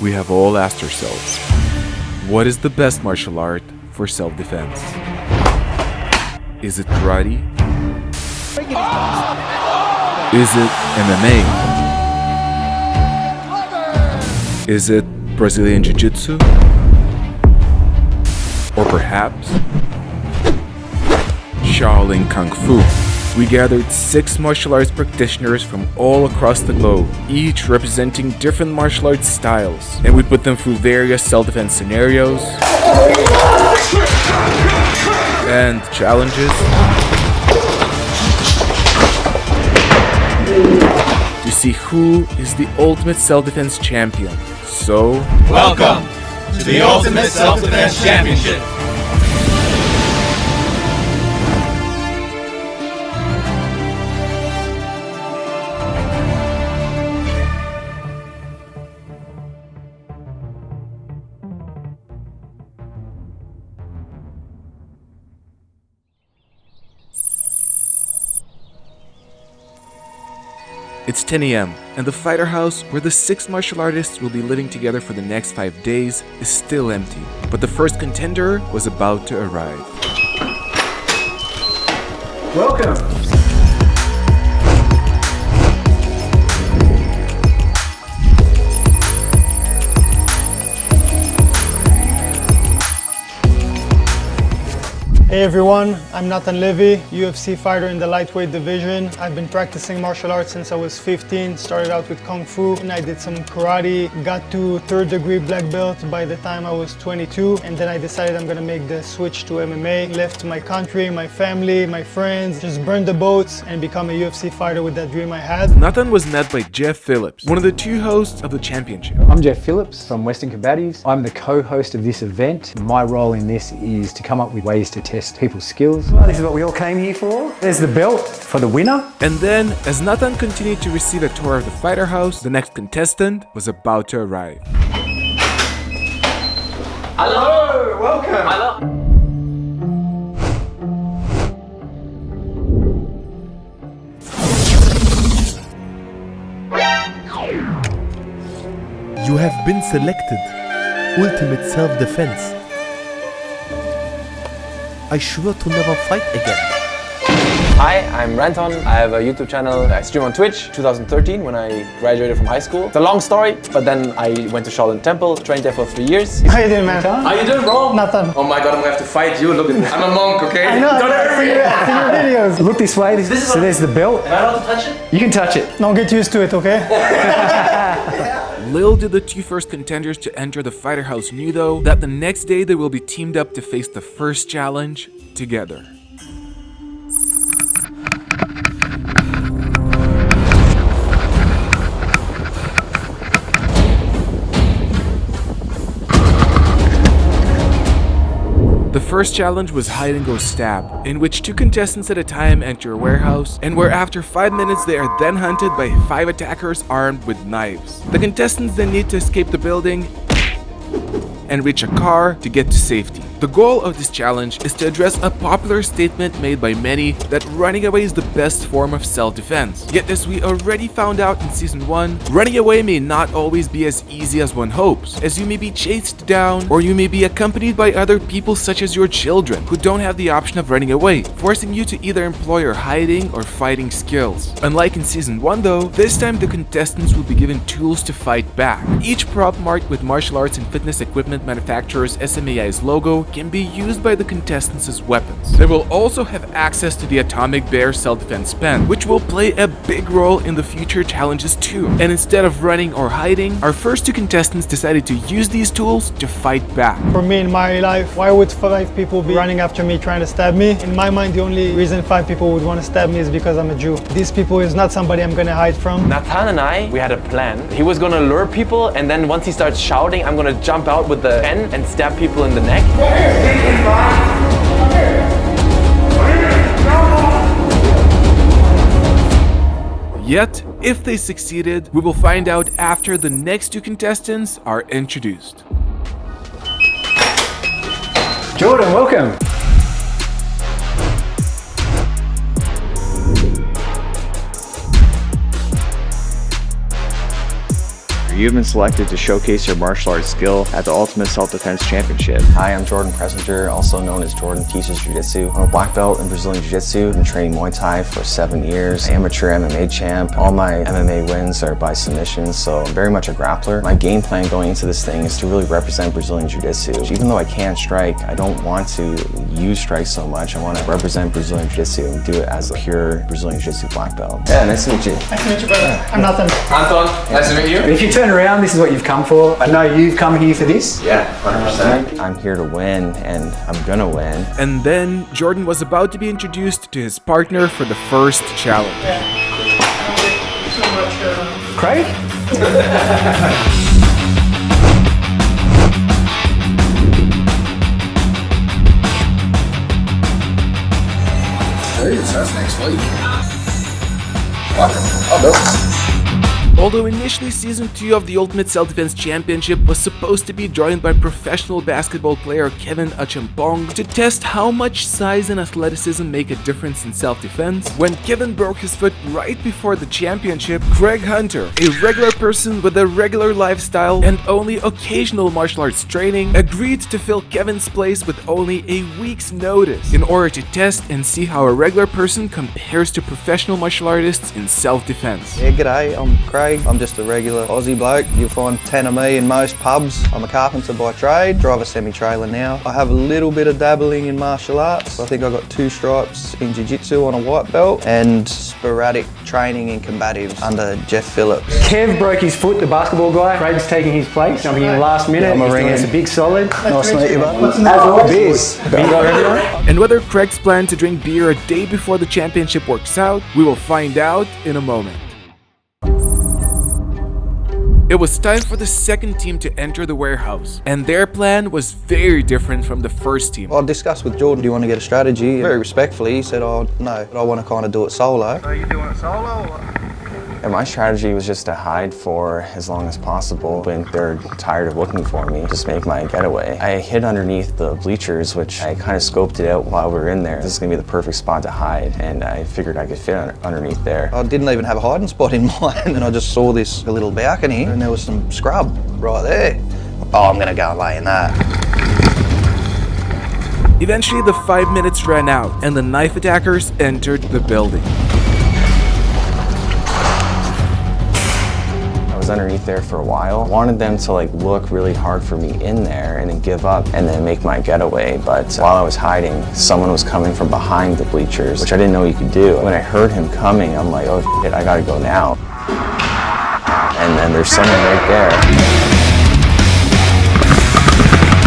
we have all asked ourselves, what is the best martial art for self-defense? Is it karate? Is it MMA? Is it Brazilian Jiu-jitsu? Or perhaps Shaolin Kung Fu? We gathered 6 martial arts practitioners from all across the globe, each representing different martial arts styles, and we put them through various self-defense scenarios and challenges to see who is the ultimate self-defense champion. So, welcome to the Ultimate Self-Defense Championship. it's 10 a.m. and the fighter house where the 6 martial artists will be living together for the next 5 days is still empty. But the first contender was about to arrive. Welcome! Hey everyone, I'm Natan Levy, UFC fighter in the lightweight division. I've been practicing martial arts since I was 15, started out with Kung Fu, and I did some karate, got to 3rd degree black belt by the time I was 22, and then I decided I'm gonna make the switch to MMA. Left my country, my family, my friends, just burned the boats and become a UFC fighter with that dream I had. Natan was met by Jeff Phillips, one of the 2 hosts of the championship. I'm Jeff Phillips from Western Combatives. I'm the co-host of this event. My role in this is to come up with ways to test people's skills. Well, this is what we all came here for. There's the belt for the winner. And then, as Natan continued to receive a tour of the fighter house, the next contestant was about to arrive. Hello, welcome. Hello. You have been selected. Ultimate self-defense. I swear to never fight again. Hi, I'm Ranton. I have a YouTube channel. I stream on Twitch 2013 when I graduated from high school. It's a long story, but then I went to Shaolin Temple, trained there for 3 years. How you doing, man? How you doing, bro? Nathan. Oh my god, I'm gonna have to fight you. Look at this. I'm a monk, okay? I know, Don't I've hurt seen me. your videos. Look this way. So there's the belt. Am I allowed to touch it? You can touch it. Don't get used to it, okay? Little did the 2 first contenders to enter the fighter house knew though, that the next day they will be teamed up to face the first challenge together. The first challenge was hide and go stab, in which 2 contestants at a time enter a warehouse, and where after 5 minutes they are then hunted by 5 attackers armed with knives. The contestants then need to escape the building and reach a car to get to safety. The goal of this challenge is to address a popular statement made by many that running away is the best form of self-defense. Yet as we already found out in Season 1, running away may not always be as easy as one hopes, as you may be chased down or you may be accompanied by other people such as your children who don't have the option of running away, forcing you to either employ your hiding or fighting skills. Unlike in Season 1 though, this time the contestants will be given tools to fight back. Each prop marked with martial arts and fitness equipment manufacturer's SMAI's logo can be used by the contestants as weapons. They will also have access to the Atomic Bear self-defense pen, which will play a big role in the future challenges too. And instead of running or hiding, our first 2 contestants decided to use these tools to fight back. For me in my life, why would 5 people be running after me trying to stab me? In my mind, the only reason 5 people would want to stab me is because I'm a Jew. These people is not somebody I'm gonna hide from. Natan and I, we had a plan. He was gonna lure people, and then once he starts shouting, I'm gonna jump out with the pen and stab people in the neck. Yet, if they succeeded, we will find out after the next 2 contestants are introduced. Jordan, welcome. 3, You've been selected to showcase your martial arts skill at the Ultimate Self-Defense Championship. Hi, I'm Jordan Preisinger, also known as Jordan Teaches Jiu-Jitsu. I'm a black belt in Brazilian Jiu-Jitsu. I've been training Muay Thai for 7 years. Amateur MMA champ. All my MMA wins are by submission, so I'm very much a grappler. My game plan going into this thing is to really represent Brazilian Jiu-Jitsu. Even though I can strike, I don't want to use strikes so much. I want to represent Brazilian Jiu-Jitsu and do it as a pure Brazilian Jiu-Jitsu black belt. Yeah, nice to meet you. Nice to meet you, brother. I'm Natan. Anton, nice to meet you. If you turn around, this is what you've come for. I know you've come here for this. Yeah, 100%. I'm here to win, and I'm gonna win. And then Jordan was about to be introduced to his partner for the first challenge. Craig? That's next week. Welcome. I'll do it. Although initially Season 2 of the Ultimate Self-Defense Championship was supposed to be joined by professional basketball player Kevin Achampong to test how much size and athleticism make a difference in self-defense, when Kevin broke his foot right before the championship, Craig Hunter, a regular person with a regular lifestyle and only occasional martial arts training, agreed to fill Kevin's place with only a week's notice in order to test and see how a regular person compares to professional martial artists in self-defense. Yeah, g'day, I'm Craig. I'm just a regular Aussie bloke. You'll find 10 of me in most pubs. I'm a carpenter by trade, drive a semi-trailer now. I have a little bit of dabbling in martial arts. I think I got 2 stripes in Jiu-Jitsu on a white belt and sporadic training in combatives under Jeff Phillips. Kev broke his foot, the basketball guy. Craig's taking his place, jumping in last minute. Yeah, I'm a He's doing ring. us a big solid. Nice to meet you, bud. As always, Beers. bingo everyone. And whether Craig's plan to drink beer a day before the championship works out, we will find out in a moment. It was time for the second team to enter the warehouse, and their plan was very different from the first team. I discussed with Jordan, do you want to get a strategy? Very respectfully, he said, oh no, but I want to kind of do it solo. Are you doing it solo or? And my strategy was just to hide for as long as possible. When they're tired of looking for me, just make my getaway. I hid underneath the bleachers, which I kind of scoped it out while we were in there. This is gonna be the perfect spot to hide, and I figured I could fit underneath there. I didn't even have a hiding spot in mind, and I just saw this little balcony, and there was some scrub right there. Oh, I'm gonna go and lay in that. Eventually, the 5 minutes ran out, and the knife attackers entered the building. I was underneath there for a while. Wanted them to look really hard for me in there and then give up and then make my getaway. But while I was hiding, someone was coming from behind the bleachers, which I didn't know you could do. When I heard him coming, I'm like, oh shit, I gotta go now. And then there's someone right there.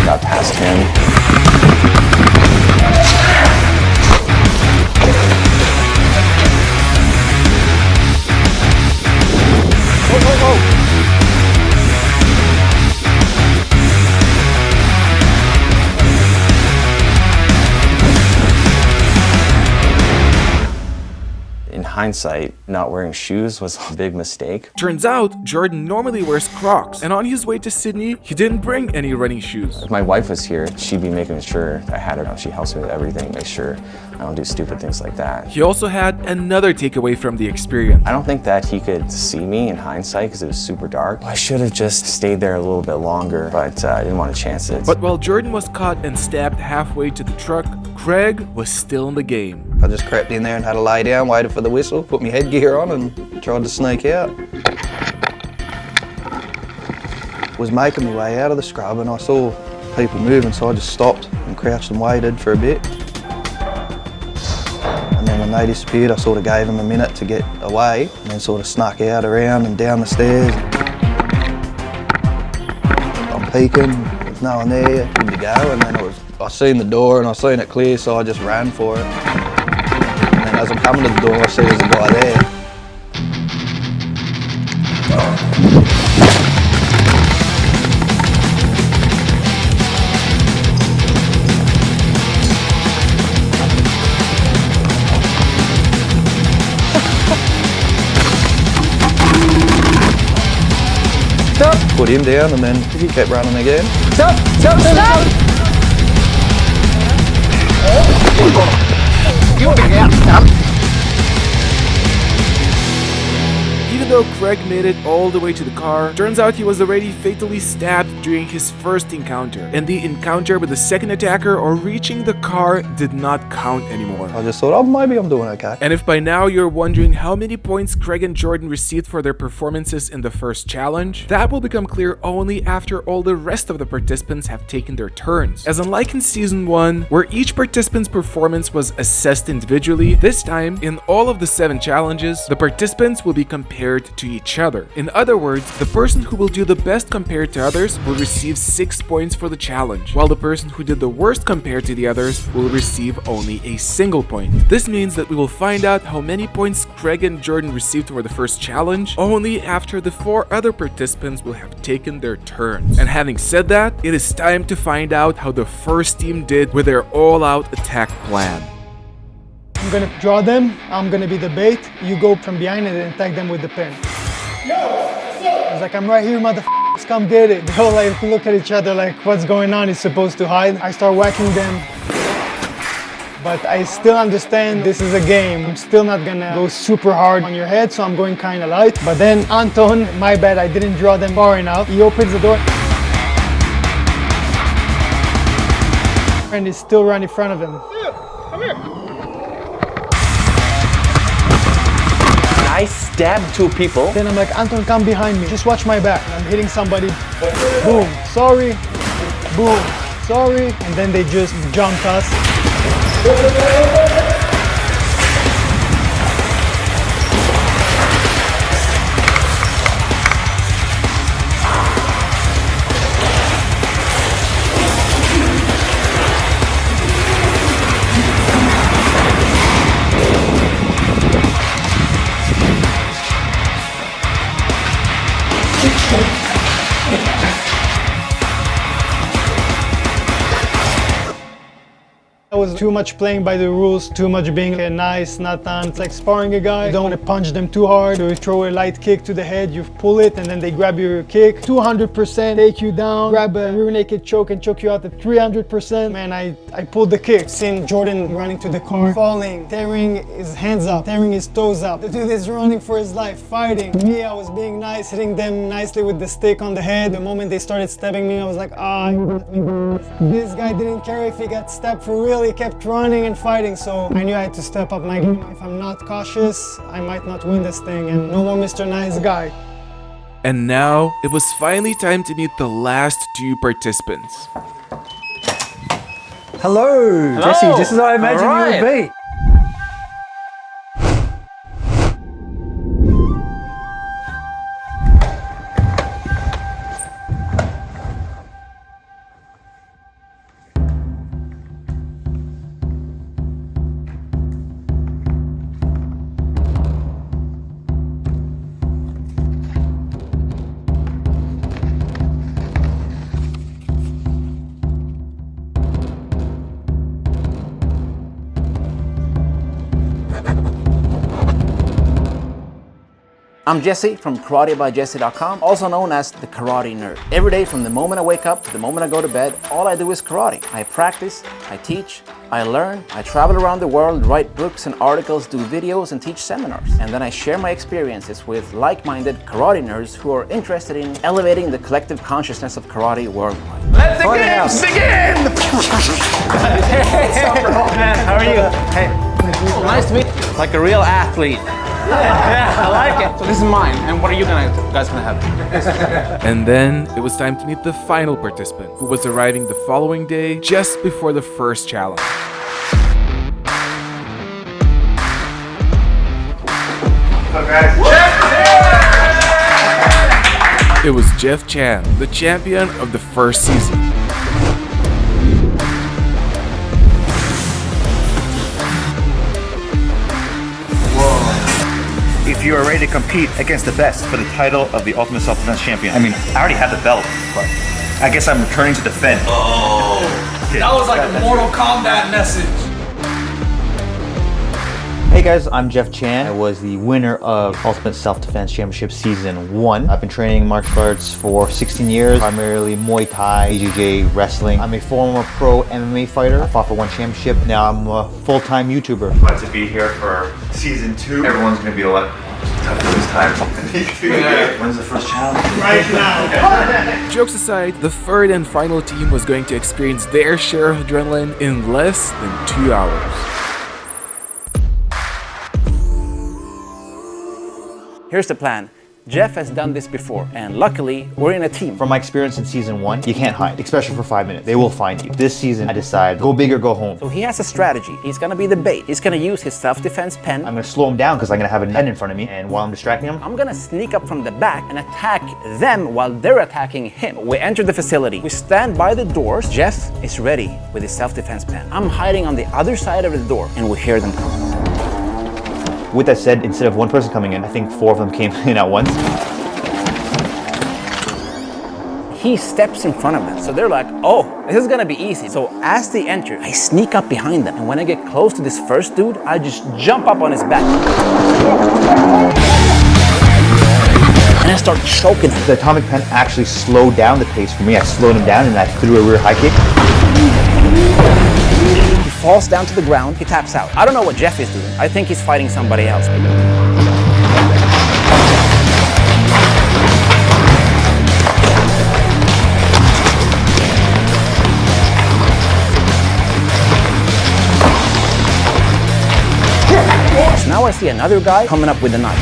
Got past him. In hindsight, not wearing shoes was a big mistake. Turns out, Jordan normally wears Crocs, and on his way to Sydney, he didn't bring any running shoes. If my wife was here, she'd be making sure I had her. She helps me with everything, make sure I don't do stupid things like that. He also had another takeaway from the experience. I don't think that he could see me in hindsight because it was super dark. I should have just stayed there a little bit longer, but I didn't want to chance it. But while Jordan was caught and stabbed halfway to the truck, Craig was still in the game. I just crept in there and had a lay down, waited for the whistle, put my headgear on and tried to sneak out. Was making my way out of the scrub and I saw people moving, so I just stopped and crouched and waited for a bit. And then when they disappeared, I sort of gave them a minute to get away and then sort of snuck out around and down the stairs. I'm peeking, there's no one there, good to go, and then I seen the door and I seen it clear, so I just ran for it. And then as I'm coming to the door, I see there's a guy there. Stop! Put him down and then he kept running again. Stop! Stop! Stop! even though Craig made it all the way to the car, turns out he was already fatally stabbed during his first encounter, and the encounter with the second attacker or reaching the car did not count anymore. I just thought, oh, maybe I'm doing okay. And if by now you're wondering how many points Craig and Jordan received for their performances in the first challenge, that will become clear only after all the rest of the participants have taken their turns. As unlike in Season 1, where each participant's performance was assessed individually, this time, in all of the 7 challenges, the participants will be compared to each other. In other words, the person who will do the best compared to others will receive 6 points for the challenge, while the person who did the worst compared to the others will receive only a single point. This means that we will find out how many points Craig and Jordan received for the first challenge only after the 4 other participants will have taken their turns. And having said that, it is time to find out how the first team did with their all-out attack plan. I'm gonna draw them, I'm gonna be the bait, you go from behind and attack them with the pin. I was like, I'm right here, motherfuckers, come get it. They all like look at each other like, what's going on? He's supposed to hide. I start whacking them. But I still understand this is a game. I'm still not gonna go super hard on your head, so I'm going kinda light. But then Anton, my bad, I didn't draw them far enough. He opens the door. And he's still right in front of him. Come here. I stabbed 2 people. Then I'm like, Anton, come behind me. Just watch my back. I'm hitting somebody. Boom. Sorry. Boom. Sorry. And then they just jumped us. I was too much playing by the rules, too much being a nice Natan. It's like sparring a guy. You don't want to punch them too hard, or you throw a light kick to the head, you pull it, and then they grab your kick. 200% take you down, grab a rear naked choke and choke you out at 300%. Man, I pulled the kick. Seeing Jordan running to the car, falling, tearing his hands up, tearing his toes up. The dude is running for his life, fighting. Me, I was being nice, hitting them nicely with the stick on the head. The moment they started stabbing me, I was like, ah, this guy didn't care if he got stabbed for real. He kept running and fighting, so I knew I had to step up my game. If I'm not cautious, I might not win this thing, and no more Mr. Nice Guy. And now, it was finally time to meet the last 2 participants. Hello, Jesse, just as I imagined you would be. I'm Jesse from KarateByJesse.com, also known as the Karate Nerd. Every day from the moment I wake up to the moment I go to bed, all I do is karate. I practice, I teach, I learn, I travel around the world, write books and articles, do videos and teach seminars. And then I share my experiences with like-minded karate nerds who are interested in elevating the collective consciousness of karate worldwide. Let the games begin! What's up, bro? Man, how are you? Hey. Oh, nice to meet you. Like a real athlete. Yeah, I like it. So this is mine, and what are you guys gonna have? And then it was time to meet the final participant, who was arriving the following day, just before the first challenge. It was Jeff Chan, the champion of the first season. If you are ready to compete against the best for the title of the Ultimate Self-Defense Champion. I mean, I already have the belt, but I guess I'm returning to defend. Oh, that was like a Mortal Kombat message. Hey guys, I'm Jeff Chan. I was the winner of Ultimate Self-Defense Championship Season 1. I've been training martial arts for 16 years, primarily Muay Thai, BJJ, wrestling. I'm a former pro MMA fighter. I fought for one championship. Now I'm a full-time YouTuber. Glad to be here for Season 2. Everyone's going to be Tough for this time. When's the first challenge? Right now. Jokes aside, the third and final team was going to experience their share of adrenaline in less than 2 hours. Here's the plan. Jeff has done this before, and luckily, we're in a team. From my experience in season 1, you can't hide, especially for 5 minutes. They will find you. This season, I decide, go big or go home. So he has a strategy. He's gonna be the bait. He's gonna use his self-defense pen. I'm gonna slow him down because I'm gonna have a pen in front of me, and while I'm distracting him, I'm gonna sneak up from the back and attack them while they're attacking him. We enter the facility. We stand by the doors. Jeff is ready with his self-defense pen. I'm hiding on the other side of the door, and we hear them come. With that said, instead of one person coming in, I think 4 of them came in at once. He steps in front of them. So they're like, oh, this is gonna be easy. So as they enter, I sneak up behind them. And when I get close to this first dude, I just jump up on his back. And I start choking him. The atomic pen actually slowed down the pace for me. I slowed him down and I threw a rear high kick. He falls down to the ground, he taps out. I don't know what Jeff is doing. I think he's fighting somebody else. So now I see another guy coming up with a knife.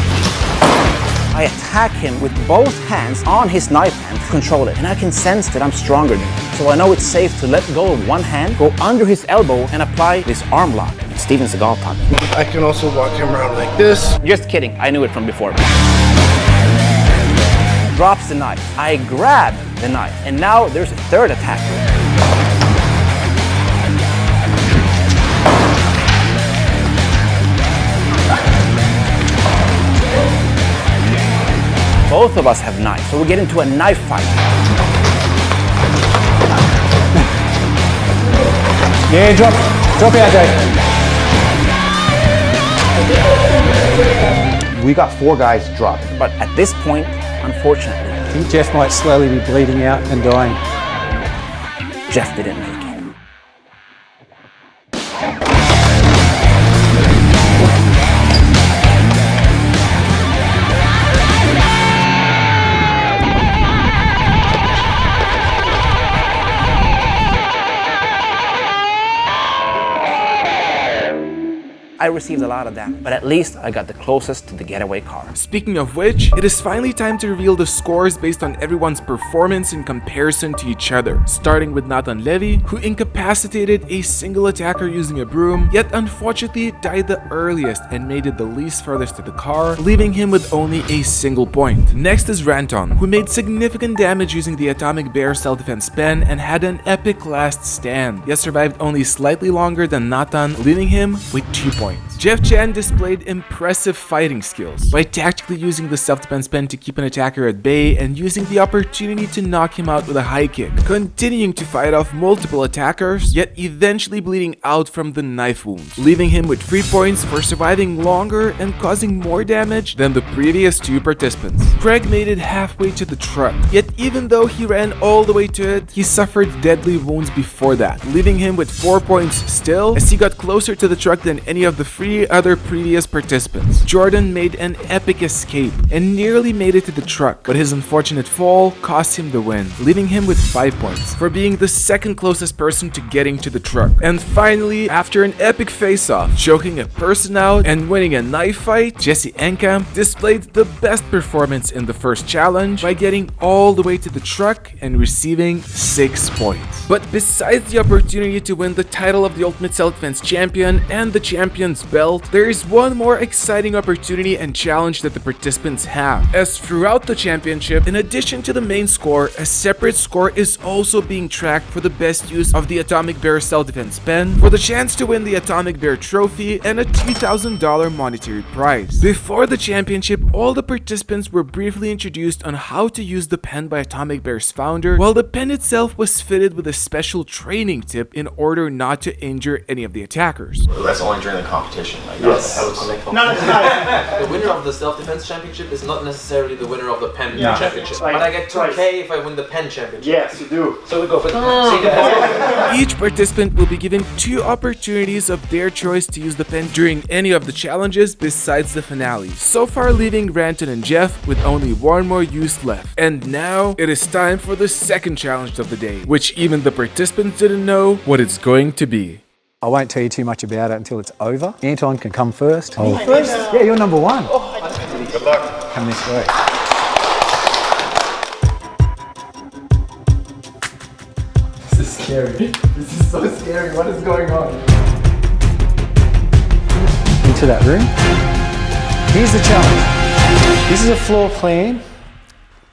I attack him with both hands on his knife hand to control it. And I can sense that I'm stronger than him. So I know it's safe to let go of one hand, go under his elbow, and apply this arm lock. It's Steven Seagal talking. I can also walk him around like this. Just kidding, I knew it from before. Drops the knife. I grab the knife. And now there's a third attacker. Both of us have knives, so we get into a knife fight. Yeah, drop out, Jay. We got 4 guys dropped. But at this point, unfortunately, I think Jeff might slowly be bleeding out and dying. Jeff didn't make it. I received a lot of damage, but at least I got the closest to the getaway car. Speaking of which, it is finally time to reveal the scores based on everyone's performance in comparison to each other, starting with Natan Levy, who incapacitated a single attacker using a broom, yet unfortunately died the earliest and made it the least furthest to the car, leaving him with only a single point. Next is Ranton, who made significant damage using the Atomic Bear self-defense pen and had an epic last stand, yet survived only slightly longer than Natan, leaving him with 2 points. Jeff Chan displayed impressive fighting skills by tactically using the self-defense pen to keep an attacker at bay and using the opportunity to knock him out with a high kick, continuing to fight off multiple attackers, yet eventually bleeding out from the knife wounds, leaving him with 3 points for surviving longer and causing more damage than the previous 2 participants. Craig made it halfway to the truck, yet even though he ran all the way to it, he suffered deadly wounds before that, leaving him with 4 points still as he got closer to the truck than any of the 3 other previous participants. Jordan made an epic escape and nearly made it to the truck, but his unfortunate fall cost him the win, leaving him with 5 points for being the second closest person to getting to the truck. And finally, after an epic face-off, choking a person out and winning a knife fight, Jesse Enkamp displayed the best performance in the first challenge by getting all the way to the truck and receiving 6 points. But besides the opportunity to win the title of the Ultimate Self-Defense Champion and the Champion's Belt, there is one more exciting opportunity and challenge that the participants have, as throughout the championship, in addition to the main score, a separate score is also being tracked for the best use of the Atomic Bear self-defense pen, for the chance to win the Atomic Bear trophy and a $2,000 monetary prize. Before the championship, all the participants were briefly introduced on how to use the pen by Atomic Bear's founder, while the pen itself was fitted with a special training tip in order not to injure any of the attackers. That's only during the comp. competition. Like, Yes. that would connect. No, it's not. The winner of the self-defense championship is not necessarily the winner of the pen Yeah. championship. Like, but I get 2K if I win the pen championship. Yes, you do. So we go for Each participant will be given 2 opportunities of their choice to use the pen during any of the challenges besides the finale. So far leaving Ranton and Jeff with only 1 more use left. And now it is time for the second challenge of the day, which even the participants didn't know what it's going to be. I won't tell you too much about it until it's over. Anton can come first. First? Yeah, you're number 1. Good luck. Come this way. This is scary. This is so scary. What is going on? Into that room. Here's the challenge. This is a floor plan.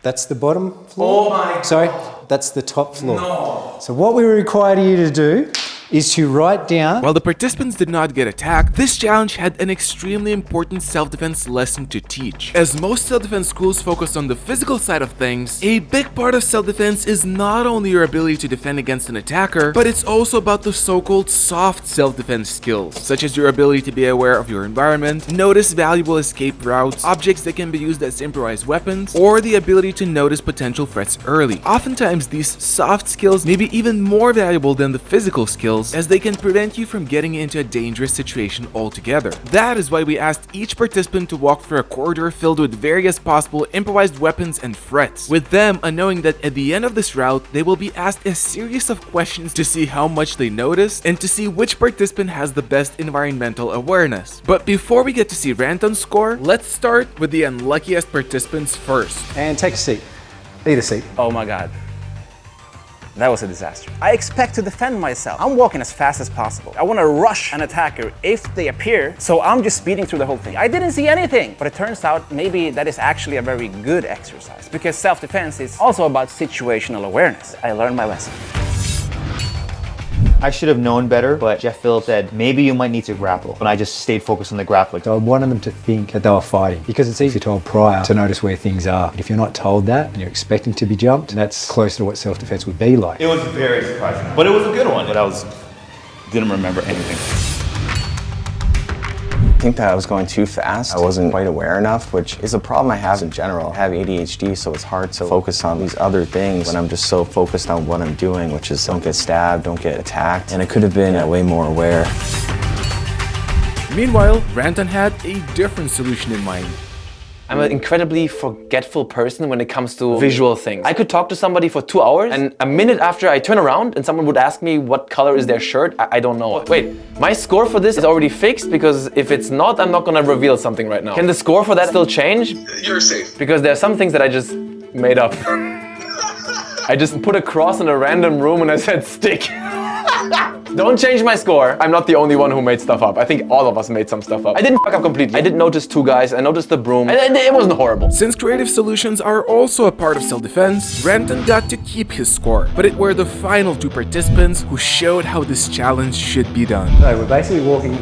That's the bottom floor. Oh my God. Sorry, that's the top floor. No. So what we require you to do is to write down. While the participants did not get attacked, this challenge had an extremely important self-defense lesson to teach. As most self-defense schools focus on the physical side of things, a big part of self-defense is not only your ability to defend against an attacker, but it's also about the so-called soft self-defense skills, such as your ability to be aware of your environment, notice valuable escape routes, objects that can be used as improvised weapons, or the ability to notice potential threats early. Oftentimes, these soft skills may be even more valuable than the physical skills, as they can prevent you from getting into a dangerous situation altogether. That is why we asked each participant to walk through a corridor filled with various possible improvised weapons and threats, with them knowing that at the end of this route, they will be asked a series of questions to see how much they noticed and to see which participant has the best environmental awareness. But before we get to see Ranton's score, let's start with the unluckiest participants first. And take a seat. Either seat. Oh my God. That was a disaster. I expect to defend myself. I'm walking as fast as possible. I want to rush an attacker if they appear, so I'm just speeding through the whole thing. I didn't see anything, but it turns out maybe that is actually a very good exercise, because self-defense is also about situational awareness. I learned my lesson. I should have known better, but Jeff Phillips said maybe you might need to grapple, and I just stayed focused on the grappling. So I wanted them to think that they were fighting, because it's easy told prior to notice where things are. If you're not told that and you're expecting to be jumped, that's close to what self-defense would be like. It was very surprising, but it was a good one. But didn't remember anything. I think that I was going too fast. I wasn't quite aware enough, which is a problem I have in general. I have ADHD, so it's hard to focus on these other things when I'm just so focused on what I'm doing, which is don't get stabbed, don't get attacked. And I could have been way more aware. Meanwhile, Ranton had a different solution in mind. I'm an incredibly forgetful person when it comes to visual things. I could talk to somebody for 2 hours, and a minute after I turn around and someone would ask me what color is their shirt, I don't know. Wait, my score for this is already fixed, because if it's not, I'm not gonna reveal something right now. Can the score for that still change? You're safe. Because there are some things that I just made up. I just put a cross in a random room and I said stick. Don't change my score. I'm not the only one who made stuff up. I think all of us made some stuff up. I didn't fuck up completely. I did notice 2 guys. I noticed the broom. And it wasn't horrible. Since creative solutions are also a part of self-defense, Ranton got to keep his score. But it were the final 2 participants who showed how this challenge should be done. So we're basically walking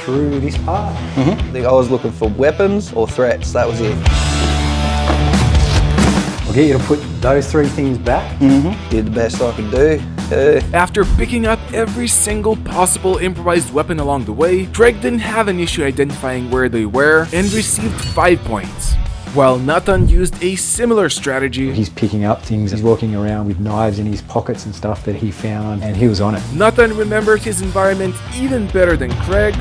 through this part. I think I was looking for weapons or threats. That was it. I'll get you to put those 3 things back. Did the best I could do. After picking up every single possible improvised weapon along the way, Greg didn't have an issue identifying where they were and received 5 points. While Natan used a similar strategy. He's picking up things, he's walking around with knives in his pockets and stuff that he found, and he was on it. Natan remembered his environment even better than Craig,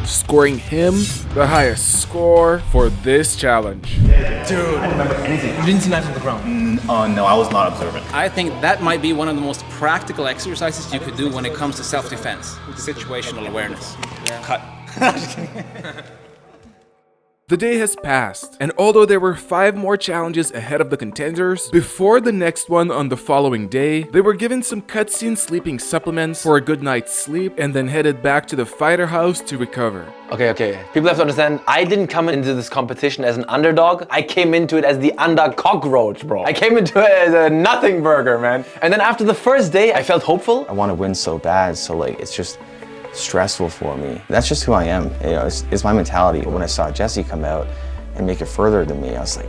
scoring him the highest score for this challenge. Dude, I don't remember anything. You didn't see knives on the ground? No, I was not observant. I think that might be one of the most practical exercises you could do when it comes to self-defense, situational awareness. Yeah. Cut. The day has passed, and although there were 5 more challenges ahead of the contenders, before the next one on the following day, they were given some cutscene sleeping supplements for a good night's sleep and then headed back to the fighter house to recover. Okay. People have to understand, I didn't come into this competition as an underdog. I came into it as the under-cockroach, bro. I came into it as a nothing burger, man. And then after the first day, I felt hopeful. I want to win so bad, so like it's just stressful for me. That's just who I am. You know, it's my mentality. When I saw Jesse come out and make it further than me, I was like,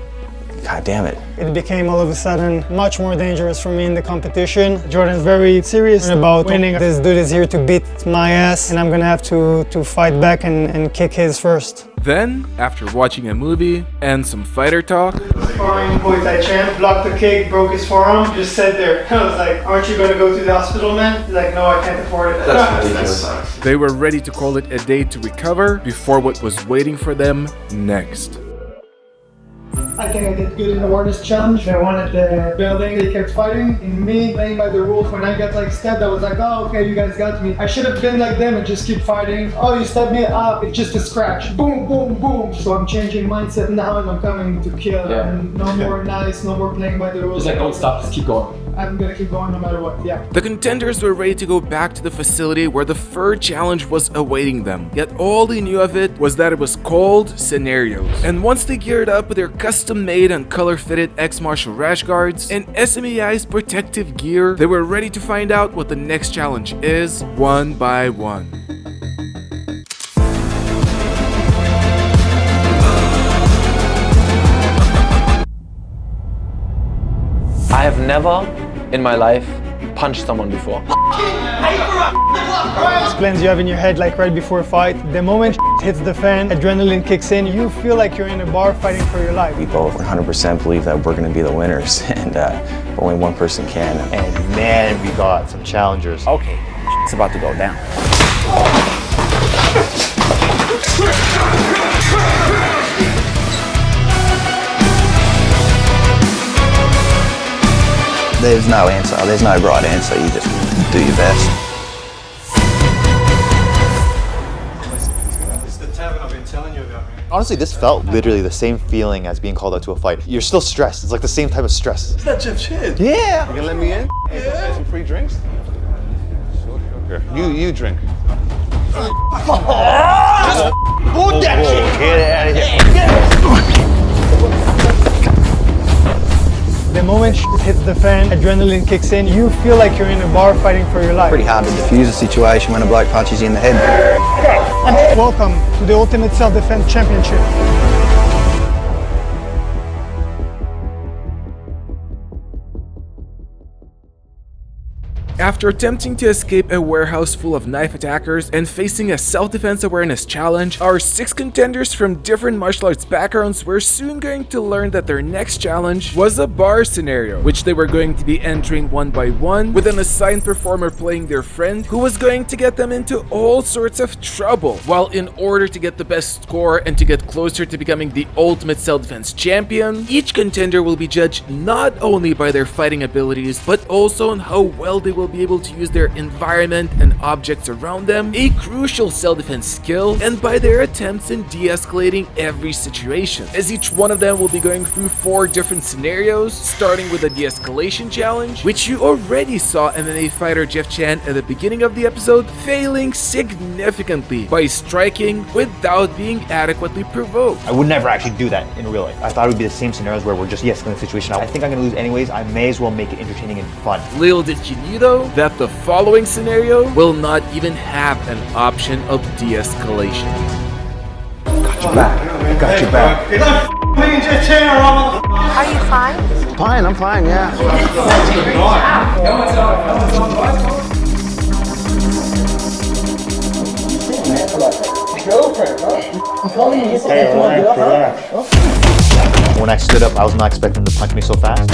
God damn it. It became all of a sudden much more dangerous for me in the competition. Jordan's very serious about winning. This dude is here to beat my ass, and I'm gonna have to fight back and kick his first. Then, after watching a movie and some fighter talk, Sparring Muay Thai champ, blocked the kick, broke his forearm, just sat there. I was like, aren't you gonna go to the hospital, man? He's like, no, I can't afford it. That's ridiculous. they were ready to call it a day to recover before what was waiting for them next. I think I did good in the awareness challenge. I wanted the building. They kept fighting. And me playing by the rules, when I got like stabbed, I was like, oh, okay, you guys got me. I should have been like them and just keep fighting. Oh, you stabbed me? It's just a scratch. Boom, boom, boom. So I'm changing mindset now and I'm coming to kill. Yeah. And no more nice, no more playing by the rules. Just like, don't stop, just keep going. I'm gonna keep going no matter what, yeah. The contenders were ready to go back to the facility where the third challenge was awaiting them. Yet all they knew of it was that it was called scenarios. And once they geared up with their custom-made and color-fitted Xmartial Rash Guards and SMAI's protective gear, they were ready to find out what the next challenge is, one by one. I have never in my life punched someone before. Plans you have in your head like right before a fight. The moment hits the fan, adrenaline kicks in, you feel like you're in a bar fighting for your life. We both 100% believe that we're going to be the winners, and only one person can. And man, we got some challengers. Okay, it's about to go down. There's no answer. There's no right answer. You just do your best. It's the tavern I've been telling you about, man. Honestly, this felt literally the same feeling as being called out to a fight. You're still stressed. It's like the same type of stress. Is that Jeff Chan? Yeah. You gonna let me in? Yeah. Some free drinks? Sure. You drink. Hold that shit. Get out of here. The moment hits the fan, adrenaline kicks in, you feel like you're in a bar fighting for your life. Pretty hard to defuse a situation when a bloke punches you in the head. Welcome to the Ultimate Self-Defense Championship. After attempting to escape a warehouse full of knife attackers and facing a self-defense awareness challenge, our 6 contenders from different martial arts backgrounds were soon going to learn that their next challenge was a bar scenario, which they were going to be entering one by one, with an assigned performer playing their friend who was going to get them into all sorts of trouble. While in order to get the best score and to get closer to becoming the ultimate self-defense champion, each contender will be judged not only by their fighting abilities, but also on how well they will be able to use their environment and objects around them, a crucial self-defense skill, and by their attempts in de-escalating every situation, as each one of them will be going through 4 different scenarios, starting with a de-escalation challenge, which you already saw MMA fighter Jeff Chan at the beginning of the episode failing significantly by striking without being adequately provoked. I would never actually do that in real life. I thought it would be the same scenarios where we're just de-escalating the situation. I think I'm gonna lose anyways. I may as well make it entertaining and fun. Little did you know though, that the following scenario will not even have an option of de-escalation. Got your back. I got your back. Are you fine? Fine, I'm fine, yeah. When I stood up, I was not expecting them to punch me so fast.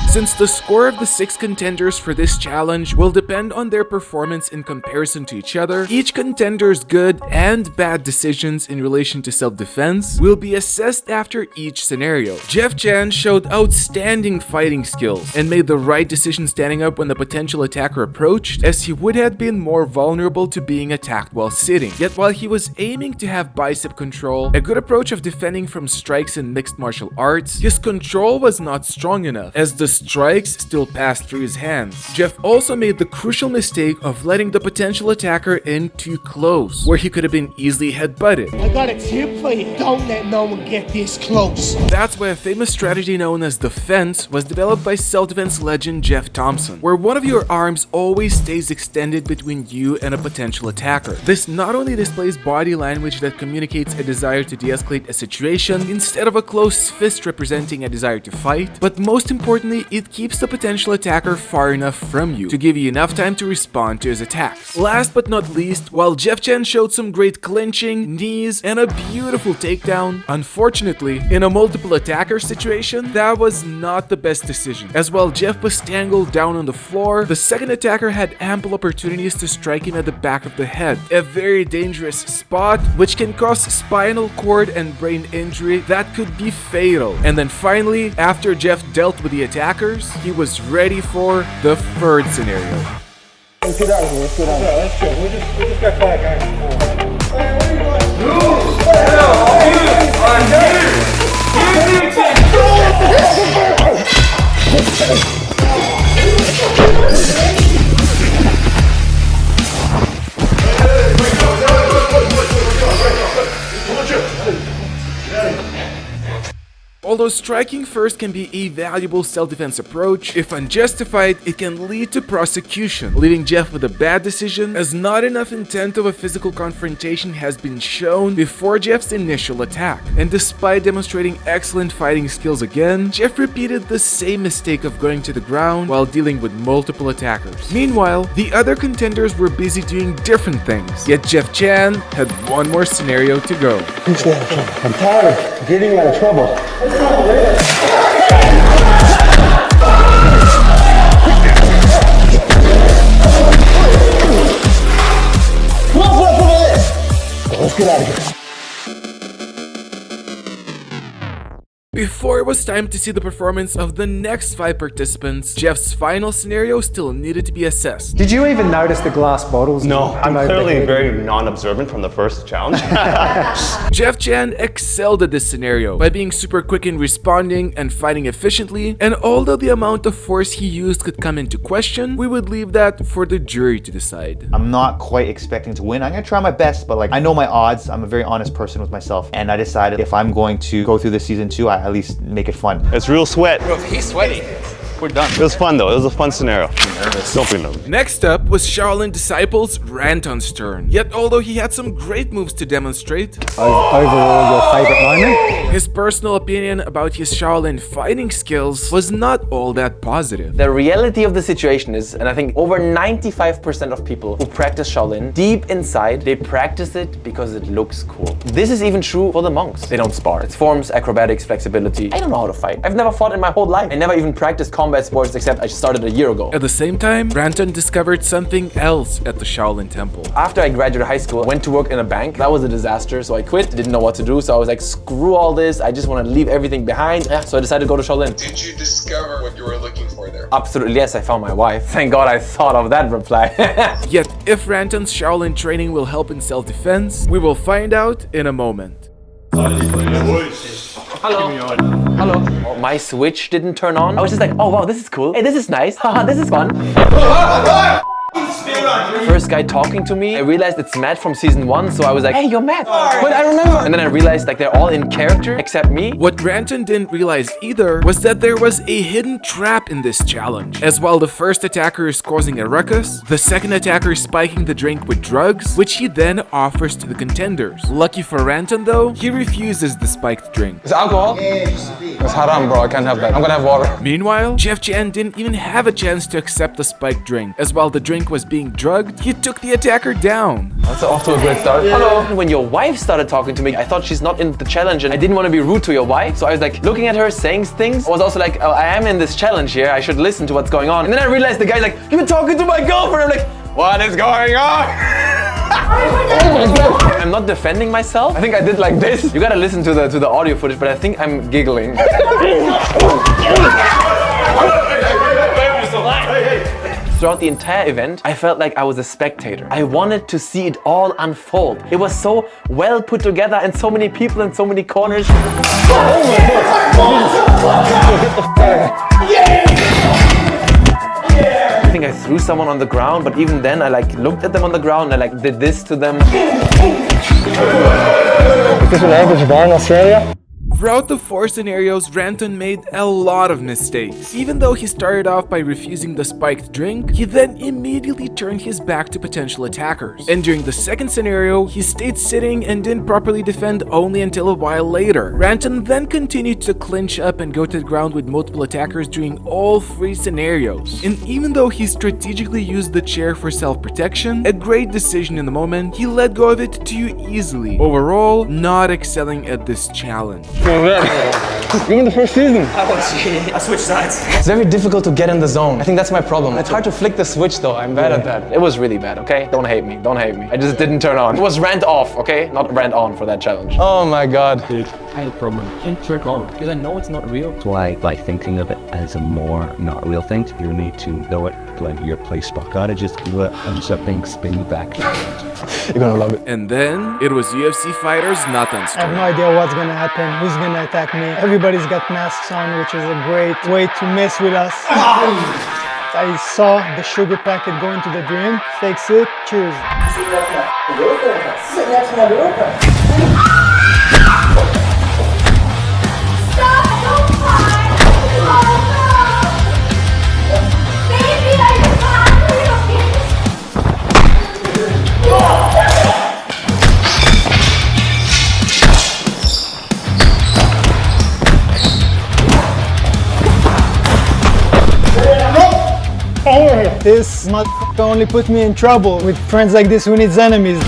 Since the score of the 6 contenders for this challenge will depend on their performance in comparison to each other, each contender's good and bad decisions in relation to self-defense will be assessed after each scenario. Jeff Chan showed outstanding fighting skills and made the right decision standing up when the potential attacker approached, as he would have been more vulnerable to being attacked while sitting. Yet while he was aiming to have bicep control, a good approach of defending from strikes in mixed martial arts, his control was not strong enough, as the strikes still passed through his hands. Jeff also made the crucial mistake of letting the potential attacker in too close, where he could have been easily headbutted. I got a tip for you. Don't let no one get this close. That's why a famous strategy known as the fence was developed by self-defense legend Jeff Thompson, where one of your arms always stays extended between you and a potential attacker. This not only displays body language that communicates a desire to de-escalate a situation instead of a closed fist representing a desire to fight, but most importantly, it keeps the potential attacker far enough from you to give you enough time to respond to his attacks. Last but not least, while Jeff Chan showed some great clinching, knees, and a beautiful takedown, unfortunately, in a multiple attacker situation, that was not the best decision. As while Jeff was tangled down on the floor, the second attacker had ample opportunities to strike him at the back of the head, a very dangerous spot which can cause spinal cord and brain injury that could be fatal. And then finally, after Jeff dealt with the attackers, he was ready for the third scenario. Let's get out of here. Let's get out of here. Let's chill. We just got back, guys. Although striking first can be a valuable self-defense approach, if unjustified, it can lead to prosecution, leaving Jeff with a bad decision as not enough intent of a physical confrontation has been shown before Jeff's initial attack. And despite demonstrating excellent fighting skills again, Jeff repeated the same mistake of going to the ground while dealing with multiple attackers. Meanwhile, the other contenders were busy doing different things, yet Jeff Chan had one more scenario to go. I'm tired of getting out of trouble. Let's get out of here. Before it was time to see the performance of the next 5 participants, Jeff's final scenario still needed to be assessed. Did you even notice the glass bottles? No, I'm clearly very non-observant from the first challenge. Jeff Chan excelled at this scenario by being super quick in responding and fighting efficiently, and although the amount of force he used could come into question, we would leave that for the jury to decide. I'm not quite expecting to win. I'm gonna try my best, but like I know my odds. I'm a very honest person with myself, and I decided if I'm going to go through this season 2, I at least make it fun. It's real sweat. Bro, he's sweating. We're done. It was fun though. It was a fun scenario. Don't be nervous. Next up was Shaolin disciples Ranton's turn. Yet although he had some great moves to demonstrate, overall your favorite moment? His personal opinion about his Shaolin fighting skills was not all that positive. The reality of the situation is, and I think over 95% of people who practice Shaolin, deep inside, they practice it because it looks cool. This is even true for the monks. They don't spar. It's forms, acrobatics, flexibility. I don't know how to fight. I've never fought in my whole life. I never even practiced combat sports except I started a year ago. At the same time, Ranton discovered something else at the Shaolin temple. After I graduated high school, I went to work in a bank. That was a disaster, so I quit. Didn't know what to do, so I was like, screw all this. I just want to leave everything behind. Yeah, so I decided to go to Shaolin. Did you discover what you were looking for there? Absolutely, yes, I found my wife. Thank God I thought of that reply. Yet, if Ranton's Shaolin training will help in self-defense, we will find out in a moment. Hello. Hello. Oh, my switch didn't turn on. I was just like, oh wow, this is cool. Hey, this is nice. Haha, this is fun. First guy talking to me, I realized it's Matt from season 1, so I was like, hey, you're Matt. But I remember. And then I realized like they're all in character except me. What Ranton didn't realize either was that there was a hidden trap in this challenge. As while the first attacker is causing a ruckus, the second attacker is spiking the drink with drugs, which he then offers to the contenders. Lucky for Ranton though, he refuses the spiked drink. It's alcohol? It's haram, bro. I can't have that. I'm gonna have water. Meanwhile, Jeff Chan didn't even have a chance to accept the spiked drink. As while the drink was being drugged, he took the attacker down. That's off to a great start. Yeah. Hello. When your wife started talking to me, I thought she's not in the challenge and I didn't want to be rude to your wife. So I was like looking at her, saying things. I was also like, oh, I am in this challenge here. I should listen to what's going on. And then I realized the guy's like, you've been talking to my girlfriend. I'm like, what is going on? I'm not defending myself. I think I did like this. You gotta listen to the audio footage, but I think I'm giggling. Throughout the entire event, I felt like I was a spectator. I wanted to see it all unfold. It was so well put together and so many people in so many corners. Oh my God. I think I threw someone on the ground, but even then I like looked at them on the ground and I like did this to them. Is this an average bar in Australia? Throughout the 4 scenarios, Ranton made a lot of mistakes. Even though he started off by refusing the spiked drink, he then immediately turned his back to potential attackers. And during the second scenario, he stayed sitting and didn't properly defend only until a while later. Ranton then continued to clinch up and go to the ground with multiple attackers during all 3 scenarios. And even though he strategically used the chair for self-protection, a great decision in the moment, he let go of it too easily. Overall, not excelling at this challenge. You're in the first season. I switched sides. It's very difficult to get in the zone. I think that's my problem. It's hard to flick the switch though. I'm bad at that. It was really bad, okay? Don't hate me, don't hate me. I just didn't turn on. It was rant off, okay? Not rant on for that challenge. Oh my god. I had a problem. Can't trick on because I know it's not real. That's why by thinking of it as a more not real thing, you need to know it like your play spot. Gotta just do it and something spin you back. You're gonna love it. And then it was UFC fighters Natan's turn. I have no idea what's gonna happen, who's gonna attack me. Everybody's got masks on, which is a great way to mess with us. I saw the sugar packet go into the drink. Take sip, cheers. This motherfucker only put me in trouble. With friends like this, who needs enemies?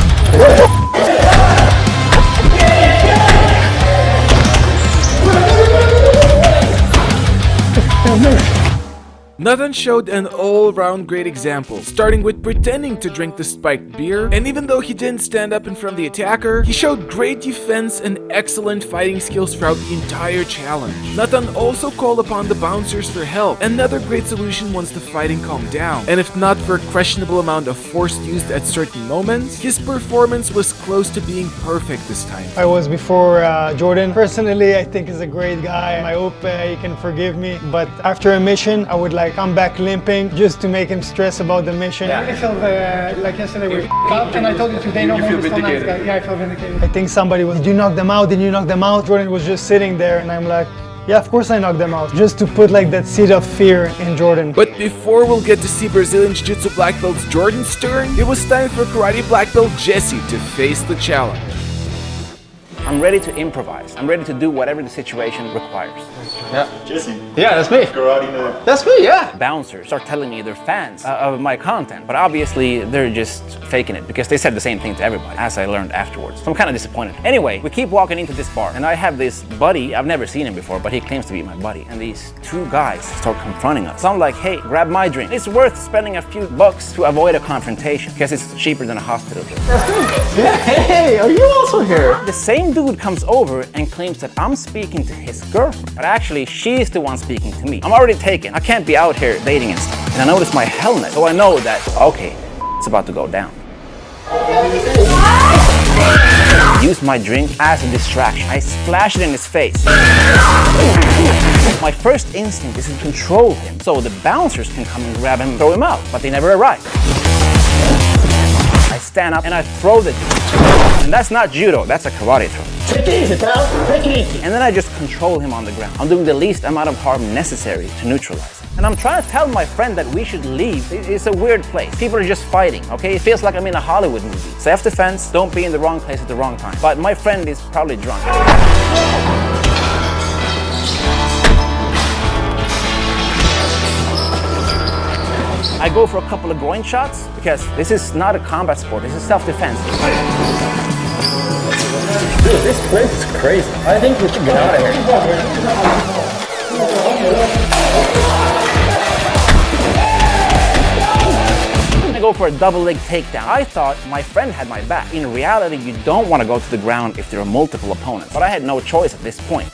Natan showed an all-round great example, starting with pretending to drink the spiked beer, and even though he didn't stand up in front of the attacker, he showed great defense and excellent fighting skills throughout the entire challenge. Natan also called upon the bouncers for help, another great solution once the fighting calmed down, and if not for a questionable amount of force used at certain moments, his performance was close to being perfect this time. I was before Jordan. Personally, I think he's a great guy. I hope he can forgive me, but after a mission, I would come back limping just to make him stress about the mission. Yeah. I felt like yesterday we f***ed, and I told you today no more. Yeah, I felt vindicated. I think somebody was, did you knock them out? Did you knock them out? Jordan was just sitting there and I'm like, yeah, of course I knocked them out. Just to put like that seed of fear in Jordan. But before we'll get to see Brazilian Jiu-Jitsu black belts Jordan's turn, it was time for karate black belt Jesse to face the challenge. I'm ready to improvise. I'm ready to do whatever the situation requires. Yeah. Jesse. Yeah, that's me. Karate nerd. That's me, yeah. Bouncers start telling me they're fans of my content, but obviously they're just faking it because they said the same thing to everybody, as I learned afterwards. So I'm kind of disappointed. Anyway, we keep walking into this bar, and I have this buddy. I've never seen him before, but he claims to be my buddy. And these 2 guys start confronting us. So I'm like, hey, grab my drink. It's worth spending a few bucks to avoid a confrontation because it's cheaper than a hospital drink. Hey, are you also here? The same dude comes over and claims that I'm speaking to his girlfriend, but actually she's the one speaking to me. I'm already taken. I can't be out here dating and stuff. And I notice my helmet, so I know that, okay, it's about to go down. Use my drink as a distraction. I splash it in his face. My first instinct is to control him, so the bouncers can come and grab him and throw him out, but they never arrive. I stand up and I throw the dude. And that's not judo, that's a karate throw. Take it easy, pal. Take it easy. And then I just control him on the ground. I'm doing the least amount of harm necessary to neutralize him. And I'm trying to tell my friend that we should leave. It's a weird place. People are just fighting, okay? It feels like I'm in a Hollywood movie. Self-defense, don't be in the wrong place at the wrong time. But my friend is probably drunk. I go for a couple of groin shots because this is not a combat sport, this is self-defense. Dude, this place is crazy. I think we should get out of here. I go for a double leg takedown. I thought my friend had my back. In reality, you don't want to go to the ground if there are multiple opponents. But I had no choice at this point.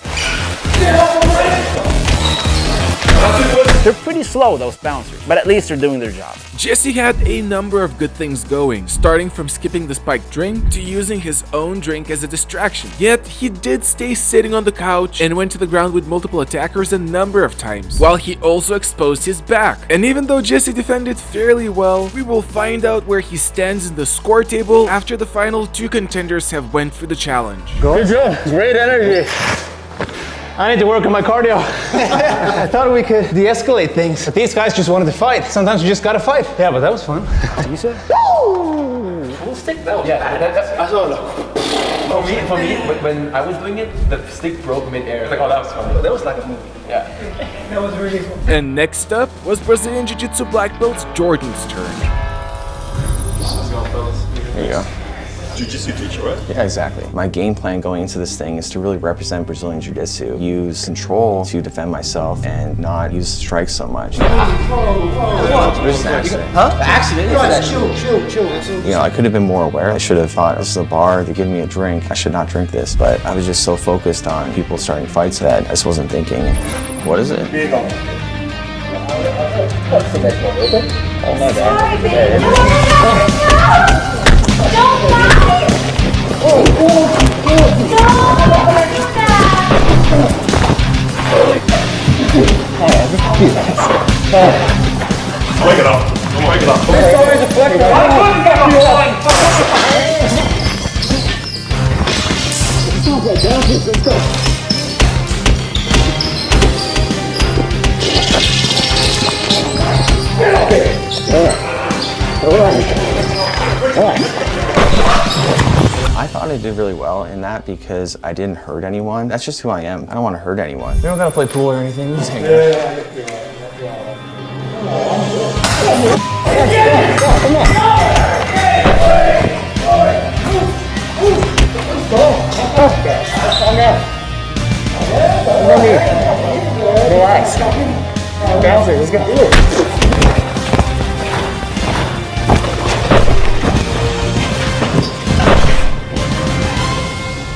They're pretty slow, those bouncers, but at least they're doing their job. Jesse had a number of good things going, starting from skipping the spiked drink to using his own drink as a distraction. Yet, he did stay sitting on the couch and went to the ground with multiple attackers a number of times, while he also exposed his back. And even though Jesse defended fairly well, we will find out where he stands in the score table after the final 2 contenders have went through the challenge. Good job. Great energy. I need to work on my cardio. I thought we could de-escalate things, but these guys just wanted to fight. Sometimes you just gotta fight. Yeah, but that was fun. You said? Full stick? That was bad. For me, when I was doing it, the stick broke mid-air. Like, oh, that was funny. That was like a movie. Yeah. That was really fun. And next up was Brazilian Jiu-Jitsu black belt's Jordan's turn. Let's go, fellas. There you go. Jiu-jitsu teacher, right? Yeah, exactly. My game plan going into this thing is to really represent Brazilian Jiu-Jitsu, use control to defend myself and not use strikes so much. Whoa. There's an accident. Huh? Accident? Chill. You know, I could have been more aware. I should have thought, this is a bar, they're giving me a drink, I should not drink this. But I was just so focused on people starting fights that I just wasn't thinking, what is it? Oh my God. Don't lie! Break it up. Break it up. There's always a flex. Let's go. I thought I did really well in that because I didn't hurt anyone. That's just who I am. I don't want to hurt anyone. We don't gotta play pool or anything. Just hang Relax. Bouncer, let's go.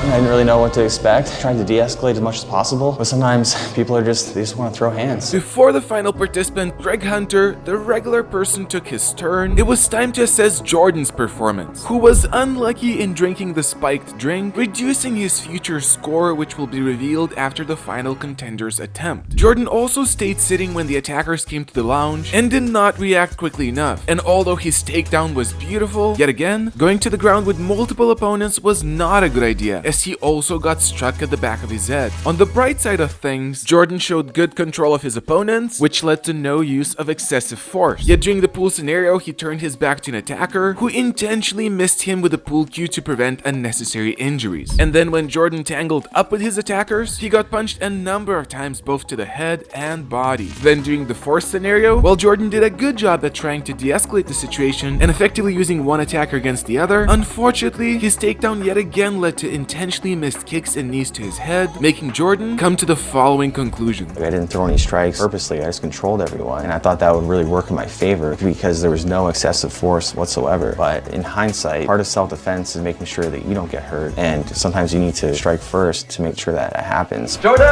I didn't really know what to expect. Tried to de-escalate as much as possible, but sometimes people they just want to throw hands. Before the final participant, Greg Hunter, the regular person, took his turn, it was time to assess Jordan's performance, who was unlucky in drinking the spiked drink, reducing his future score, which will be revealed after the final contender's attempt. Jordan also stayed sitting when the attackers came to the lounge and did not react quickly enough. And although his takedown was beautiful, yet again, going to the ground with multiple opponents was not a good idea, as he also got struck at the back of his head. On the bright side of things, Jordan showed good control of his opponents, which led to no use of excessive force. Yet during the pool scenario, he turned his back to an attacker who intentionally missed him with a pool cue to prevent unnecessary injuries. And then when Jordan tangled up with his attackers, he got punched a number of times both to the head and body. Then during the force scenario, while Jordan did a good job at trying to de-escalate the situation and effectively using one attacker against the other, unfortunately, his takedown yet again led to intentionally missed kicks and knees to his head, making Jordan come to the following conclusion. I didn't throw any strikes purposely, I just controlled everyone, and I thought that would really work in my favor because there was no excessive force whatsoever. But in hindsight, part of self-defense is making sure that you don't get hurt, and sometimes you need to strike first to make sure that happens. Jordan!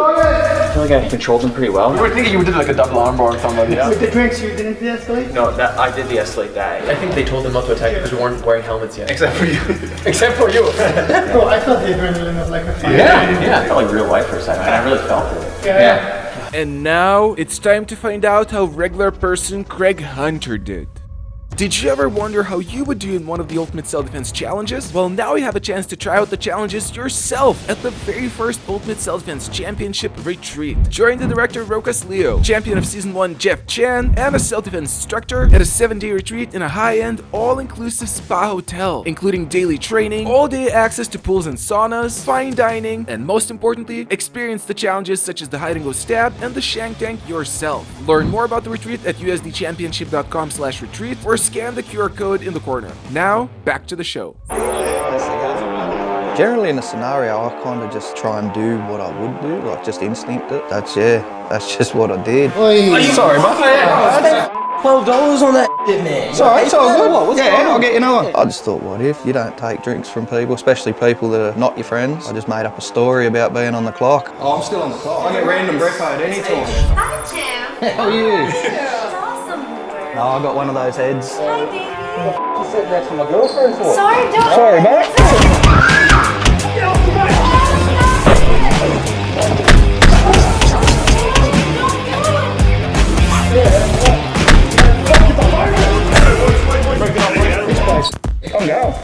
I feel like I controlled him pretty well. You were thinking you did like a double armbar or somebody, yeah? With the drinks, you didn't de-escalate? No, I did de-escalate that. I think they told them not to attack because we weren't wearing helmets yet. Except for you. Except for you. Bro, I thought the adrenaline was like a fire. Yeah, I felt like real life for a second. I really felt it. Yeah. And now, it's time to find out how regular person Greg Hunter did. Did you ever wonder how you would do in one of the Ultimate Self-Defense challenges? Well, now you have a chance to try out the challenges yourself at the very first Ultimate Self-Defense Championship Retreat. Join the director Rokas Leo, champion of Season 1 Jeff Chan, and a self-defense instructor at a 7-day retreat in a high-end, all-inclusive spa hotel, including daily training, all-day access to pools and saunas, fine dining, and most importantly, experience the challenges such as the hide and go stab and the Shank tank yourself. Learn more about the retreat at usdchampionship.com/retreat or scan the QR code in the corner. Now, back to the show. Generally in a scenario, I kind of just try and do what I would do, like just instinct it. That's just what I did. Sorry, $12 on that shit, man. It's alright, it's all good. Yeah, I'll get you another one. I just thought, what if you don't take drinks from people, especially people that are not your friends? I just made up a story about being on the clock. Oh, I'm still on the clock. I get random breakfast at any time. Hi, Tim. How are you? It's awesome. No, I got one of those heads. Hi, baby. You sitting next to my girlfriend for? Sorry, don't. Sorry, mate. Come go.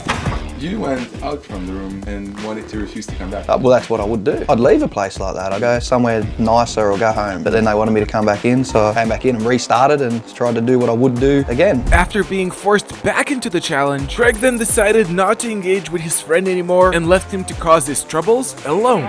You went out from the room and wanted to refuse to come back. Well, that's what I would do. I'd leave a place like that. I'd go somewhere nicer or go home. But then they wanted me to come back in, so I came back in and restarted and tried to do what I would do again. After being forced back into the challenge, Craig then decided not to engage with his friend anymore and left him to cause his troubles alone.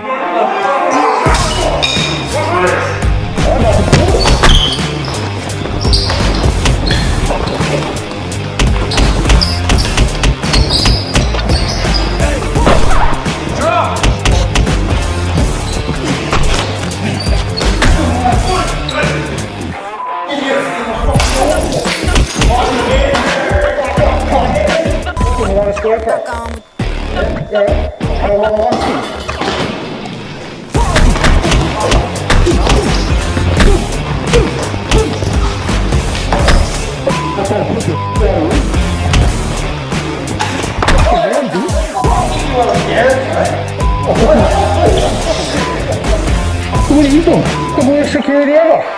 What are you doing? The worst security ever.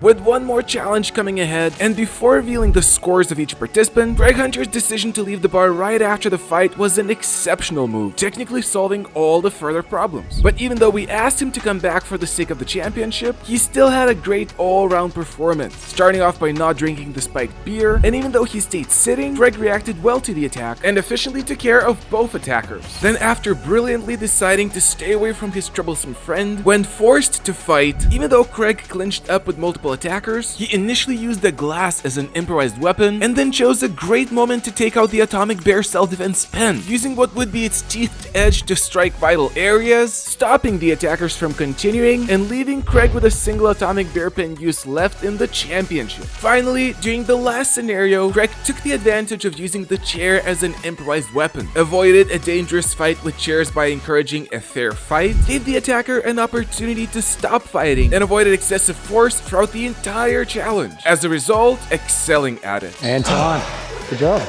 With one more challenge coming ahead, and before revealing the scores of each participant, Greg Hunter's decision to leave the bar right after the fight was an exceptional move, technically solving all the further problems. But even though we asked him to come back for the sake of the championship, he still had a great all-round performance, starting off by not drinking the spiked beer, and even though he stayed sitting, Greg reacted well to the attack and efficiently took care of both attackers. Then after brilliantly deciding to stay away from his troublesome friend, when forced to fight, even though Craig clinched up with multiple attackers, he initially used the glass as an improvised weapon and then chose a great moment to take out the atomic bear self-defense pen, using what would be its teethed edge to strike vital areas, stopping the attackers from continuing and leaving Craig with a single atomic bear pen use left in the championship. Finally, during the last scenario, Craig took the advantage of using the chair as an improvised weapon, avoided a dangerous fight with chairs by encouraging a fair fight, gave the attacker an opportunity to stop fighting, and avoided excessive force throughout the entire challenge. As a result, excelling at it. Anton, good job.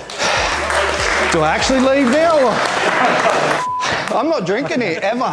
Do I actually leave now? I'm not drinking it, ever.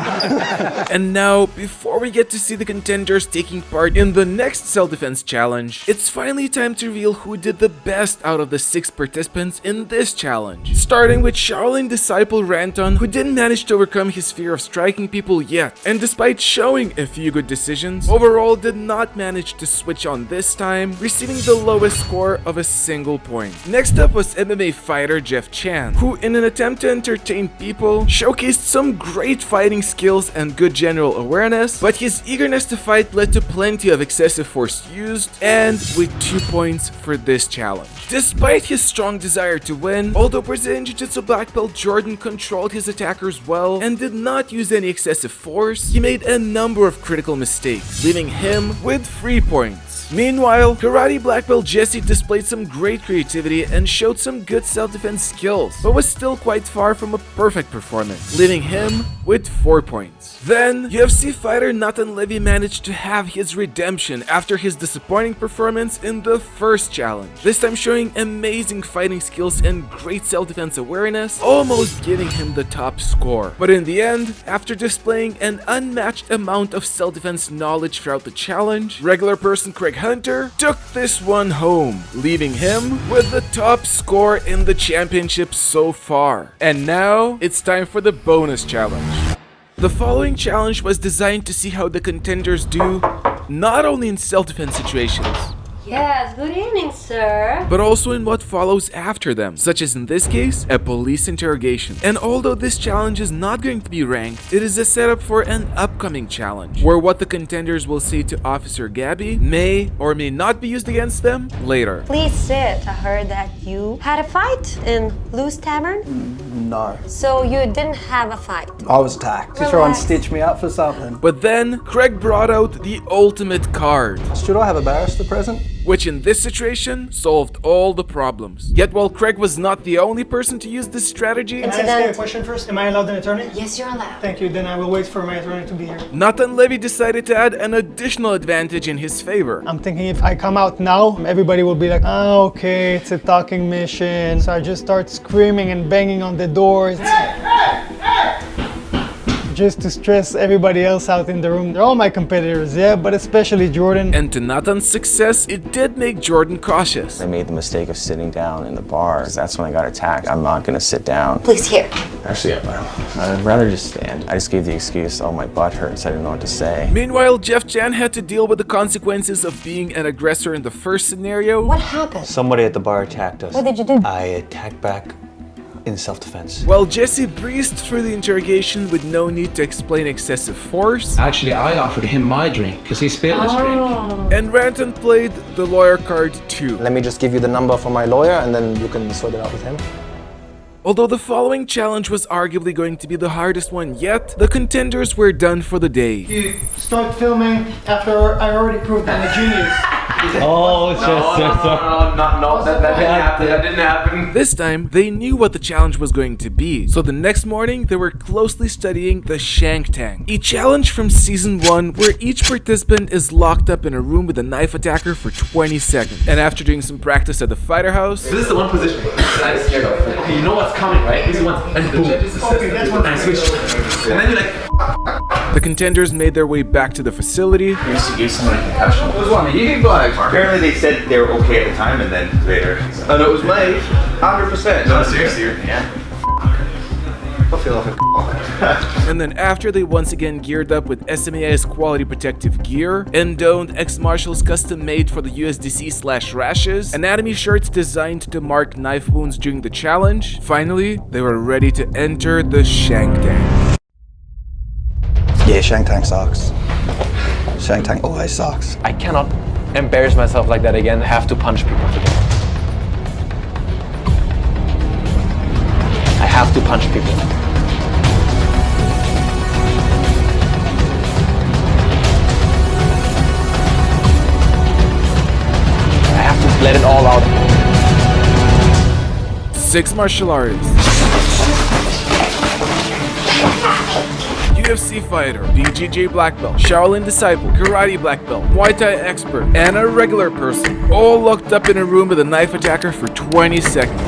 And now, before we get to see the contenders taking part in the next self-defense challenge, it's finally time to reveal who did the best out of the 6 participants in this challenge. Starting with Shaolin disciple Ranton, who didn't manage to overcome his fear of striking people yet, and despite showing a few good decisions, overall did not manage to switch on this time, receiving the lowest score of a single point. Next up was MMA fighter Jeff Chan, who in an attempt to entertain people, showcased some great fighting skills and good general awareness, but his eagerness to fight led to plenty of excessive force used, and with 2 points for this challenge. Despite his strong desire to win, although Brazilian Jiu-Jitsu black belt Jordan controlled his attackers well and did not use any excessive force, he made a number of critical mistakes, leaving him with 3 points. Meanwhile, Karate black belt Jesse displayed some great creativity and showed some good self-defense skills, but was still quite far from a perfect performance, leaving him with 4 points. Then, UFC fighter Natan Levy managed to have his redemption after his disappointing performance in the first challenge, this time showing amazing fighting skills and great self-defense awareness, almost giving him the top score. But in the end, after displaying an unmatched amount of self-defense knowledge throughout the challenge, regular person Craig Hunter took this one home, leaving him with the top score in the championship so far. And now, it's time for the bonus challenge. The following challenge was designed to see how the contenders do, not only in self-defense situations, Yes, good evening, sir. but also in what follows after them, such as in this case, a police interrogation. And although this challenge is not going to be ranked, it is a setup for an upcoming challenge, where what the contenders will say to Officer Gabby may or may not be used against them later. Please sit. I heard that you had a fight in Lou's Tavern. No. So you didn't have a fight. I was attacked. To try and stitch me up for something. But then, Craig brought out the ultimate card. Should I have a barrister present? which in this situation solved all the problems. Yet while Craig was not the only person to use this strategy, Can I ask you a question first? Am I allowed an attorney? Yes, you're allowed. Thank you, then I will wait for my attorney to be here. Natan Levy decided to add an additional advantage in his favor. I'm thinking if I come out now, everybody will be like, oh, okay, it's a talking mission. So I just start screaming and banging on the doors. Just to stress everybody else out in the room. They're all my competitors, yeah, but especially Jordan. And to Natan's success, it did make Jordan cautious. I made the mistake of sitting down in the bar, because that's when I got attacked. I'm not gonna sit down. Please, here. Actually, I'd rather just stand. I just gave the excuse, oh, my butt hurts, I didn't know what to say. Meanwhile, Jeff Chan had to deal with the consequences of being an aggressor in the first scenario. What happened? Somebody at the bar attacked us. What did you do? I attacked back in self-defense. While Jesse breezed through the interrogation with no need to explain excessive force. Actually, I offered him my drink because he spilled his drink. And Ranton played the lawyer card too. Let me just give you the number for my lawyer and then you can sort it out with him. Although the following challenge was arguably going to be the hardest one yet, the contenders were done for the day. You start filming after I already proved I'm a genius. Oh, no, that didn't happen. This time, they knew what the challenge was going to be, so the next morning, they were closely studying the Shank tank, a challenge from season 1 where each participant is locked up in a room with a knife attacker for 20 seconds. And after doing some practice at the fighter house, This is the one position that I'm scared of. Okay, you know what's coming, right? This is one, and boom. Okay, that's one. And I switch. And then you're like, the contenders made their way back to the facility. You used to give somebody a concussion. It was one. You can go like. Apparently they said they were okay at the time, and then later. Oh no, it was me. 100%. No, seriously, yeah. I feel like a And then after they once again geared up with SMAI's quality protective gear and donned Xmartial's custom made for the USDC / rashes, anatomy shirts designed to mark knife wounds during the challenge, finally, they were ready to enter the Shank tank. Yeah, Shank tank sucks. Shank tank always sucks. I cannot embarrass myself like that again. I have to punch people today. I have to punch people. I have to let it all out. 6 martial artists. UFC fighter, BJJ black belt, Shaolin disciple, karate black belt, Muay Thai expert, and a regular person, all locked up in a room with a knife attacker for 20 seconds.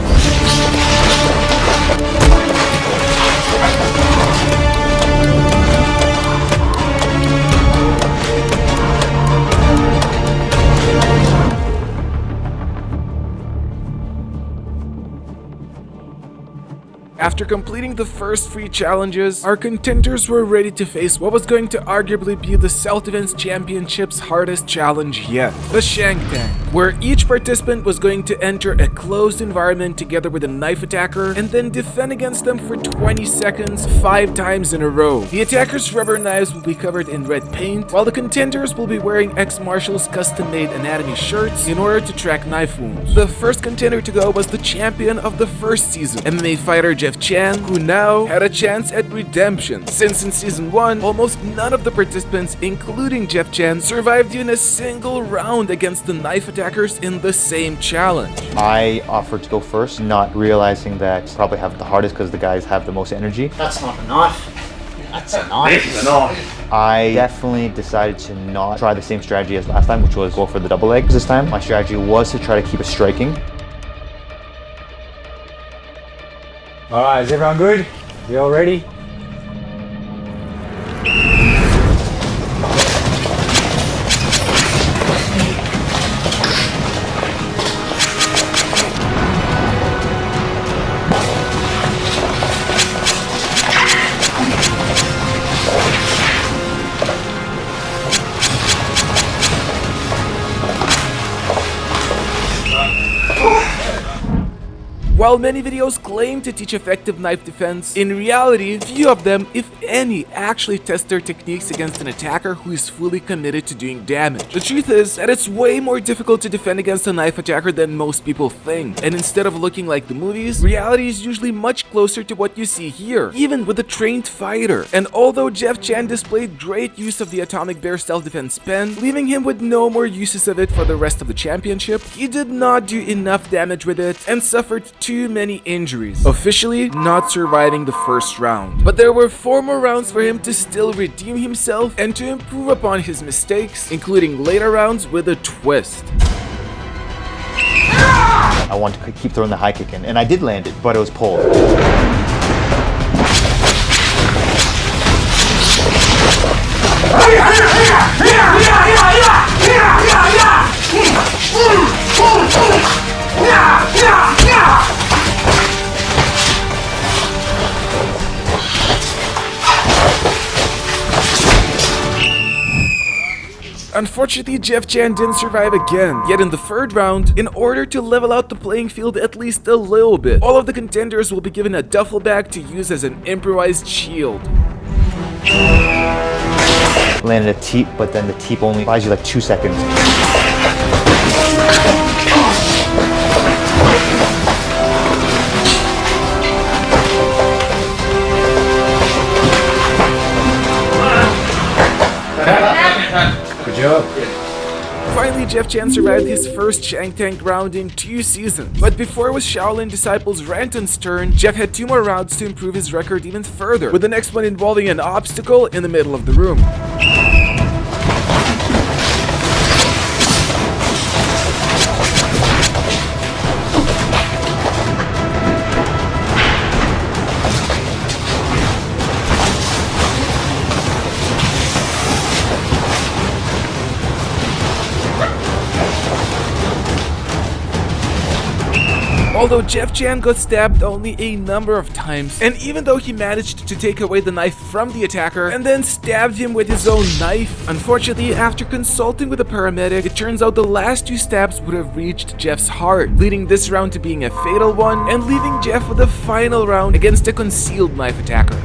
After completing the first 3 challenges, our contenders were ready to face what was going to arguably be the Self-Defense Championship's hardest challenge yet, the Shank tank, where each participant was going to enter a closed environment together with a knife attacker and then defend against them for 20 seconds 5 times in a row. The attacker's rubber knives will be covered in red paint, while the contenders will be wearing Xmartial's custom-made anatomy shirts in order to track knife wounds. The first contender to go was the champion of the first season, MMA fighter Jeff Chan, who now had a chance at redemption, since in season 1, almost none of the participants, including Jeff Chan, survived even a single round against the knife attackers in the same challenge. I offered to go first, not realizing that I probably have the hardest because the guys have the most energy. That's not a knife. That's a knife. This is a knife. I definitely decided to not try the same strategy as last time, which was go for the double legs this time. My strategy was to try to keep it striking. Alright, is everyone good? You all ready? While many videos claim to teach effective knife defense, in reality, few of them, if any, actually test their techniques against an attacker who is fully committed to doing damage. The truth is that it's way more difficult to defend against a knife attacker than most people think, and instead of looking like the movies, reality is usually much closer to what you see here, even with a trained fighter. And although Jeff Chan displayed great use of the Atomic Bear self-defense pen, leaving him with no more uses of it for the rest of the championship, he did not do enough damage with it and suffered too many injuries, officially not surviving the first round. But there were 4 more rounds for him to still redeem himself and to improve upon his mistakes, including later rounds with a twist. I wanted to keep throwing the high kick in, and I did land it, but it was pulled. Unfortunately, Jeff Chan didn't survive again, yet in the 3rd round, in order to level out the playing field at least a little bit, all of the contenders will be given a duffel bag to use as an improvised shield. Landed a teep, but then the teep only buys you like 2 seconds. Good job. Finally, Jeff Chan survived his first Shank Tank round in 2 seasons. But before it was Shaolin disciples Ranton's turn, Jeff had 2 more rounds to improve his record even further, with the next one involving an obstacle in the middle of the room. Although Jeff Chan got stabbed only a number of times, and even though he managed to take away the knife from the attacker and then stabbed him with his own knife, unfortunately, after consulting with a paramedic, it turns out the last 2 stabs would have reached Jeff's heart, leading this round to being a fatal one and leaving Jeff with a final round against a concealed knife attacker.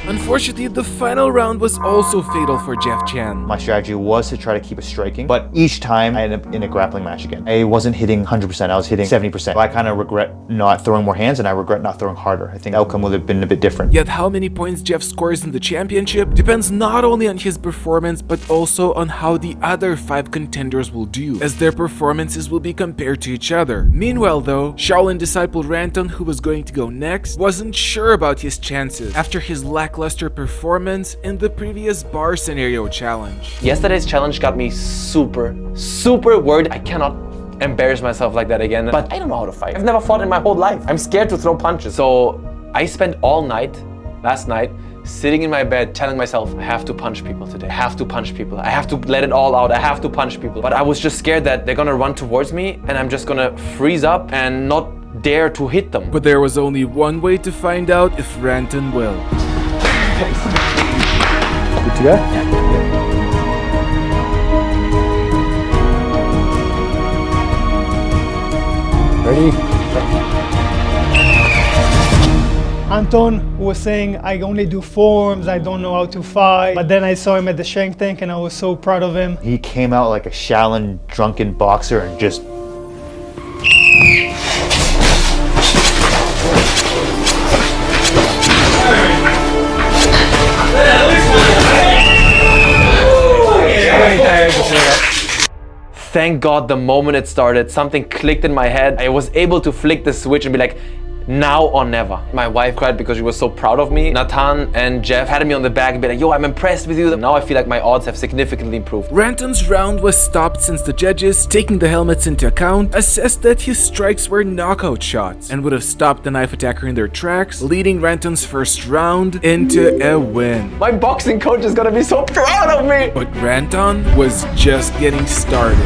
Unfortunately, the final round was also fatal for Jeff Chan. My strategy was to try to keep us striking, but each time I ended up in a grappling match again. I wasn't hitting 100%, I was hitting 70%. So I kind of regret not throwing more hands, and I regret not throwing harder. I think the outcome would have been a bit different. Yet how many points Jeff scores in the championship depends not only on his performance, but also on how the other 5 contenders will do, as their performances will be compared to each other. Meanwhile though, Shaolin disciple Ranton, who was going to go next, wasn't sure about his chances after his lackluster performance in the previous bar scenario challenge. Yesterday's challenge got me super worried. I cannot embarrass myself like that again, but I don't know how to fight. I've never fought in my whole life. I'm scared to throw punches. So I spent all night, last night, sitting in my bed telling myself, I have to punch people today. I have to punch people. I have to let it all out. I have to punch people. But I was just scared that they're gonna run towards me and I'm just gonna freeze up and not dare to hit them. But there was only one way to find out if Ranton will. Good to go? Yeah. Ready? Anton was saying, I only do forms, I don't know how to fight. But then I saw him at the Shank Tank and I was so proud of him. He came out like a Shaolin drunken boxer and just... Thank God the moment it started, something clicked in my head. I was able to flick the switch and be like, now or never. My wife cried because she was so proud of me. Natan and Jeff had me on the back and be like, yo, I'm impressed with you. Now I feel like my odds have significantly improved. Ranton's round was stopped since the judges, taking the helmets into account, assessed that his strikes were knockout shots and would have stopped the knife attacker in their tracks, leading Ranton's first round into a win. My boxing coach is gonna be so proud of me! But Ranton was just getting started.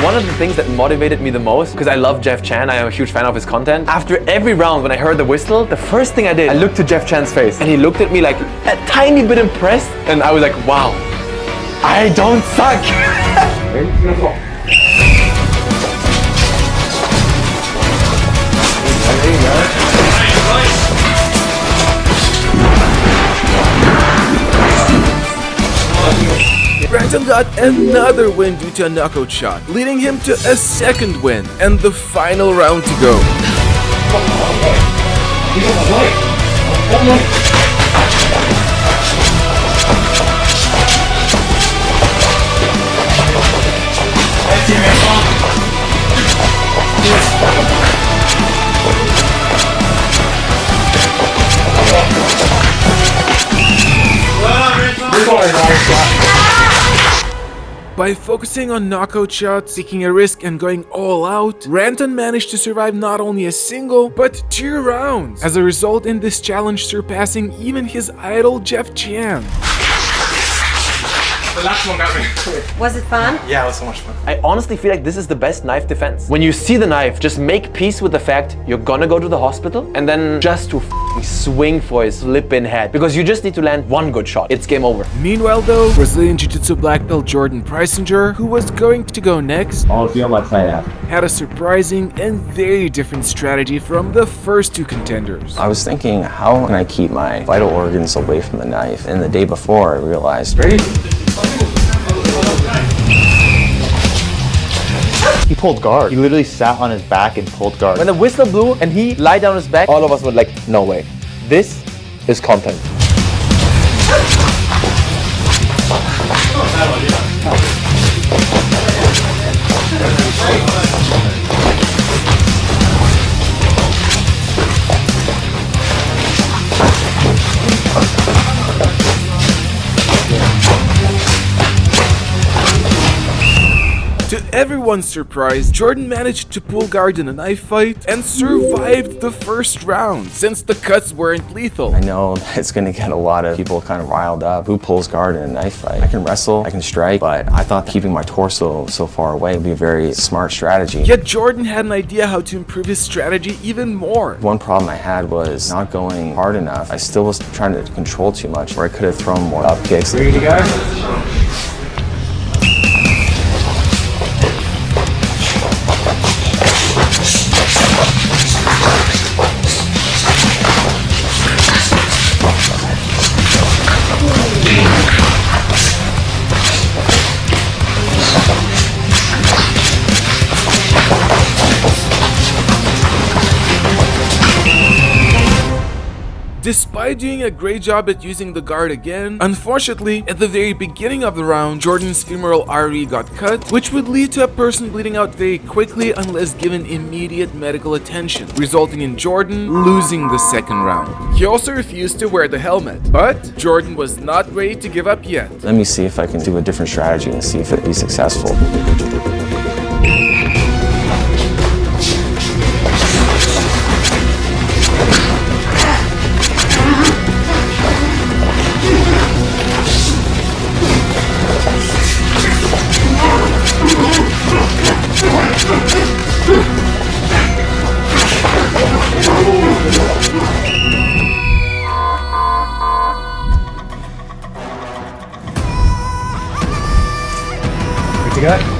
One of the things that motivated me the most, because I love Jeff Chan, I am a huge fan of his content. After every round when I heard the whistle, the first thing I did, I looked to Jeff Chan's face and he looked at me like a tiny bit impressed, and I was like, wow, I don't suck. Ranton got another win due to a knockout shot, leading him to a second win and the final round to go. By focusing on knockout shots, taking a risk and going all out, Ranton managed to survive not only a single, but 2 rounds, as a result in this challenge surpassing even his idol Jeff Chan. The last one got me. Was it fun? Yeah, it was so much fun. I honestly feel like this is the best knife defense. When you see the knife, just make peace with the fact you're gonna go to the hospital and then just to swing for his flippin' head, because you just need to land one good shot. It's game over. Meanwhile though, Brazilian Jiu-Jitsu black belt Jordan Preisinger, who was going to go next, I'll see on my side after, had a surprising and very different strategy from the first 2 contenders. I was thinking, how can I keep my vital organs away from the knife? And the day before, I realized, ready? He pulled guard. He literally sat on his back and pulled guard. When the whistle blew and he lied down his back, all of us were like, no way. This is content. To everyone's surprise, Jordan managed to pull guard in a knife fight and survived the first round, since the cuts weren't lethal. I know it's going to get a lot of people kind of riled up. Who pulls guard in a knife fight? I can wrestle, I can strike, but I thought keeping my torso so far away would be a very smart strategy. Yet Jordan had an idea how to improve his strategy even more. One problem I had was not going hard enough. I still was trying to control too much, where I could have thrown more up kicks. Ready to go? Despite doing a great job at using the guard again, unfortunately, at the very beginning of the round, Jordan's femoral artery got cut, which would lead to a person bleeding out very quickly unless given immediate medical attention, resulting in Jordan losing the second round. He also refused to wear the helmet, but Jordan was not ready to give up yet. Let me see if I can do a different strategy and see if it'll be successful. to go.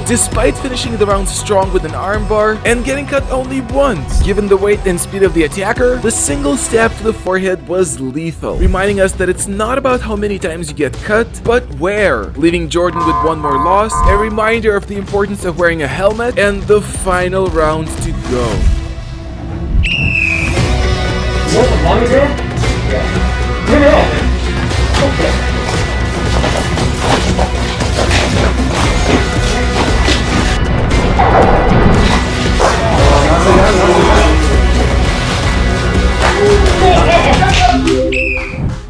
Despite finishing the round strong with an armbar and getting cut only once, given the weight and speed of the attacker, the single stab to the forehead was lethal, reminding us that it's not about how many times you get cut, but where, leaving Jordan with one more loss, a reminder of the importance of wearing a helmet, and the final round to go.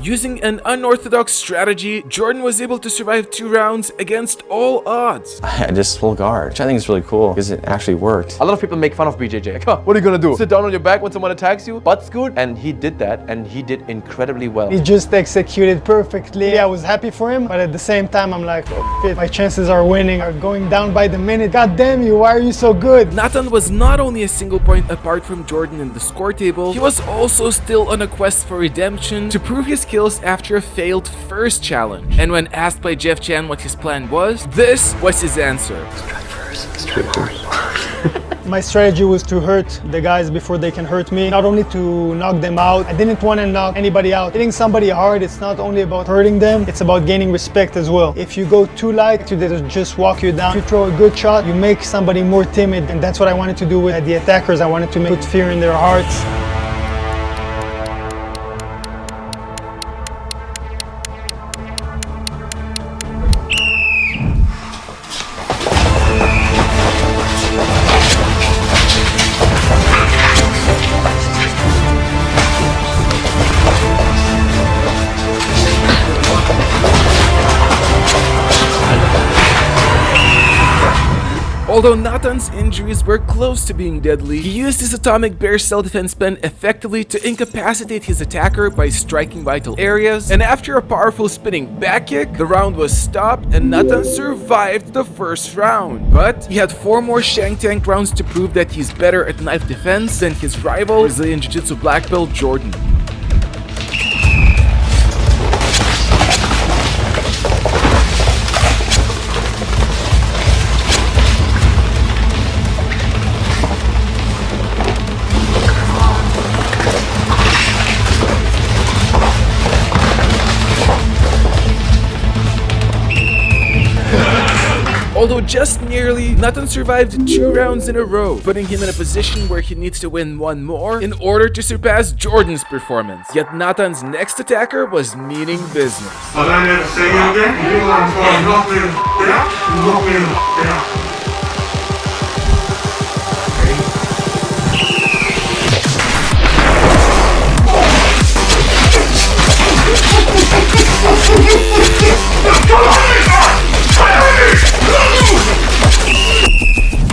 Using an unorthodox strategy, Jordan was able to survive 2 rounds against all odds. I just full guard, which I think is really cool because it actually worked. A lot of people make fun of BJJ. Come on, what are you gonna do? Sit down on your back when someone attacks you? Butt scoot? And he did that, and he did incredibly well. He just executed perfectly. I was happy for him, but at the same time, I'm like, oh, shit, my chances are winning are going down by the minute. God damn you, why are you so good? Natan was not only a single point apart from Jordan in the score table, he was also still on a quest for redemption to prove his skills after a failed first challenge. And when asked by Jeff Chan what his plan was, this was his answer. Strike first. My strategy was to hurt the guys before they can hurt me, not only to knock them out. I didn't want to knock anybody out. Hitting somebody hard, it's not only about hurting them, it's about gaining respect as well. If you go too light, they just walk you down. If you throw a good shot, you make somebody more timid, and that's what I wanted to do with the attackers. I wanted to put fear in their hearts. Although Natan's injuries were close to being deadly, he used his atomic bear self-defense pen effectively to incapacitate his attacker by striking vital areas, and after a powerful spinning back kick, the round was stopped and Natan survived the first round. But he had 4 more Shank tank rounds to prove that he's better at knife defense than his rival, Brazilian Jiu-Jitsu black belt Jordan. Although just nearly, Natan survived 2 rounds in a row, putting him in a position where he needs to win 1 more in order to surpass Jordan's performance. Yet Natan's next attacker was meaning business.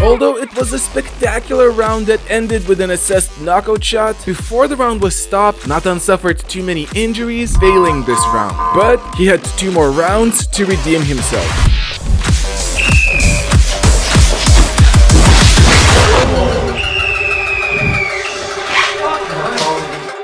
Although it was a spectacular round that ended with an assessed knockout shot, before the round was stopped, Natan suffered too many injuries, failing this round. But he had 2 more rounds to redeem himself.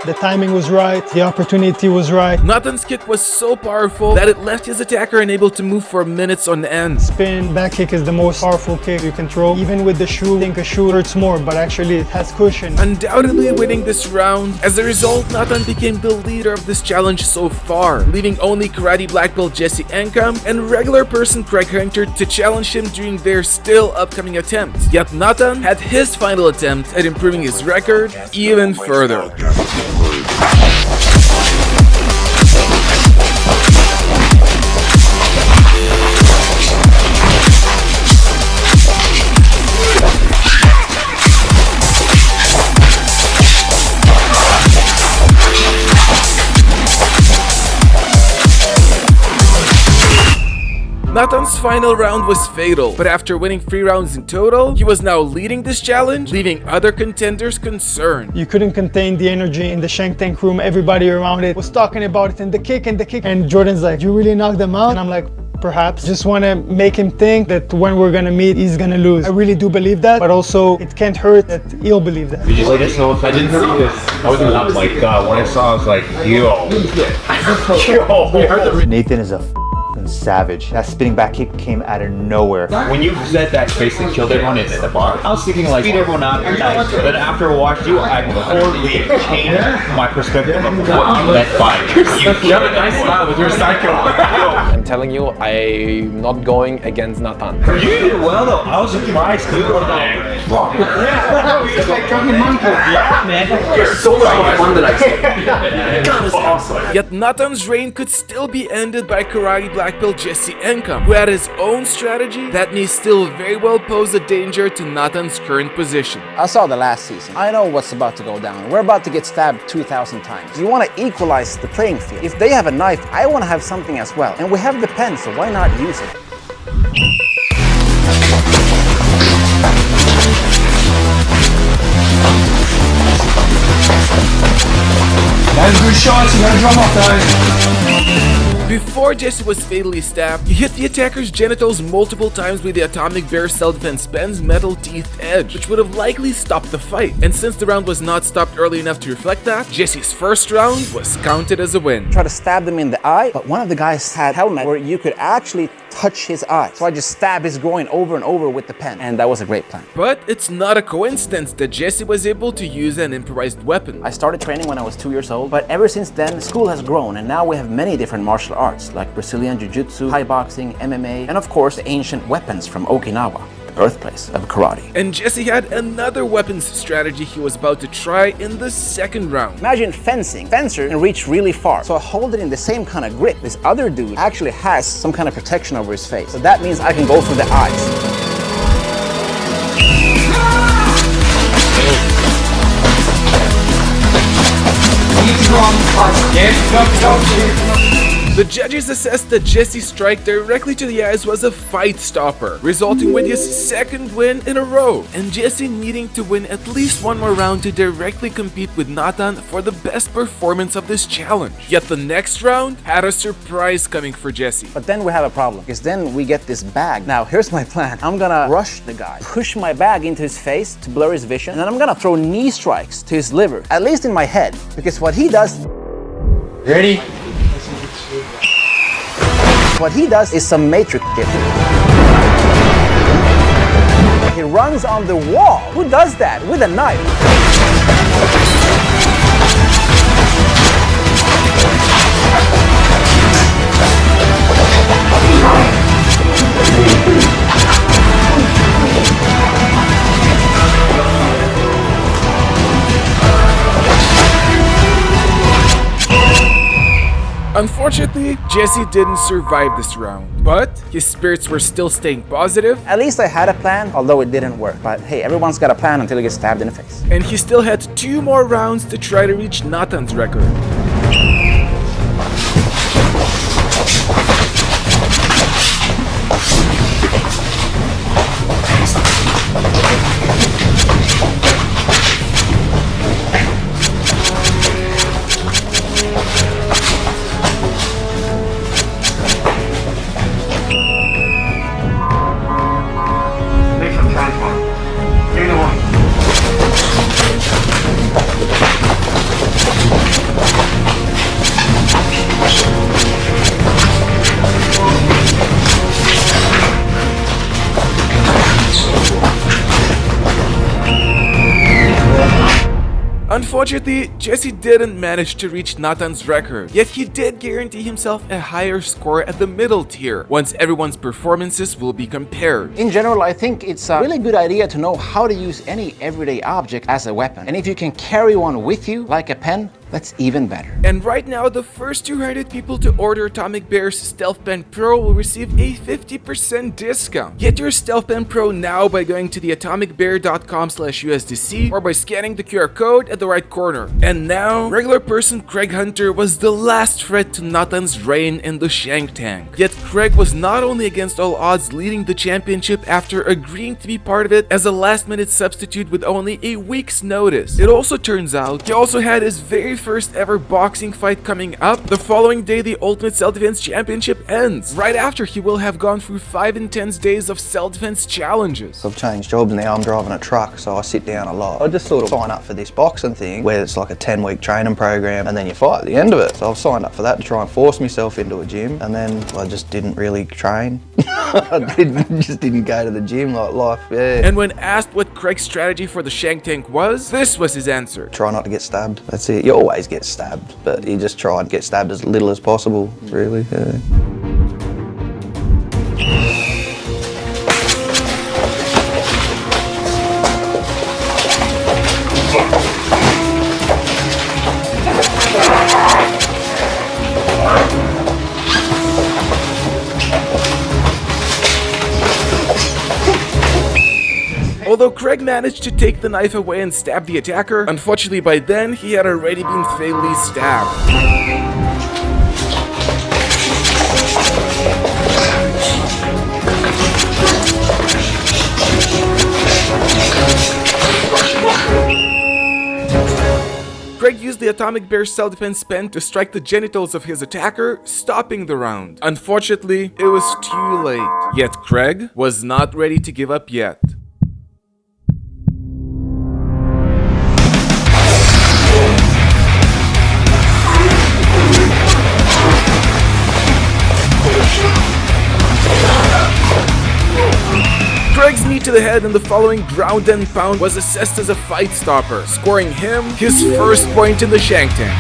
The timing was right, the opportunity was right. Natan's kick was so powerful that it left his attacker unable to move for minutes on end. Spin back kick is the most powerful kick you can throw. Even with the shoe, I think a shoe hurts more, but actually it has cushion. Undoubtedly winning this round. As a result, Natan became the leader of this challenge so far, leaving only karate black belt Jesse Enkamp and regular person Craig Hunter to challenge him during their still upcoming attempts. Yet Natan had his final attempt at improving his record even further. Natan's final round was fatal, but after winning 3 rounds in total, he was now leading this challenge, leaving other contenders concerned. You couldn't contain the energy in the Shank tank room. Everybody around it was talking about it and the kick and the kick. And Jordan's like, you really knocked them out? And I'm like, perhaps. Just want to make him think that when we're gonna meet, he's gonna lose. I really do believe that, but also it can't hurt that he'll believe that. Did you see this? No, I didn't see this. I was like, oh my god, when I saw it, I was like, yo. Yo. Natan is a f***ing savage. That spinning back kick came out of nowhere. When you said that basically killed everyone in the bar, I was thinking like, beat everyone out, nice. But after I watched you, I totally changed my perspective of what you meant by you have a nice smile with your cycle. I'm telling you, I'm not going against Natan. You did well though. I was surprised. You were like, It's like Dragon Monkey. yeah, man. You're so much more fun than I expected. God, it's awesome. Yet Natan's reign could still be ended by karate black belt Jesse Enkamp, who had his own strategy that may still very well pose a danger to Natan's current position. I saw the last season. I know what's about to go down. We're about to get stabbed 2,000 times. You want to equalize the playing field. If they have a knife, I want to have something as well. And we have the pen, so why not use it? That was good shots, you gotta drum off those. Before Jesse was fatally stabbed, he hit the attacker's genitals multiple times with the Atomic Bear self-defense pen's metal teethed edge, which would have likely stopped the fight. And since the round was not stopped early enough to reflect that, Jesse's first round was counted as a win. Try to stab them in the eye, but one of the guys had a helmet where you could actually touch his eye. So I just stabbed his groin over and over with the pen, and that was a great plan. But it's not a coincidence that Jesse was able to use an improvised weapon. I started training when I was 2 years old, but ever since then, school has grown, and now we have many different martial arts, like Brazilian Jiu-jitsu, Thai boxing, MMA, and of course the ancient weapons from Okinawa, the birthplace of karate. And Jesse had another weapons strategy he was about to try in the second round. Imagine fencing. Fencer can reach really far, so I hold it in the same kind of grip. This other dude actually has some kind of protection over his face, so that means I can go through the eyes. The judges assessed that Jesse's strike directly to the eyes was a fight stopper, resulting with his second win in a row, and Jesse needing to win at least one more round to directly compete with Natan for the best performance of this challenge. Yet the next round had a surprise coming for Jesse. But then we have a problem, because then we get this bag. Now here's my plan. I'm gonna rush the guy, push my bag into his face to blur his vision, and then I'm gonna throw knee strikes to his liver, at least in my head, because what he does... Ready? What he does is some matrix shit. He runs on the wall. Who does that with a knife? Unfortunately, Jesse didn't survive this round, but his spirits were still staying positive. At least I had a plan, although it didn't work. But hey, everyone's got a plan until he gets stabbed in the face. And he still had 2 more rounds to try to reach Natan's record. Unfortunately, Jesse didn't manage to reach Natan's record, yet he did guarantee himself a higher score at the middle tier, once everyone's performances will be compared. In general, I think it's a really good idea to know how to use any everyday object as a weapon. And if you can carry one with you, like a pen, That's even better. And right now, the first 200 people to order Atomic Bear's Stealth Pen Pro will receive a 50% discount. Get your Stealth Pen Pro now by going to the atomicbear.com/USDC or by scanning the QR code at the right corner. And now, regular person Craig Hunter was the last threat to Natan's reign in the Shank tank. Yet Craig was not only against all odds leading the championship after agreeing to be part of it as a last-minute substitute with only a week's notice. It also turns out he also had his very first ever boxing fight coming up the following day the Ultimate Self-Defense Championship ends, right after he will have gone through 5 intense days of self-defense challenges. I've changed jobs now, I'm driving a truck, so I sit down a lot. I just sort of sign up for this boxing thing where it's like a 10-week training program and then you fight at the end of it. So I've signed up for that to try and force myself into a gym, and then I just didn't really train. I just didn't go to the gym like life, yeah. And when asked what Craig's strategy for the Shank tank was, this was his answer. Try not to get stabbed, that's it. You always get stabbed, but you just try and get stabbed as little as possible, really, yeah. Although Craig managed to take the knife away and stab the attacker, unfortunately by then he had already been fatally stabbed. Craig used the Atomic Bear's self-defense pen to strike the genitals of his attacker, stopping the round. Unfortunately, it was too late. Yet Craig was not ready to give up yet. Craig's knee to the head in the following ground and pound was assessed as a fight stopper, scoring him his first point in the Shank tank.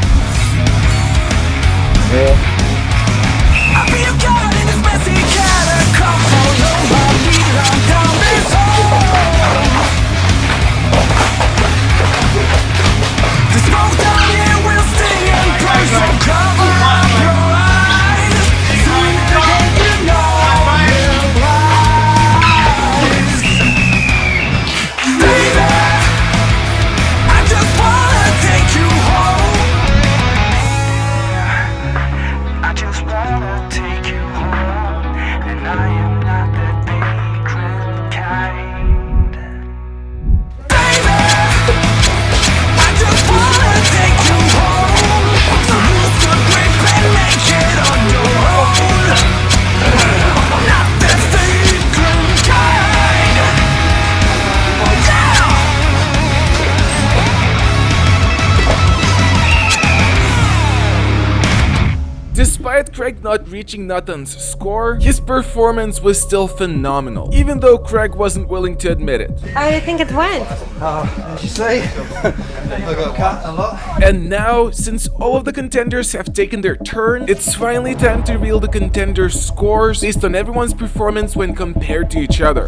Despite Craig not reaching Natan's score, his performance was still phenomenal, even though Craig wasn't willing to admit it. How do you think it went? As you see, I got cut a lot. And now, since all of the contenders have taken their turn, it's finally time to reveal the contenders' scores based on everyone's performance when compared to each other.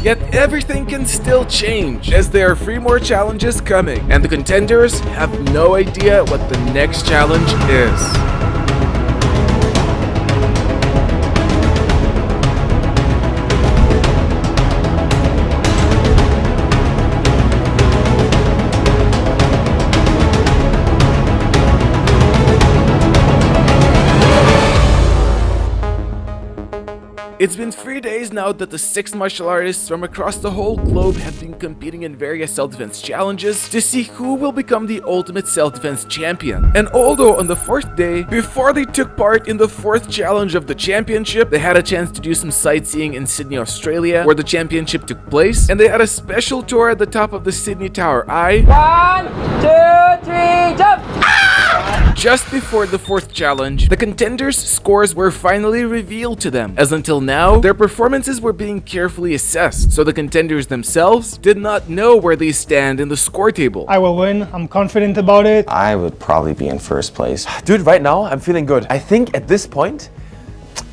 Yet everything can still change, as there are 3 more challenges coming, and the contenders have no idea what the next challenge is. It's been 3 days now that the 6 martial artists from across the whole globe have been competing in various self-defense challenges to see who will become the ultimate self-defense champion. And although on the 4th day, before they took part in the 4th challenge of the championship, they had a chance to do some sightseeing in Sydney, Australia, where the championship took place, and they had a special tour at the top of the Sydney Tower Eye. 1, 2, 3, jump! Just before the 4th challenge, the contenders' scores were finally revealed to them, as until now, their performances were being carefully assessed, so the contenders themselves did not know where they stand in the score table. I will win, I'm confident about it. I would probably be in first place. Dude, right now, I'm feeling good. I think at this point,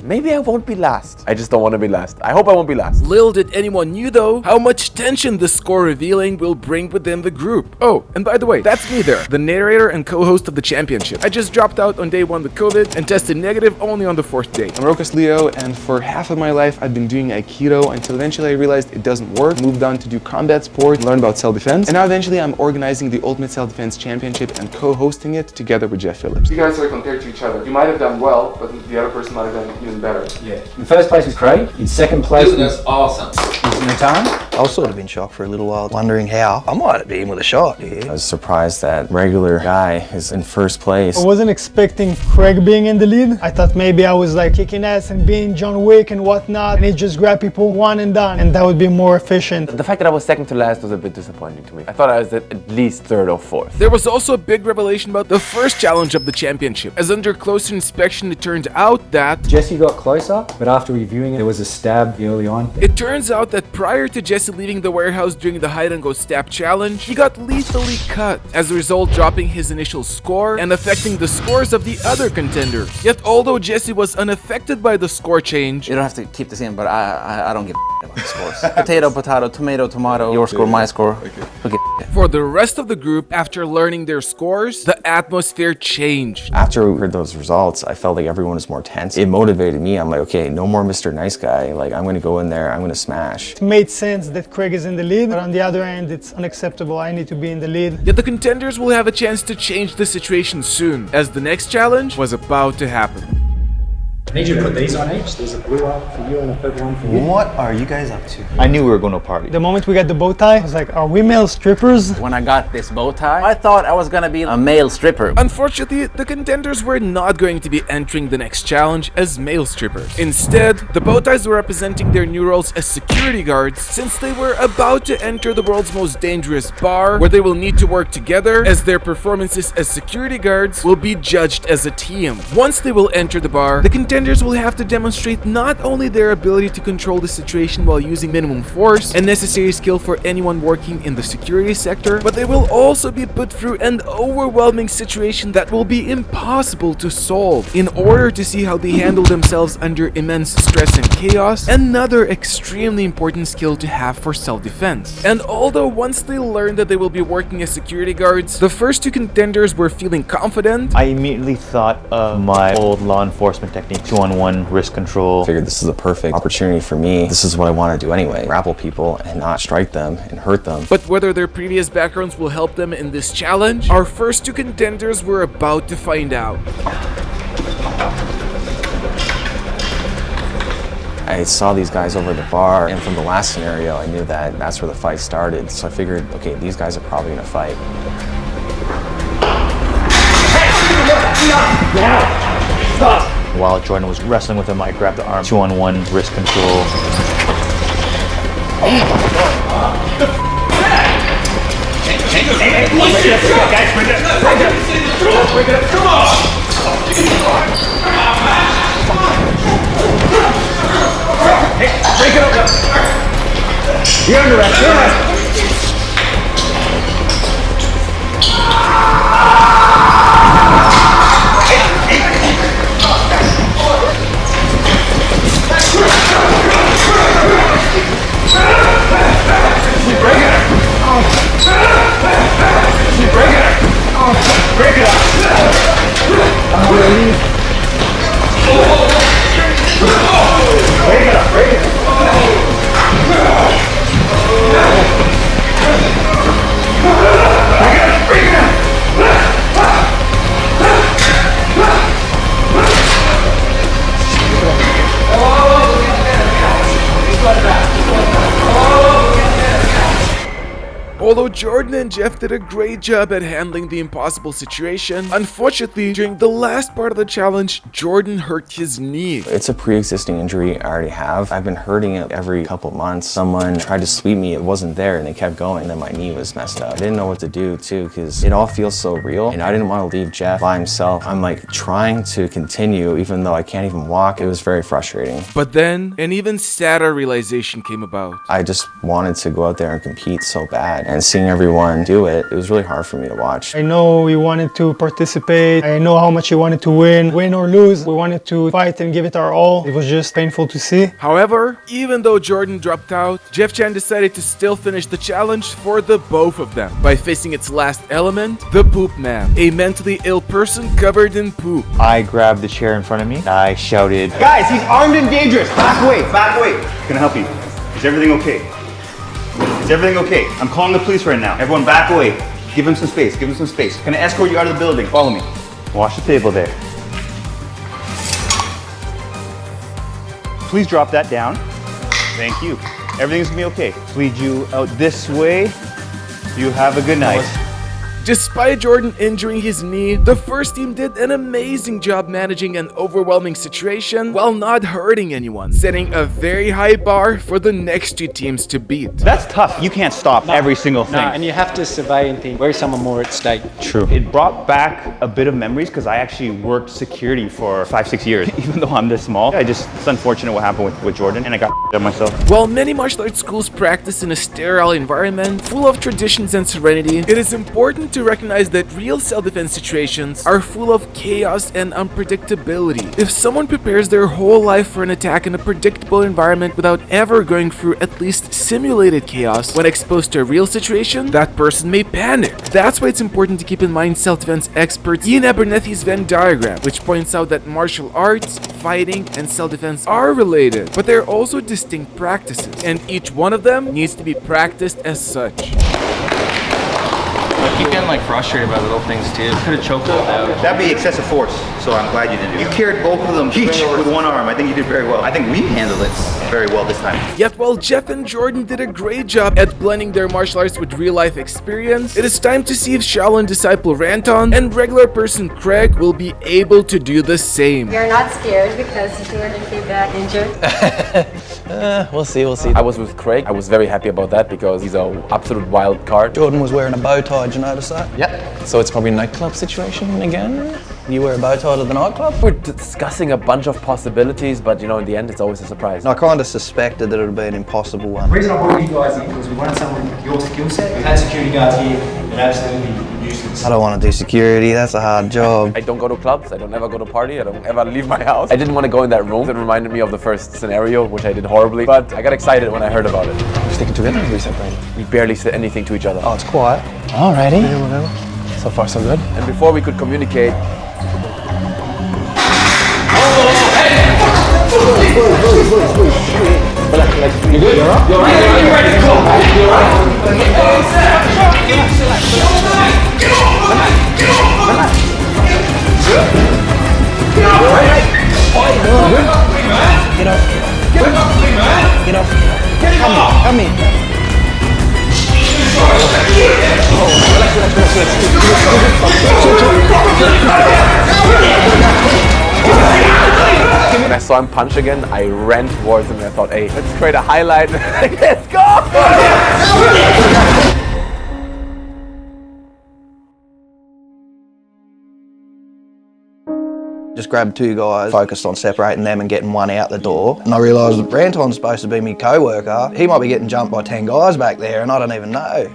maybe I won't be last. I just don't want to be last. I hope I won't be last. Little did anyone knew though how much tension the score revealing will bring within the group. Oh, and by the way, that's me there, the narrator and co-host of the championship. I just dropped out on day 1 with COVID and tested negative only on the 4th day. I'm Rokas Leo, and for half of my life I've been doing Aikido until eventually I realized it doesn't work, moved on to do combat sport, learn about self-defense, and now eventually I'm organizing the Ultimate Self-Defense Championship and co-hosting it together with Jeff Phillips. You guys are compared to each other. You might have done well, but the other person might have done even better. Yeah. In first place was Craig. In second place that's awesome. was Natan. I was sort of in shock for a little while, wondering how I might have been with a shot. I was surprised that regular guy is in first place. I wasn't expecting Craig being in the lead. I thought maybe I was like kicking ass and being John Wick and whatnot, and he just grab people one and done, and that would be more efficient. The fact that I was second to last was a bit disappointing to me. I thought I was at least 3rd or 4th. There was also a big revelation about the first challenge of the championship, as under closer inspection it turned out that Jesse got closer, but after reviewing it, there was a stab early on. it turns out that prior to Jesse leaving the warehouse during the hide and go stab challenge, he got lethally cut, as a result dropping his initial score and affecting the scores of the other contenders. Yet although Jesse was unaffected by the score change, You don't have to keep this in, but I don't give a about the scores. Potato, potato, tomato, tomato, your score, my score. Okay. for the rest of the group, after learning their scores, the atmosphere changed. After we heard those results, I felt like everyone was more tense. It motivated me. I'm like, okay, no more Mr. Nice Guy. Like, I'm gonna go in there, I'm gonna smash. It made sense that Craig is in the lead, but on the other end, it's unacceptable. I need to be in the lead. Yet the contenders will have a chance to change the situation soon, as the next challenge was about to happen. I need you to put these on each. There's a blue one for you and a purple one for you. What are you guys up to? I knew we were going to party. The moment we got the bow tie, I was like, are we male strippers? When I got this bow tie, I thought I was gonna be a male stripper. Unfortunately, the contenders were not going to be entering the next challenge as male strippers. Instead, the bow ties were representing their new roles as security guards, since they were about to enter the world's most dangerous bar, where they will need to work together, as their performances as security guards will be judged as a team. Once they will enter the bar, the contenders will have to demonstrate not only their ability to control the situation while using minimum force and necessary skill for anyone working in the security sector, but they will also be put through an overwhelming situation that will be impossible to solve in order to see how they handle themselves under immense stress and chaos, another extremely important skill to have for self-defense. And although once they learn that they will be working as security guards, the first two contenders were feeling confident. I immediately thought of my old law enforcement technique, 2-on-1 wrist control. I figured this is a perfect opportunity for me. This is what I want to do anyway. Grapple people and not strike them and hurt them. But whether their previous backgrounds will help them in this challenge, our first two contenders were about to find out. I saw these guys over the bar, and from the last scenario, I knew that that's where the fight started. So I figured, okay, these guys are probably gonna fight. While Jordan was wrestling with him, I grabbed the arm, 2-on-1 wrist control. Break it up. You're under arrest. You're under arrest. Break it up. I'm gonna leave. Break it up, break it up. Break it up. Although Jordan and Jeff did a great job at handling the impossible situation, unfortunately, during the last part of the challenge, Jordan hurt his knee. It's a pre-existing injury I already have. I've been hurting it every couple months. Someone tried to sweep me, it wasn't there, and they kept going, and then my knee was messed up. I didn't know what to do too, because it all feels so real, and I didn't want to leave Jeff by himself. I'm like trying to continue, even though I can't even walk. It was very frustrating. But then, an even sadder realization came about. I just wanted to go out there and compete so bad. And and seeing everyone do it, it was really hard for me to watch. I know we wanted to participate. I know how much we wanted to win or lose. We wanted to fight and give it our all. It was just painful to see. However, even though Jordan dropped out, Jeff Chan decided to still finish the challenge for the both of them by facing its last element, the Poop Man, a mentally ill person covered in poop. I grabbed the chair in front of me and I shouted, Guys, he's armed and dangerous. Back away, back away. Can I help you? Is everything okay? Is everything okay? I'm calling the police right now. Everyone back away. Give him some space, give him some space. Can I escort you out of the building? Follow me. Wash the table there. Please drop that down. Thank you. Everything's gonna be okay. Lead you out this way. You have a good night. Despite Jordan injuring his knee, the first team did an amazing job managing an overwhelming situation while not hurting anyone, setting a very high bar for the next two teams to beat. That's tough. You can't stop every single thing. And you have to survey and think, where is someone more at stake? True. It brought back a bit of memories because I actually worked security for 5-6 years. Even though I'm this small, it's unfortunate what happened with Jordan, and I got at myself. While many martial arts schools practice in a sterile environment full of traditions and serenity, it is important to recognize that real self-defense situations are full of chaos and unpredictability. If someone prepares their whole life for an attack in a predictable environment without ever going through at least simulated chaos, when exposed to a real situation, that person may panic. That's why it's important to keep in mind self-defense expert Ian Abernethy's Venn diagram, which points out that martial arts, fighting, and self-defense are related, but they're also distinct practices, and each one of them needs to be practiced as such. I keep getting like frustrated by little things too. Could have choked them out. That'd be excessive force, so I'm glad you didn't do it. You carried both of them each with one arm. I think you did very well. I think we handled it very well this time. Yet while Jeff and Jordan did a great job at blending their martial arts with real-life experience, it is time to see if Shaolin disciple Ranton and regular person Craig will be able to do the same. You're not scared because Jordan came back injured? We'll see. I was with Craig. I was very happy about that because he's an absolute wild card. Jordan was wearing a bow tie, did you notice that? Yep. So it's probably a nightclub situation again? You wear a bow tie to the nightclub? We're discussing a bunch of possibilities, but in the end, it's always a surprise. I kind of suspected that it would be an impossible one. The reason I brought you guys in was we wanted someone with your skill set. We've had security guards here, they're absolutely useless. I don't want to do security, that's a hard job. I don't go to clubs, I don't ever go to party, I don't ever leave my house. I didn't want to go in that room. It reminded me of the first scenario, which I did horribly, but I got excited when I heard about it. We're sticking together or we separated? We barely said anything to each other. Oh, it's quiet. Alrighty. Yeah, whatever. So far, so good. And before we could communicate, You good? You're right. You're ready to go. You're right. Come in. when I saw him punch again, I ran towards him and I thought, hey, let's create a highlight. Let's go! Just grabbed two guys, focused on separating them and getting one out the door. And I realised that Ranton's supposed to be my co-worker. He might be getting jumped by 10 guys back there and I don't even know.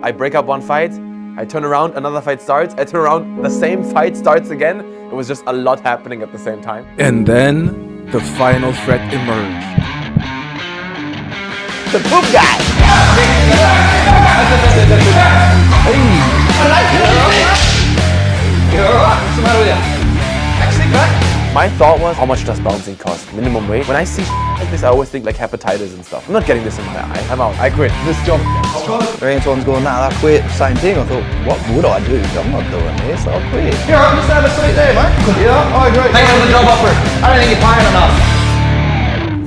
I break up one fight, I turn around, another fight starts, I turn around, the same fight starts again. It was just a lot happening at the same time. And then, the final threat emerged. The poop guy! What's the matter with you? Actually, back? My thought was, how much does bouncing cost? Minimum wage? When I see like this, I always think like hepatitis and stuff. I'm not getting this in my eye. I'm out. I quit. This job. Ranton's going, nah, I quit. Same thing. I thought, what would I do? I'm not doing this. I'll quit. Here, I'm just have a seat there, mate. Yeah, all right, great. Thanks for the job offer. I don't think you're paying enough.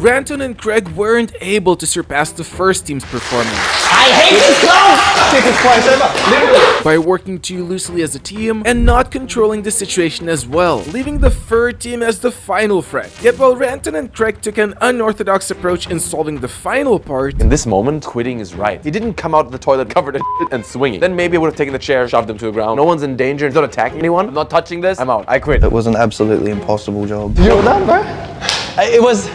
Ranton and Craig weren't able to surpass the first team's performance. I hate this club! Quickest place ever, literally. By working too loosely as a team and not controlling the situation as well, leaving the third team as the final threat. Yet while Ranton and Craig took an unorthodox approach in solving the final part, in this moment, quitting is right. He didn't come out of the toilet covered in shit and swinging. Then maybe I would have taken the chair, shoved him to the ground. No one's in danger, he's not attacking anyone. I'm not touching this, I'm out. I quit. It was an absolutely impossible job. You were done, bro? It was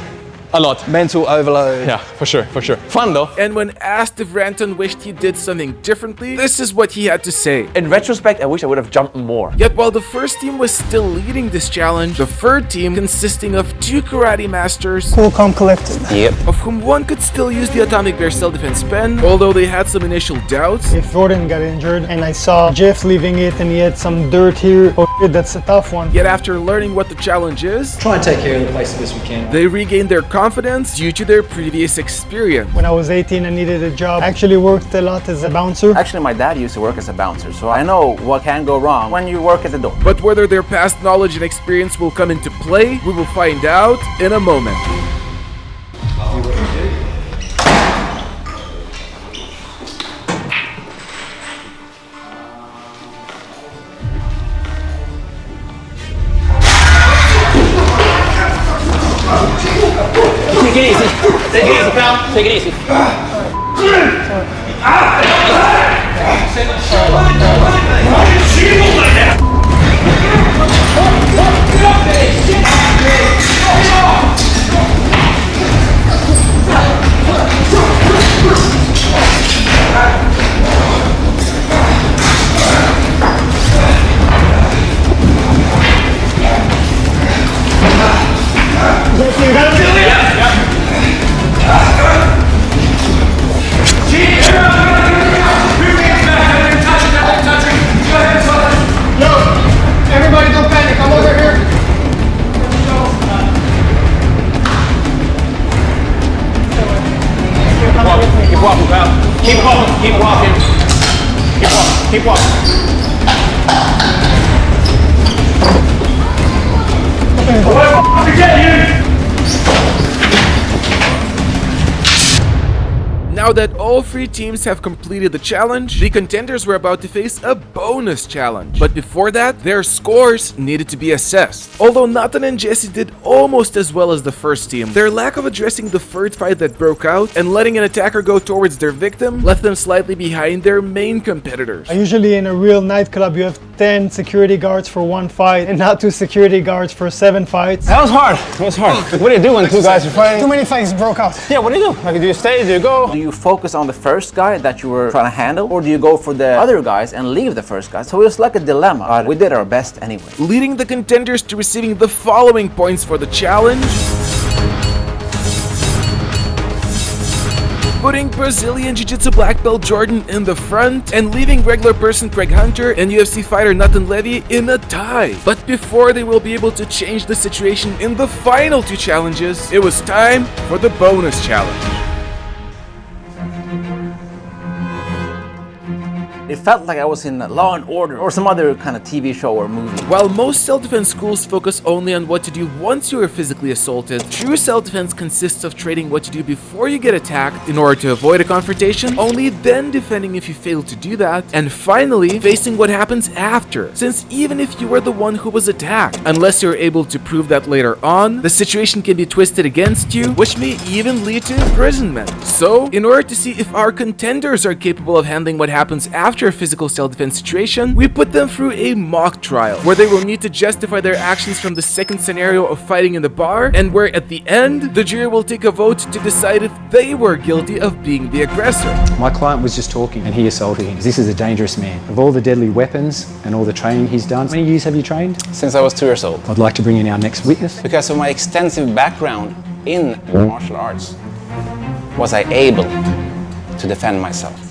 A lot. Mental overload. Yeah, for sure, for sure. Fun though. And when asked if Ranton wished he did something differently, this is what he had to say. In retrospect, I wish I would have jumped more. Yet while the first team was still leading this challenge, the third team, consisting of 2 karate masters, Cool, calm, collected. Yep. of whom one could still use the Atomic Bear self-defense pen, although they had some initial doubts. If Jordan got injured and I saw Jeff leaving it and he had some dirt here, oh shit, that's a tough one. Yet after learning what the challenge is, Try and take care of the place the best we can. they regained their confidence due to their previous experience. When I was 18 and needed a job, I actually worked a lot as a bouncer. Actually, my dad used to work as a bouncer, so I know what can go wrong when you work at the door. But whether their past knowledge and experience will come into play, we will find out in a moment. Take it easy. Take it easy, pal. Take it easy. Everybody don't panic, I'm over here. Keep walking, pal. Keep walking. Keep walking. Keep walking. Keep walking. What the fuck is that, you? Now that all 3 teams have completed the challenge, the contenders were about to face a bonus challenge. But before that, their scores needed to be assessed. Although Natan and Jesse did almost as well as the first team, their lack of addressing the third fight that broke out and letting an attacker go towards their victim left them slightly behind their main competitors. Usually in a real nightclub, you have 10 security guards for 1 fight and not 2 security guards for 7 fights. That was hard. That was hard. What do you do when 2 guys are fighting? Too many fights broke out. Yeah, what do you do? Like, do you stay? Do you go? Do you focus on the first guy that you were trying to handle, or do you go for the other guys and leave the first guy? So it was like a dilemma, but we did our best anyway. Leading the contenders to receiving the following points for the challenge: putting Brazilian Jiu-Jitsu black belt Jordan in the front and leaving regular person Craig Hunter and UFC fighter Natan Levy in a tie. But before they will be able to change the situation in the final 2 challenges, it was time for the bonus challenge. It felt like I was in Law and Order or some other kind of TV show or movie. While most self-defense schools focus only on what to do once you are physically assaulted, true self-defense consists of training what to do before you get attacked in order to avoid a confrontation, only then defending if you fail to do that, and finally facing what happens after, since even if you were the one who was attacked, unless you're able to prove that later on, the situation can be twisted against you, which may even lead to imprisonment. So, in order to see if our contenders are capable of handling what happens after a physical self-defense situation, we put them through a mock trial, where they will need to justify their actions from the second scenario of fighting in the bar, and where at the end, the jury will take a vote to decide if they were guilty of being the aggressor. My client was just talking and he assaulted him. This is a dangerous man. Of all the deadly weapons and all the training he's done, how many years have you trained? Since I was 2 years old. I'd like to bring in our next witness. Because of my extensive background in martial arts, was I able to defend myself.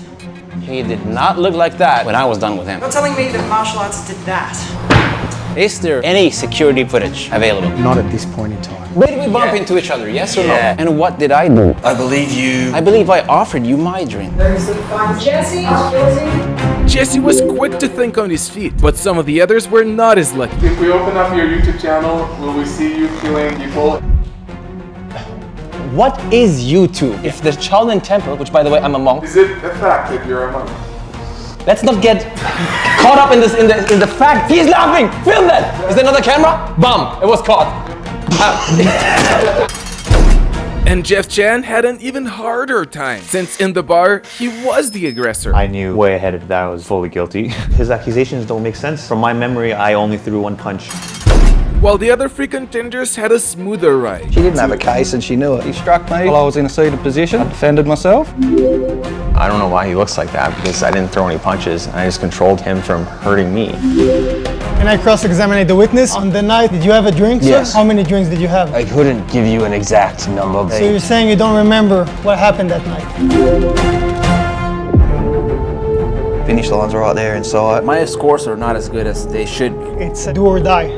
He did not look like that when I was done with him. You're telling me that martial arts did that? Is there any security footage available? Not at this point in time. Did we bump into each other, yes or no? And what did I do? I believe you. I believe I offered you my drink. Jesse, Jesse was quick to think on his feet, but some of the others were not as lucky. If we open up your YouTube channel, will we see you killing people? What is YouTube? If the Shaolin temple, which by the way I'm a monk. Is it a fact that you're a monk? Let's not get caught up in this in the fact. He's laughing. Film that. Is there another camera? Bum. It was caught. And Jeff Chan had an even harder time, since in the bar, he was the aggressor. I knew way ahead that I was fully guilty. His accusations don't make sense. From my memory, I only threw 1 punch. while the other 3 contenders had a smoother ride. She didn't have a case and she knew it. He struck me while I was in a seated position. I defended myself. I don't know why he looks like that because I didn't throw any punches. I just controlled him from hurting me. Can I cross-examine the witness? On the night, did you have a drink, sir? Yes. How many drinks did you have? I couldn't give you an exact number. So you're saying you don't remember what happened that night? Finish lines right there in sight. My scores are not as good as they should be. It's a do or die.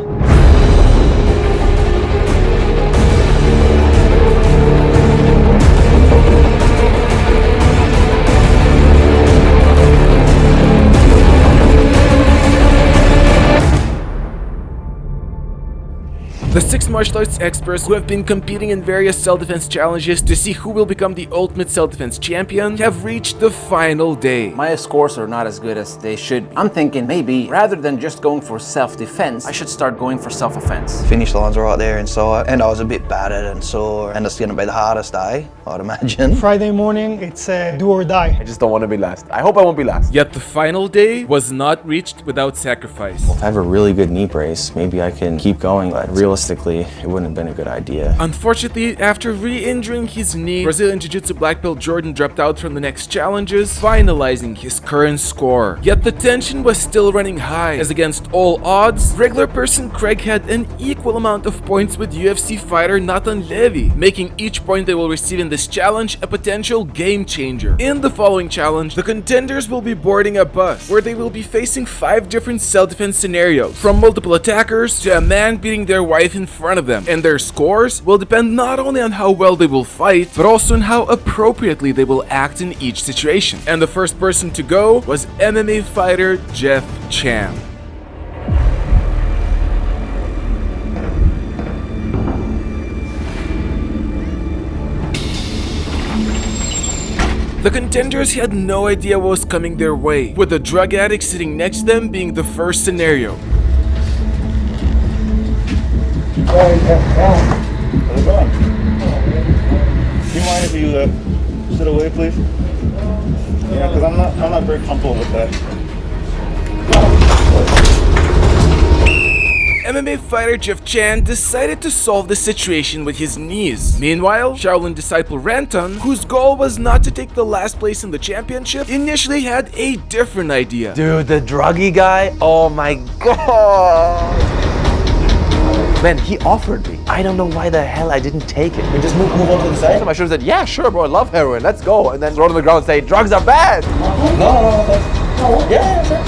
The 6 martial arts experts who have been competing in various self-defense challenges to see who will become the ultimate self-defense champion have reached the final day. My scores are not as good as they should be. I'm thinking maybe rather than just going for self-defense, I should start going for self-offense. Finish lines right there in sight. And I was a bit battered and sore. And it's going to be the hardest day, I'd imagine. Friday morning, it's a do or die. I just don't want to be last. I hope I won't be last. Yet the final day was not reached without sacrifice. If I have a really good knee brace, maybe I can keep going, but realistically, it wouldn't have been a good idea. Unfortunately, after re-injuring his knee, Brazilian Jiu-Jitsu black belt Jordan dropped out from the next challenges, finalizing his current score. Yet the tension was still running high, as against all odds, regular person Craig had an equal amount of points with UFC fighter Natan Levy, making each point they will receive in this challenge a potential game changer. In the following challenge, the contenders will be boarding a bus, where they will be facing 5 different self-defense scenarios, from multiple attackers to a man beating their wife in front of them, and their scores will depend not only on how well they will fight, but also on how appropriately they will act in each situation. And the first person to go was MMA fighter Jeff Chan. The contenders had no idea what was coming their way, with the drug addict sitting next to them being the first scenario. How's it going? Do you mind if you sit away, please? Yeah, because I'm not very comfortable with that. MMA fighter Jeff Chan decided to solve the situation with his knees. Meanwhile, Shaolin disciple Ranton, whose goal was not to take the last place in the championship, initially had a different idea. Dude, the druggy guy? Oh my god! Man, he offered me. I don't know why the hell I didn't take it. We just move on to the side? I should have said, yeah, sure, bro, I love heroin, let's go. And then throw it on the ground and say, drugs are bad. No. Yeah, sure.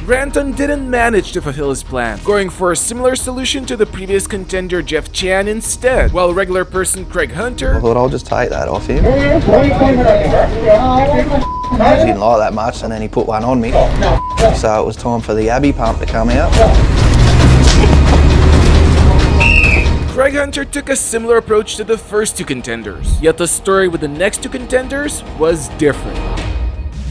Ranton didn't manage to fulfill his plan, going for a similar solution to the previous contender Jeff Chan instead, while regular person Craig Hunter I thought I'll just take that off him. He didn't like that much, and then he put one on me. So it was time for the Abbey pump to come out. Craig Hunter took a similar approach to the first 2 contenders, yet the story with the next 2 contenders was different.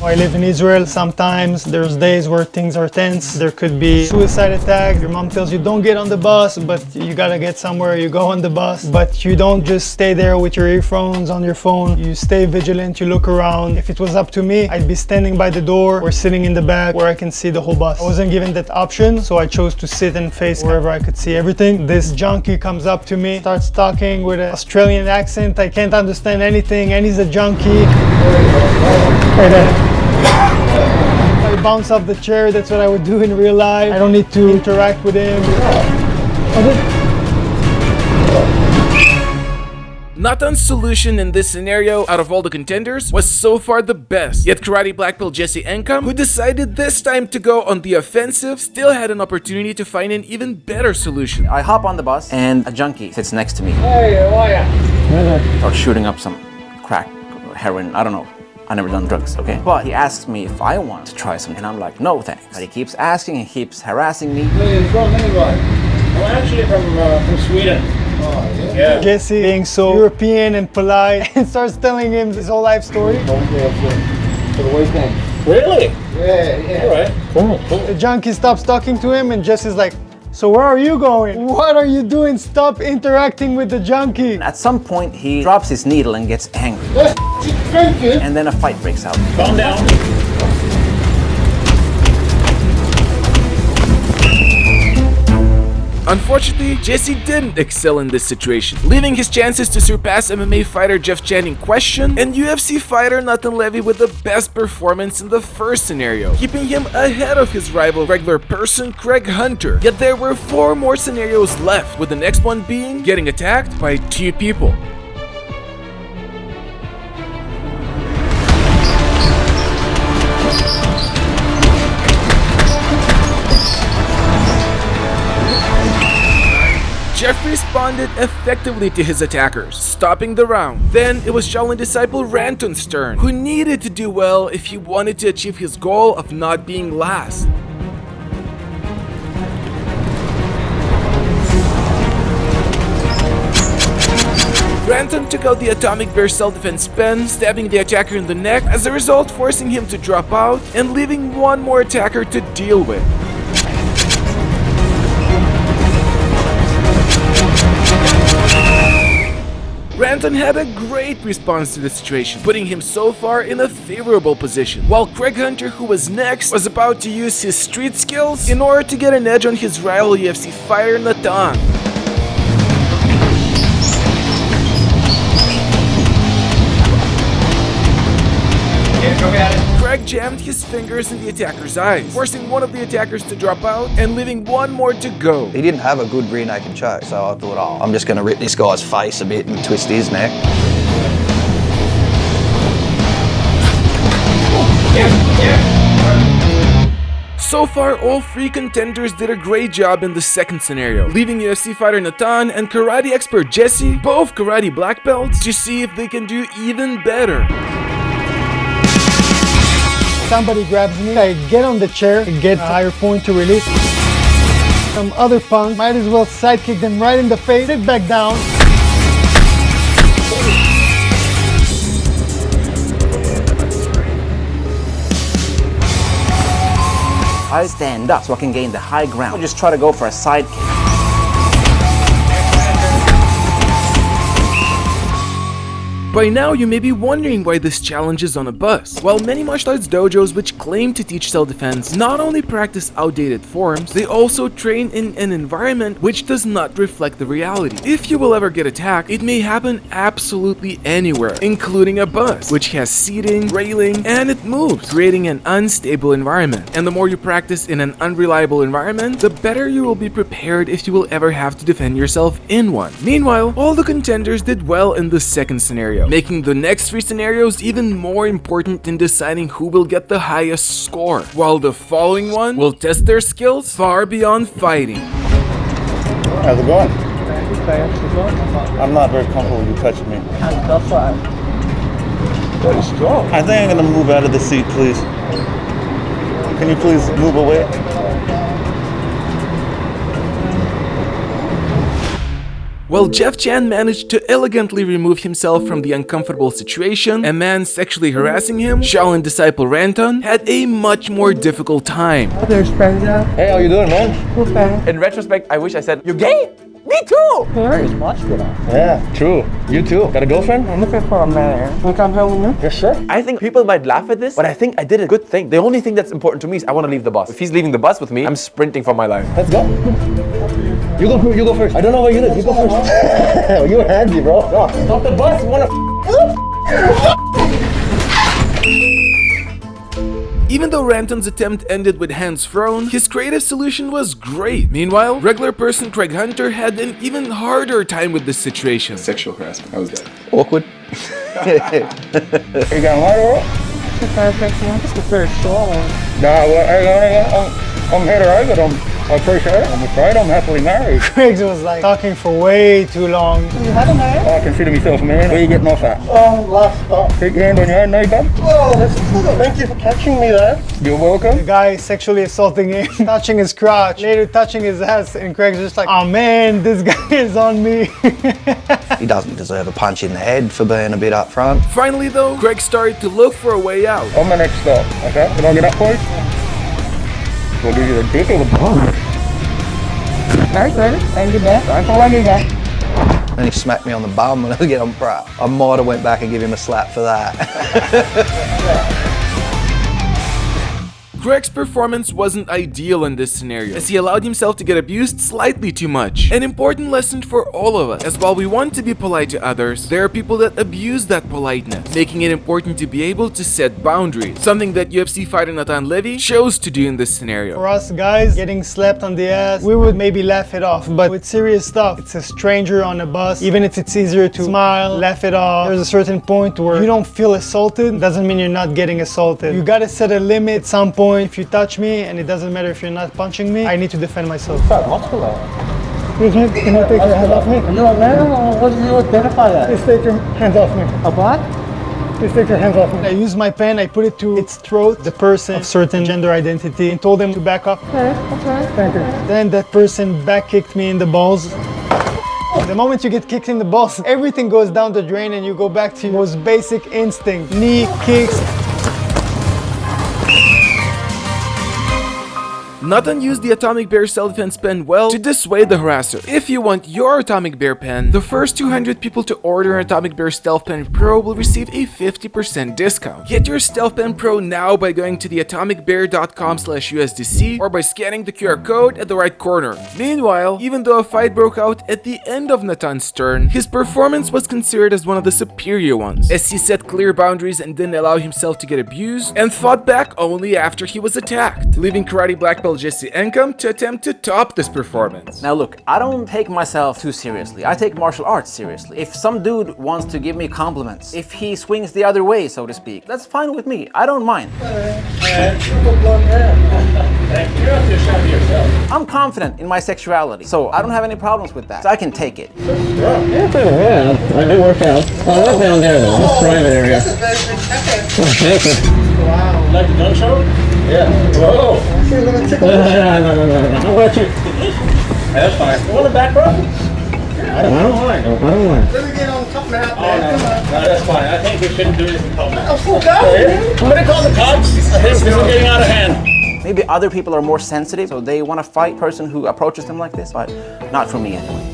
I live in Israel. Sometimes there's days where things are tense. There could be suicide attacks. Your mom tells you don't get on the bus, but you gotta get somewhere. You go on the bus, but you don't just stay there with your earphones on your phone. You stay vigilant, you look around. If it was up to me, I'd be standing by the door or sitting in the back where I can see the whole bus. I wasn't given that option, so I chose to sit and face wherever I could see everything. This junkie comes up to me, starts talking with an Australian accent. I can't understand anything, and he's a junkie. Right there. I bounce off the chair, that's what I would do in real life. I don't need to interact with him. Natan's solution in this scenario, out of all the contenders, was so far the best. Yet karate black belt Jesse Enkamp, who decided this time to go on the offensive, still had an opportunity to find an even better solution. I hop on the bus and a junkie sits next to me. Hey, how are ya? Starts shooting up some crack, heroin, I don't know. I've never done drugs, okay? But he asks me if I want to try some, and I'm like, no thanks. But he keeps asking, he keeps harassing me. Where are you from anyway? I'm actually from Sweden. Oh, yeah. Jesse being so European and polite and starts telling him his whole life story. For the weekend. Really? Yeah. All right. Cool. The junkie stops talking to him and Jesse's like, so where are you going? What are you doing? Stop interacting with the junkie. At some point, he drops his needle and gets angry. And then a fight breaks out. Calm down. Unfortunately, Jesse didn't excel in this situation, leaving his chances to surpass MMA fighter Jeff Chan in question, and UFC fighter Natan Levy with the best performance in the first scenario, keeping him ahead of his rival regular person Craig Hunter. Yet there were 4 more scenarios left, with the next one being getting attacked by 2 people. Jeff responded effectively to his attackers, stopping the round. Then it was Shaolin disciple Ranton's turn, who needed to do well if he wanted to achieve his goal of not being last. Ranton took out the Atomic Bear self-defense pen, stabbing the attacker in the neck, as a result forcing him to drop out and leaving one more attacker to deal with. Ranton had a great response to the situation, putting him so far in a favorable position, while Craig Hunter, who was next, was about to use his street skills in order to get an edge on his rival UFC fighter Natan. Craig jammed his fingers in the attacker's eyes, forcing one of the attackers to drop out and leaving one more to go. He didn't have a good rear naked choke, so I thought, oh, I'm just going to rip this guy's face a bit and twist his neck. So far, all 3 contenders did a great job in the second scenario, leaving UFC fighter Natan and karate expert Jesse, both karate black belts, to see if they can do even better. Somebody grabs me, I get on the chair, get a higher point to release. Some other punk, might as well sidekick them right in the face, sit back down. I stand up so I can gain the high ground. I just try to go for a side kick. By now, you may be wondering why this challenge is on a bus. While many martial arts dojos which claim to teach self-defense not only practice outdated forms, they also train in an environment which does not reflect the reality. If you will ever get attacked, it may happen absolutely anywhere, including a bus, which has seating, railing, and it moves, creating an unstable environment. And the more you practice in an unreliable environment, the better you will be prepared if you will ever have to defend yourself in one. Meanwhile, all the contenders did well in the second scenario, making the next 3 scenarios even more important in deciding who will get the highest score, while the following one will test their skills far beyond fighting. How's it going? I'm not very comfortable with you touching me. Very strong. I think I'm gonna move out of the seat, please. Can you please move away? While Jeff Chan managed to elegantly remove himself from the uncomfortable situation, a man sexually harassing him, Shaolin disciple Ranton had a much more difficult time. Hey, how you doing, man? In retrospect, I wish I said, "You're gay? Me too!" Very much good. Yeah, true. You too. Got a girlfriend? I'm looking for a man. Can I come home with you? Yes, sir. I think people might laugh at this, but I think I did a good thing. The only thing that's important to me is I want to leave the bus. If he's leaving the bus with me, I'm sprinting for my life. Let's go. You go first. I don't know where you live. You go first. You're handy, bro. Stop the bus. You wanna Even though Ranton's attempt ended with hands thrown, his creative solution was great. Meanwhile, regular person Craig Hunter had an even harder time with this situation. Sexual harassment. How was that? Awkward. You got water? This is very strong. Nah, well, I'm heterosexual. I appreciate it. I'm afraid I'm happily married. Craig was like talking for way too long. You had a man? I consider myself a man. Where are you getting off at? Last stop. Keep your hand on your own knee, bud. Oh, that's good. Thank you for catching me there. You're welcome. The guy sexually assaulting him, touching his crotch, later touching his ass, and Craig's just like, oh man, this guy is on me. He doesn't deserve a punch in the head for being a bit up front. Finally though, Craig started to look for a way out. On my next stop, okay? Can I get up, please? We'll give you the dick or the bum. Very good. Thank you, man. Sorry for letting you go. And he smacked me on the bum and again, I might have went back and give him a slap for that. Greg's performance wasn't ideal in this scenario, as he allowed himself to get abused slightly too much. An important lesson for all of us, as while we want to be polite to others, there are people that abuse that politeness, making it important to be able to set boundaries, something that UFC fighter Natan Levy chose to do in this scenario. For us guys, getting slapped on the ass, we would maybe laugh it off, but with serious stuff, it's a stranger on a bus, even if it's easier to smile, laugh it off, there's a certain point where you don't feel assaulted, doesn't mean you're not getting assaulted. You gotta set a limit at some point. If you touch me, and it doesn't matter if you're not punching me, I need to defend myself. Excuse me, can you take your hands off me? No, man, what do you identify that? Please take your hands off me. A what? Please take your hands off me. I use my pen, I put it to its throat, the person of certain gender identity, and told them to back off. Okay. Thank you. Then that person back kicked me in the balls. The moment you get kicked in the balls, everything goes down the drain and you go back to your most basic instinct. Knee kicks. Natan used the Atomic Bear self-defense pen well to dissuade the harasser. If you want your Atomic Bear pen, the first 200 people to order an Atomic Bear Stealth Pen Pro will receive a 50% discount. Get your Stealth Pen Pro now by going to the atomicbear.com/USDC or by scanning the QR code at the right corner. Meanwhile, even though a fight broke out at the end of Natan's turn, his performance was considered as one of the superior ones, as he set clear boundaries and didn't allow himself to get abused, and fought back only after he was attacked, leaving karate black belt Jesse Enkamp to attempt to top this performance. Now look, I don't take myself too seriously. I take martial arts seriously. If some dude wants to give me compliments, if he swings the other way, so to speak, that's fine with me. I don't mind. I'm confident in my sexuality, so I don't have any problems with that. So I can take it. Yeah, I do work out. Oh, that's down there though. That's private area. Thank you. Wow. Like the gun show? Yeah. Whoa. No. I'm gonna you. That's fine. You want the back, bro? I don't mind. Let me get on top now. Oh, no, that's fine. I think we shouldn't do this in public. Oh, fuck up. I'm gonna call the cops. I think this is getting out of hand. Maybe other people are more sensitive, so they want to fight a person who approaches them like this, but not for me anyway.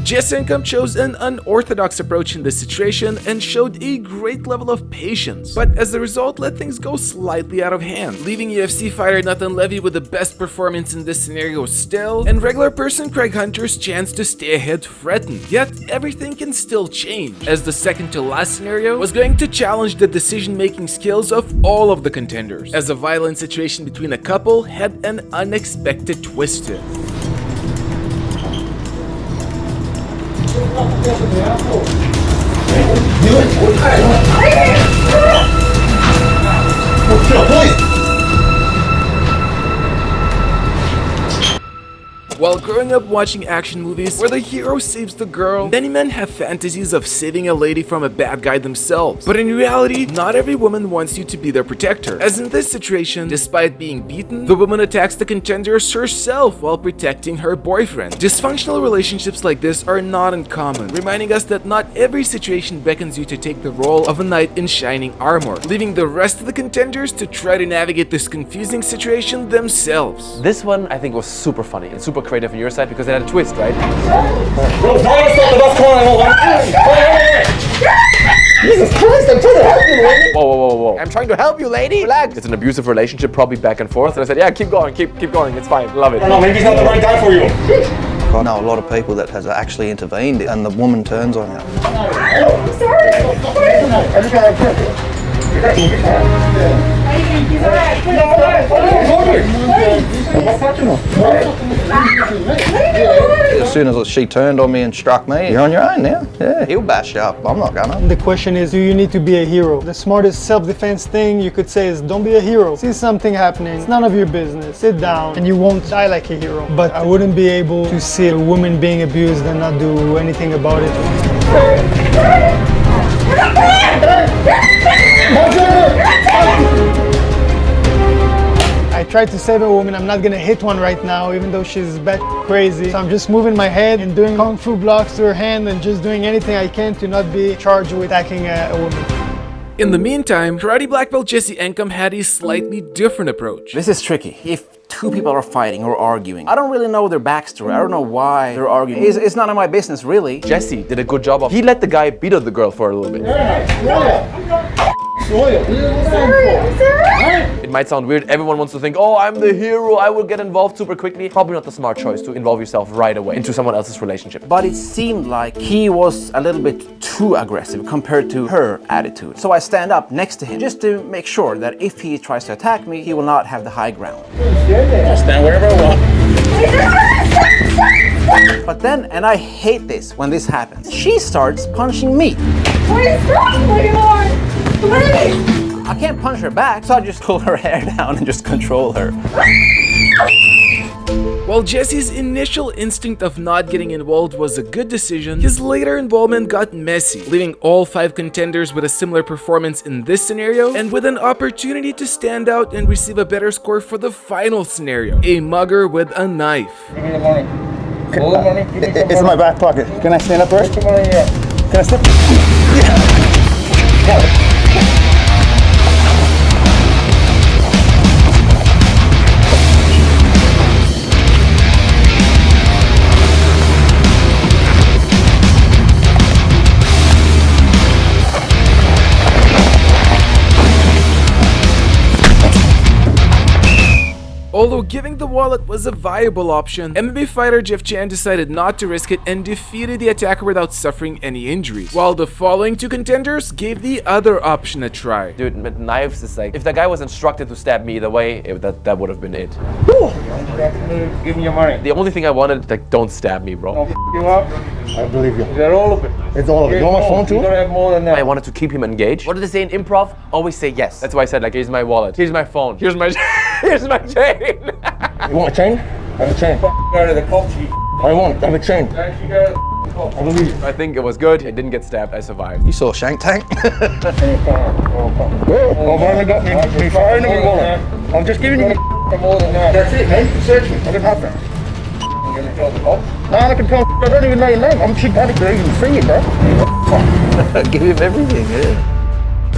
Jesse Enkamp chose an unorthodox approach in this situation and showed a great level of patience, but as a result let things go slightly out of hand, leaving UFC fighter Natan Levy with the best performance in this scenario still, and regular person Craig Hunter's chance to stay ahead threatened. Yet everything can still change, as the second to last scenario was going to challenge the decision-making skills of all of the contenders, as a violent situation between a couple had an unexpected twist to it. While growing up watching action movies where the hero saves the girl, many men have fantasies of saving a lady from a bad guy themselves. But in reality, not every woman wants you to be their protector. As in this situation, despite being beaten, the woman attacks the contenders herself while protecting her boyfriend. Dysfunctional relationships like this are not uncommon, reminding us that not every situation beckons you to take the role of a knight in shining armor, leaving the rest of the contenders to try to navigate this confusing situation themselves. This one I think was super funny and super creative on your side because it had a twist, right? Jesus Christ, I'm trying to help you, lady. Whoa. I'm trying to help you, lady. Relax. It's an abusive relationship, probably back and forth. And I said, yeah, keep going, keep going. It's fine. Love it. I don't know, maybe he's not the right guy for you. I know a lot of people that has actually intervened and the woman turns on you. Oh, sorry. He's alright. As soon as she turned on me and struck me, you're on your own now. Yeah, he'll bash you up. I'm not gonna. The question is, do you need to be a hero? The smartest self-defense thing you could say is, don't be a hero. See something happening, it's none of your business. Sit down and you won't die like a hero. But I wouldn't be able to see a woman being abused and not do anything about it. I tried to save a woman. I'm not gonna hit one right now, even though she's bat crazy. So I'm just moving my head and doing kung fu blocks to her hand and just doing anything I can to not be charged with attacking a woman. In the meantime, karate black belt Jesse Enkamp had a slightly different approach. This is tricky. If two people are fighting or arguing, I don't really know their backstory. I don't know why they're arguing. It's none of my business, really. Jesse did a good job of, he let the guy beat up the girl for a little bit. It might sound weird. Everyone wants to think, oh, I'm the hero. I will get involved super quickly. Probably not the smart choice to involve yourself right away into someone else's relationship. But it seemed like he was a little bit too aggressive compared to her attitude. So I stand up next to him just to make sure that if he tries to attack me, he will not have the high ground. I'll stand wherever I want. But then, and I hate this when this happens, she starts punching me. Please stop, my lord! Please! I can't punch her back, so I just pull her hair down and just control her. While Jesse's initial instinct of not getting involved was a good decision, his later involvement got messy, leaving all 5 contenders with a similar performance in this scenario and with an opportunity to stand out and receive a better score for the final scenario, a mugger with a knife. Give me the money. All the money. It's in my back pocket. Can I stand up first? Can I step? Yeah. Although giving the wallet was a viable option, MMA fighter Jeff Chan decided not to risk it and defeated the attacker without suffering any injuries, while the following 2 contenders gave the other option a try. Dude, with knives, it's like, if the guy was instructed to stab me either way, that would have been it. Give me your money. The only thing I wanted, like, don't stab me, bro. Don't f you up. I believe you. Is that all of it? It's all of it. You want my phone too? You're gonna have more than that. I wanted to keep him engaged. What did they say in improv? Always say yes. That's why I said, like, here's my wallet, here's my phone, here's my here's my chain. You want a chain? I have a chain. Go to the cops. I want. I have a chain. I believe you. I think it was good. I didn't get stabbed. I survived. You saw Shank tank? Oh, man, I got me phone and my wallet. I'm just giving you more than that. That's it, man. Search me. I didn't have that. I'm gonna tell the cops. Man, I can tell. I don't even know your name. I'm too panicked to even see it, bro. Give him everything, yeah.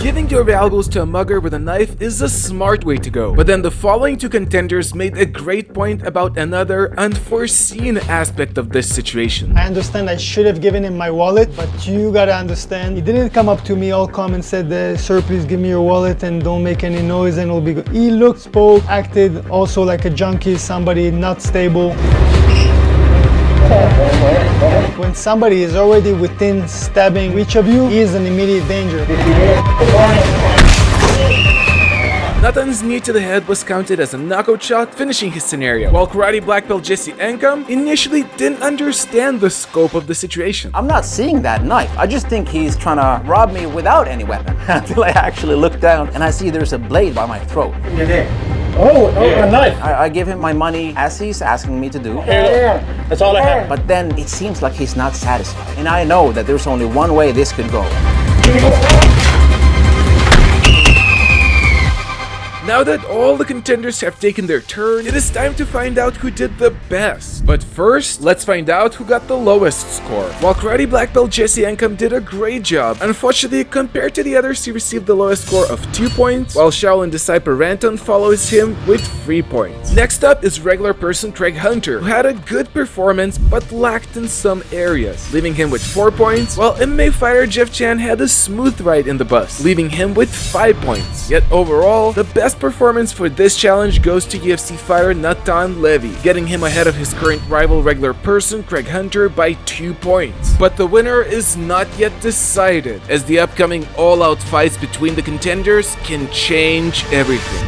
Giving your valuables to a mugger with a knife is a smart way to go, but then the following 2 contenders made a great point about another unforeseen aspect of this situation. I understand I should have given him my wallet, but you gotta understand, he didn't come up to me all calm and said, sir, please give me your wallet and don't make any noise and it'll be good. He looked, spoke, acted also like a junkie, somebody not stable. When somebody is already within stabbing reach of you, he is an immediate danger. Natan's knee to the head was counted as a knockout shot, finishing his scenario, while karate black belt Jesse Enkamp initially didn't understand the scope of the situation. I'm not seeing that knife. I just think he's trying to rob me without any weapon. Until I actually look down and I see there's a blade by my throat. A knife. I give him my money as he's asking me to do. That's all I have. But then it seems like he's not satisfied. And I know that there's only one way this could go. Now that all the contenders have taken their turn, it is time to find out who did the best. But first, let's find out who got the lowest score. While karate black belt Jesse Enkamp did a great job, unfortunately compared to the others he received the lowest score of 2 points, while Shaolin disciple Ranton follows him with 3 points. Next up is regular person Craig Hunter, who had a good performance but lacked in some areas, leaving him with 4 points, while MMA fighter Jeff Chan had a smooth ride in the bus, leaving him with 5 points. Yet overall, the best performance for this challenge goes to UFC fighter Natan Levy, getting him ahead of his current rival regular person Craig Hunter by 2 points. But the winner is not yet decided, as the upcoming all-out fights between the contenders can change everything.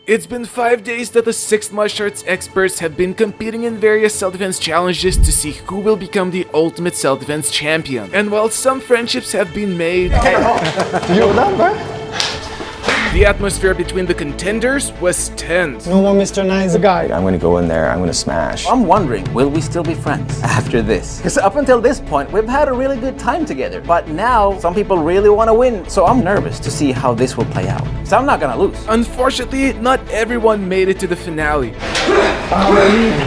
It's been 5 days that the 6 martial arts experts have been competing in various self-defense challenges to see who will become the ultimate self-defense champion. And while some friendships have been made, the atmosphere between the contenders was tense. No more Mr. Nice Guy. I'm gonna go in there, I'm gonna smash. I'm wondering, will we still be friends after this? Because up until this point, we've had a really good time together. But now, some people really want to win. So I'm nervous to see how this will play out. so I'm not gonna lose. Unfortunately, not everyone made it to the finale.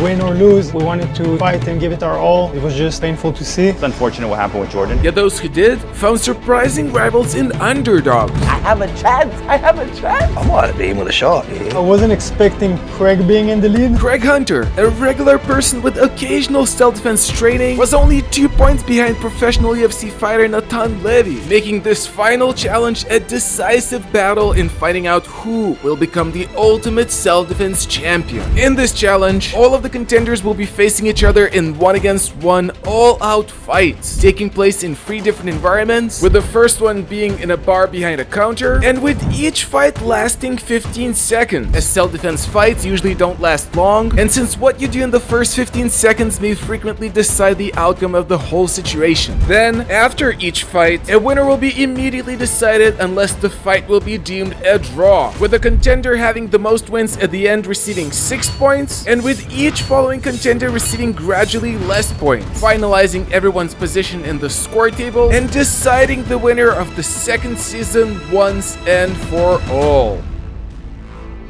Win or lose, we wanted to fight and give it our all. It was just painful to see. It's unfortunate what happened with Jordan. Yet those who did found surprising rivals in underdogs. I have a chance. I have a chance. I might have been with a shot here. I wasn't expecting Craig being in the lead. Craig Hunter, a regular person with occasional self-defense training, was only 2 points behind professional UFC fighter Natan Levy, making this final challenge a decisive battle in finding out who will become the ultimate self-defense champion. In this challenge, all of the contenders will be facing each other in 1-against-1 all-out fights, taking place in 3 different environments, with the first one being in a bar behind a counter, and with each fight lasting 15 seconds, as self-defense fights usually don't last long, and since what you do in the first 15 seconds may frequently decide the outcome of the whole situation. Then, after each fight, a winner will be immediately decided unless the fight will be deemed a draw, with the contender having the most wins at the end receiving 6 points, and with each following contender receiving gradually less points, finalizing everyone's position in the score table and deciding the winner of the second season once and for all.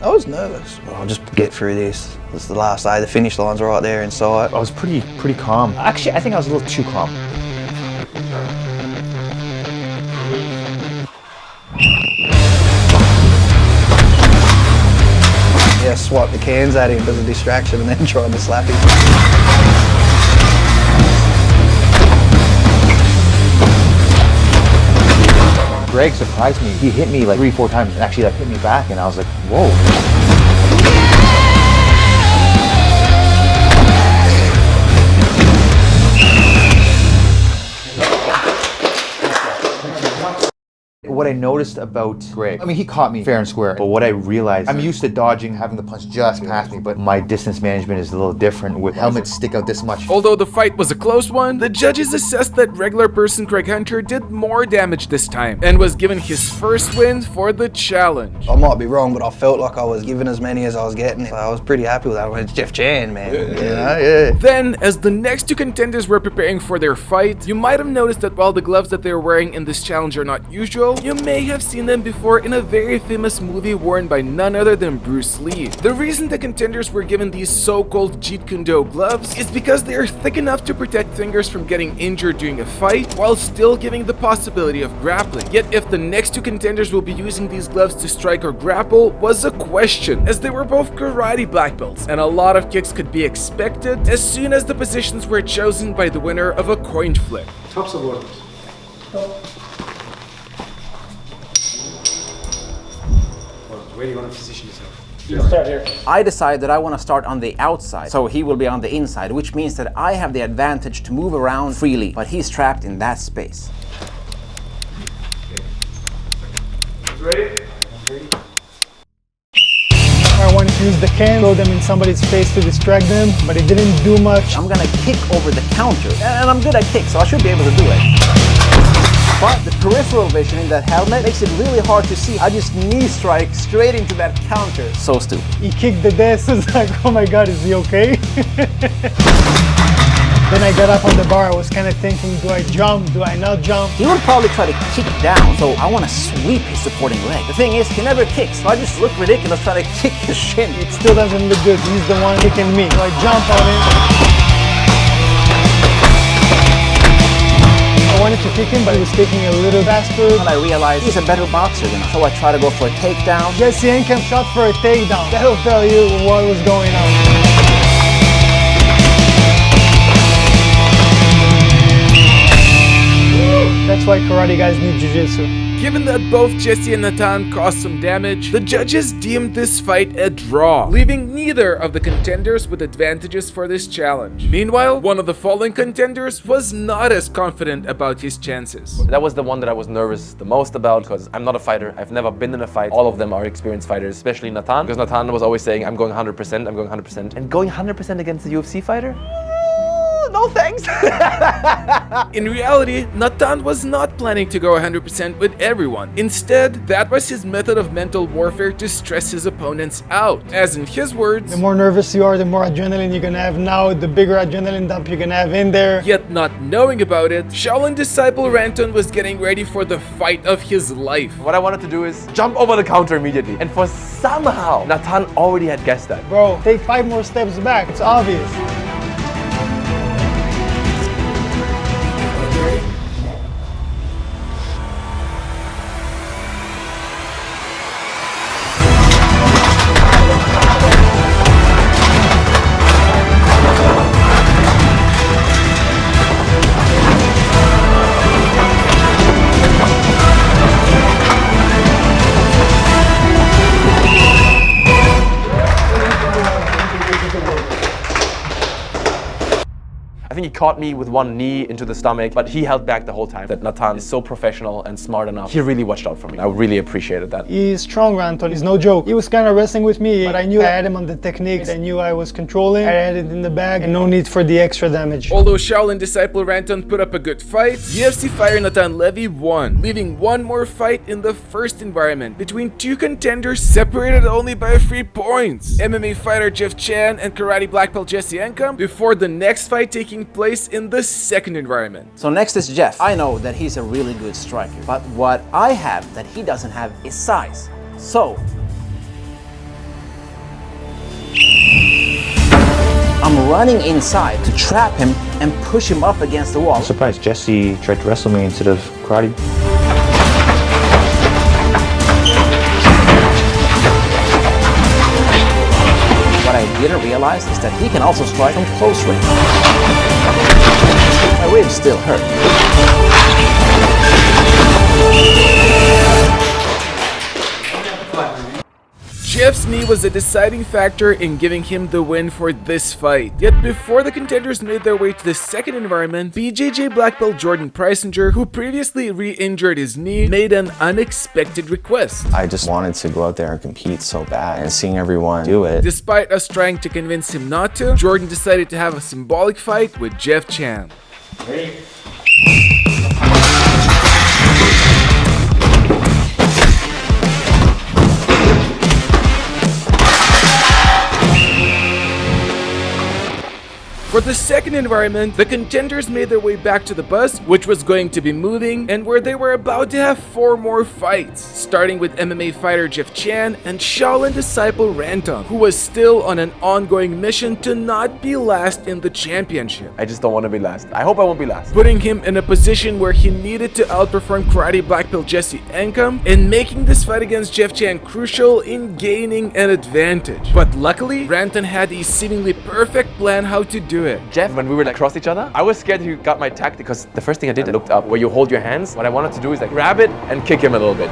I was nervous. I'll just get through this. This is the last day. The finish line's right there in sight. I was pretty calm. Actually, I think I was a little too calm. Yeah, swipe the cans at him as a distraction and then tried to slap him. Greg surprised me. He hit me like 3-4 times and actually like hit me back, and I was like, whoa. What I noticed about Greg, I mean, he caught me fair and square, but what I realized, I'm used to dodging, having the punch just past me, but my distance management is a little different with helmets stick out this much. Although the fight was a close one, the judges assessed that regular person Craig Hunter did more damage this time and was given his first win for the challenge. I might be wrong, but I felt like I was giving as many as I was getting. So I was pretty happy with that one. It's Jeff Chan, man. Yeah. Then, as the next 2 contenders were preparing for their fight, you might have noticed that while the gloves that they're wearing in this challenge are not usual, you may have seen them before in a very famous movie worn by none other than Bruce Lee. The reason the contenders were given these so-called Jeet Kune Do gloves is because they are thick enough to protect fingers from getting injured during a fight, while still giving the possibility of grappling. Yet if the next 2 contenders will be using these gloves to strike or grapple was a question, as they were both karate black belts, and a lot of kicks could be expected as soon as the positions were chosen by the winner of a coin flip. Top subordinates. Where do you want to position yourself? You start here. I decide that I want to start on the outside, so he will be on the inside, which means that I have the advantage to move around freely, but he's trapped in that space. Ready? I wanted to use the can, throw them in somebody's face to distract them, but it didn't do much. I'm gonna kick over the counter, and I'm good at kicks, so I should be able to do it. But the peripheral vision in that helmet makes it really hard to see. I just knee strike straight into that counter. So stupid. He kicked the desk. I was like, oh my god, is he okay? Then I got up on the bar. I was kind of thinking, do I jump? Do I not jump? He would probably try to kick down, so I want to sweep his supporting leg. The thing is, he never kicks, so I just look ridiculous trying to kick his shin. It still doesn't look good. He's the one kicking me. So I jump on him. I wanted to kick him, but he was kicking a little faster. And I realized he's a better boxer than me, so I try to go for a takedown. Jesse Enkamp shot for a takedown. That'll tell you what was going on. That's why karate guys need jiu-jitsu. Given that both Jesse and Natan caused some damage, the judges deemed this fight a draw, leaving neither of the contenders with advantages for this challenge. Meanwhile, one of the following contenders was not as confident about his chances. That was the one that I was nervous the most about, because I'm not a fighter. I've never been in a fight. All of them are experienced fighters, especially Natan, because Natan was always saying, I'm going 100%, I'm going 100%. And going 100% against a UFC fighter? no thanks. In reality, Natan was not planning to go 100% with everyone. Instead, that was his method of mental warfare to stress his opponents out. As in his words, the more nervous you are, the more adrenaline you're gonna have now, the bigger adrenaline dump you're gonna have in there. Yet not knowing about it, Shaolin disciple Ranton was getting ready for the fight of his life. What I wanted to do is jump over the counter immediately. And for somehow, Natan already had guessed that. Bro, take 5 more steps back. It's obvious. I think he caught me with one knee into the stomach, but he held back the whole time. That Natan is so professional and smart enough. He really watched out for me. I really appreciated that. He's strong, Ranton. He's no joke. He was kind of wrestling with me, but I knew I had him on the techniques. I knew I was controlling. I had it in the bag, and no need for the extra damage. Although Shaolin disciple Ranton put up a good fight, UFC fighter Natan Levy won, leaving one more fight in the first environment between 2 contenders separated only by 3 points. MMA fighter Jeff Chan and karate black belt Jesse Enkamp, before the next fight taking place in the second environment. So next is Jeff. I know that he's a really good striker, but what I have that he doesn't have is size. So I'm running inside to trap him and push him up against the wall. I'm surprised Jesse tried to wrestle me instead of karate. What I didn't realize is that he can also strike from close range. My ribs still hurt. Jeff's knee was a deciding factor in giving him the win for this fight. Yet before the contenders made their way to the second environment, BJJ black belt Jordan Preisinger, who previously re-injured his knee, made an unexpected request. I just wanted to go out there and compete so bad, and seeing everyone do it. Despite us trying to convince him not to, Jordan decided to have a symbolic fight with Jeff Chan. Ready? For the second environment, the contenders made their way back to the bus, which was going to be moving, and where they were about to have 4 more fights, starting with MMA fighter Jeff Chan and Shaolin disciple Ranton, who was still on an ongoing mission to not be last in the championship. I just don't want to be last. I hope I won't be last. Putting him in a position where he needed to outperform karate black belt Jesse Enkamp and making this fight against Jeff Chan crucial in gaining an advantage. But luckily, Ranton had a seemingly perfect plan how to do it. Jeff, when we were like across each other, I was scared he got my tactic because the first thing I did, I looked up where you hold your hands. What I wanted to do is like grab it and kick him a little bit.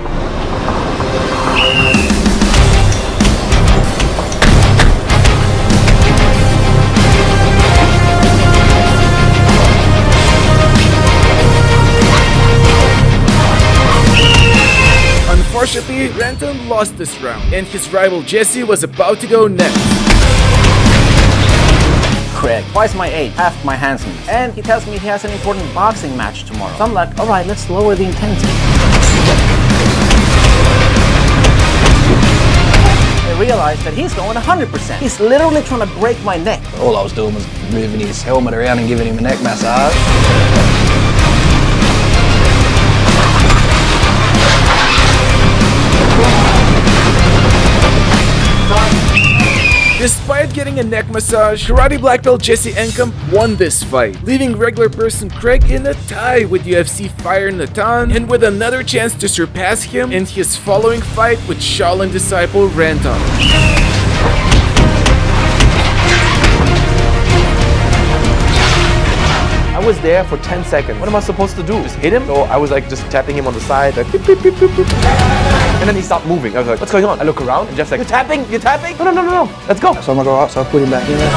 Unfortunately, Ranton lost this round, and his rival Jesse was about to go next. Craig, twice my age, half my handsome. And he tells me he has an important boxing match tomorrow. So I'm like, all right, let's lower the intensity. I realized that he's going 100%. He's literally trying to break my neck. All I was doing was moving his helmet around and giving him a neck massage. Despite getting a neck massage, karate black belt Jesse Enkamp won this fight, leaving regular person Craig in a tie with UFC fighter Natan, and with another chance to surpass him in his following fight with Shaolin disciple Ranton. I was there for 10 seconds. What am I supposed to do? Just hit him? So I was like just tapping him on the side, like beep, beep, beep, beep, beep. And then he stopped moving. I was like, what's going on? I look around and Jeff's like, you're tapping? You're tapping? No, no, no, no, no. Let's go. So I'm gonna go up, so I put him back in there.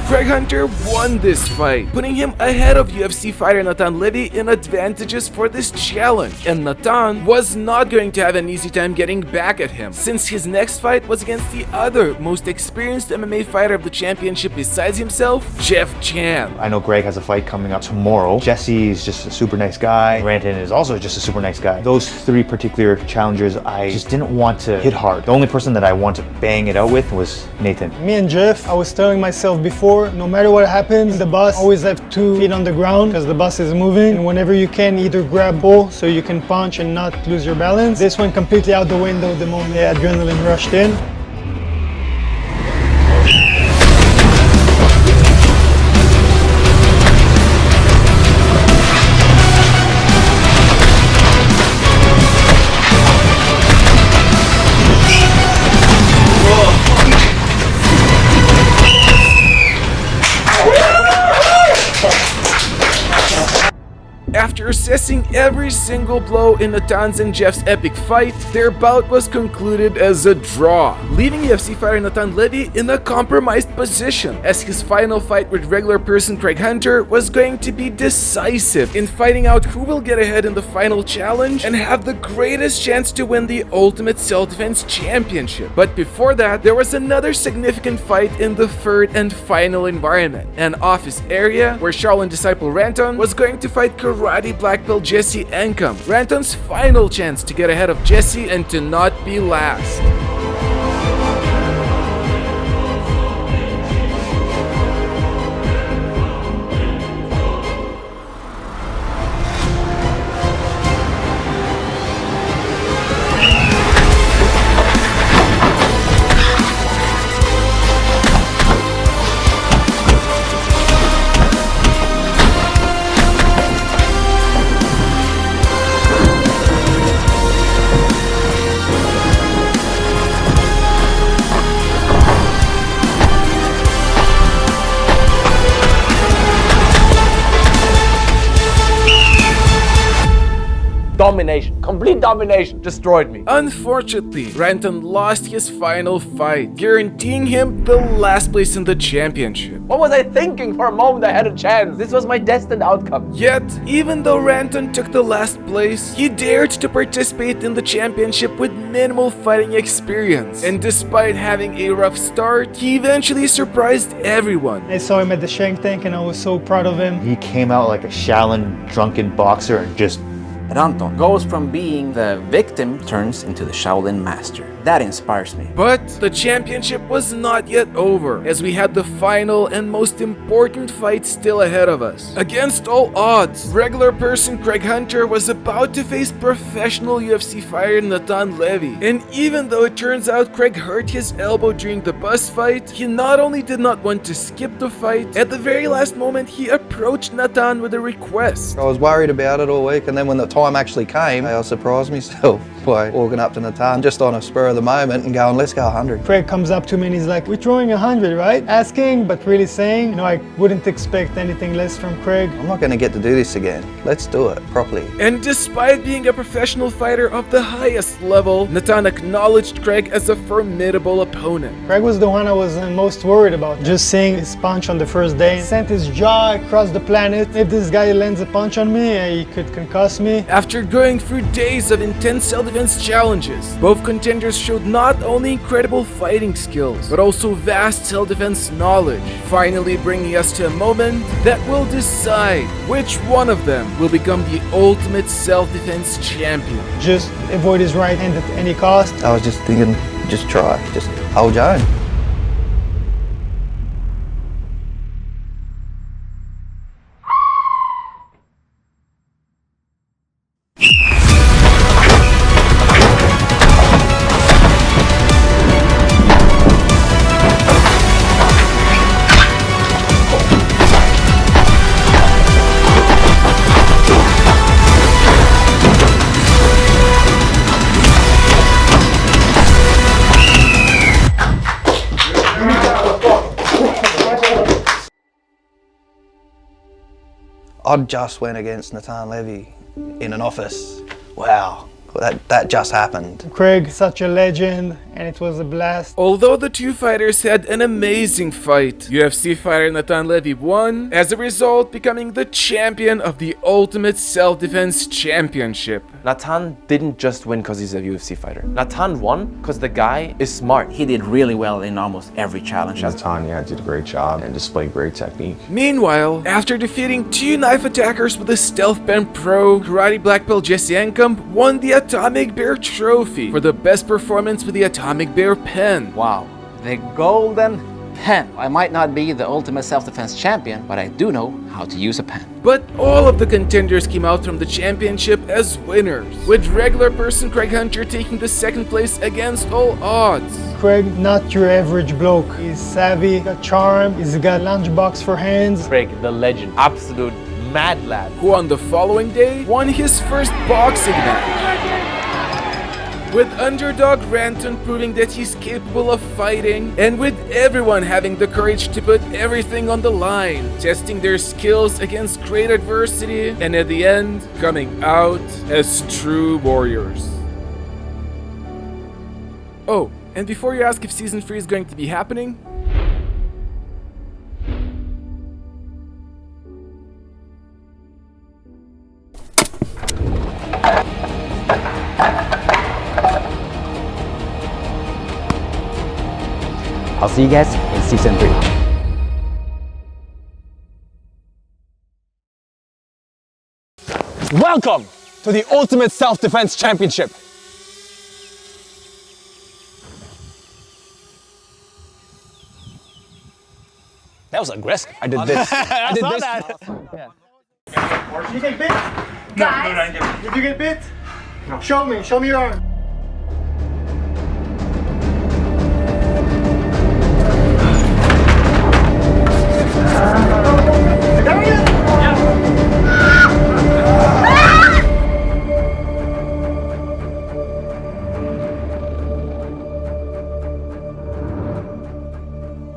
Craig Hunter won win this fight, putting him ahead of UFC fighter Natan Levy in advantages for this challenge. And Natan was not going to have an easy time getting back at him, since his next fight was against the other most experienced MMA fighter of the championship besides himself, Jeff Chan. I know Greg has a fight coming up tomorrow. Jesse is just a super nice guy. Ranton is also just a super nice guy. Those three particular challengers, I just didn't want to hit hard. The only person that I wanted to bang it out with was Natan. Me and Jeff, I was telling myself before, no matter what happens, the bus always have 2 feet on the ground because the bus is moving. And whenever you can, either grab pull so you can punch and not lose your balance. This went completely out the window the moment the adrenaline rushed in. After assessing every single blow in Natan's and Jeff's epic fight, their bout was concluded as a draw, leaving UFC fighter Natan Levy in a compromised position, as his final fight with regular person Craig Hunter was going to be decisive in fighting out who will get ahead in the final challenge and have the greatest chance to win the Ultimate Self-Defense Championship. But before that, there was another significant fight in the third and final environment, an office area where Shaolin disciple Ranton was going to fight karate black belt Jesse Enkamp, Ranton's final chance to get ahead of Jesse and to not be last. Domination, complete domination, destroyed me. Unfortunately, Ranton lost his final fight, guaranteeing him the last place in the championship. What was I thinking? For a moment I had a chance. This was my destined outcome. Yet, even though Ranton took the last place, he dared to participate in the championship with minimal fighting experience. And despite having a rough start, he eventually surprised everyone. I saw him at the Shank tank and I was so proud of him. He came out like a Shaolin drunken boxer and just... Ranton goes from being the victim turns into the Shaolin master. That inspires me. But the championship was not yet over, as we had the final and most important fight still ahead of us. Against all odds, regular person Craig Hunter was about to face professional UFC fighter Natan Levy. And even though it turns out Craig hurt his elbow during the bus fight, he not only did not want to skip the fight, at the very last moment he approached Natan with a request. I was worried about it all week, and then when the time actually came, I surprised myself by walking up to Natan just on a spur of the moment and going, let's go 100. Craig comes up to me and he's like, we're throwing 100, right? Asking, but really saying, you know, I wouldn't expect anything less from Craig. I'm not going to get to do this again. Let's do it properly. And despite being a professional fighter of the highest level, Natan acknowledged Craig as a formidable opponent. Craig was the one I was most worried about. Just seeing his punch on the first day, sent his jaw across the planet. If this guy lands a punch on me, he could concuss me. After going through days of intense self-defense challenges, both contenders showed not only incredible fighting skills, but also vast self-defense knowledge, finally bringing us to a moment that will decide which one of them will become the ultimate self-defense champion. Just avoid his right hand at any cost. I was just thinking, just try, just hold your own. I just went against Natan Levy in an office. Wow, that just happened. Craig, such a legend, and it was a blast. Although the two fighters had an amazing fight, UFC fighter Natan Levy won, as a result becoming the champion of the Ultimate Self-Defense Championship. Natan didn't just win because he's a UFC fighter. Natan won because the guy is smart. He did really well in almost every challenge. Natan, did a great job and displayed great technique. Meanwhile, after defeating two knife attackers with a stealth pen pro, karate black belt Jesse Enkamp won the Atomic Bear Trophy for the best performance with the Atomic Bear pen. Wow, the golden pen. I might not be the ultimate self-defense champion, but I do know how to use a pen. But all of the contenders came out from the championship as winners, with regular person Craig Hunter taking the second place against all odds. Craig, not your average bloke. He's savvy, got charm, he's got lunchbox for hands. Craig, the legend, absolute mad lad, who on the following day won his first boxing match. With underdog Ranton proving that he's capable of fighting, and with everyone having the courage to put everything on the line, testing their skills against great adversity, and at the end, coming out as true warriors. Oh, and before you ask if Season 3 is going to be happening, I'll see you guys in Season 3. Welcome to the Ultimate Self-Defense Championship. That was aggressive. I did this. I did this. Did you get bit? Guys? Did you get bit? No. Show me your arm.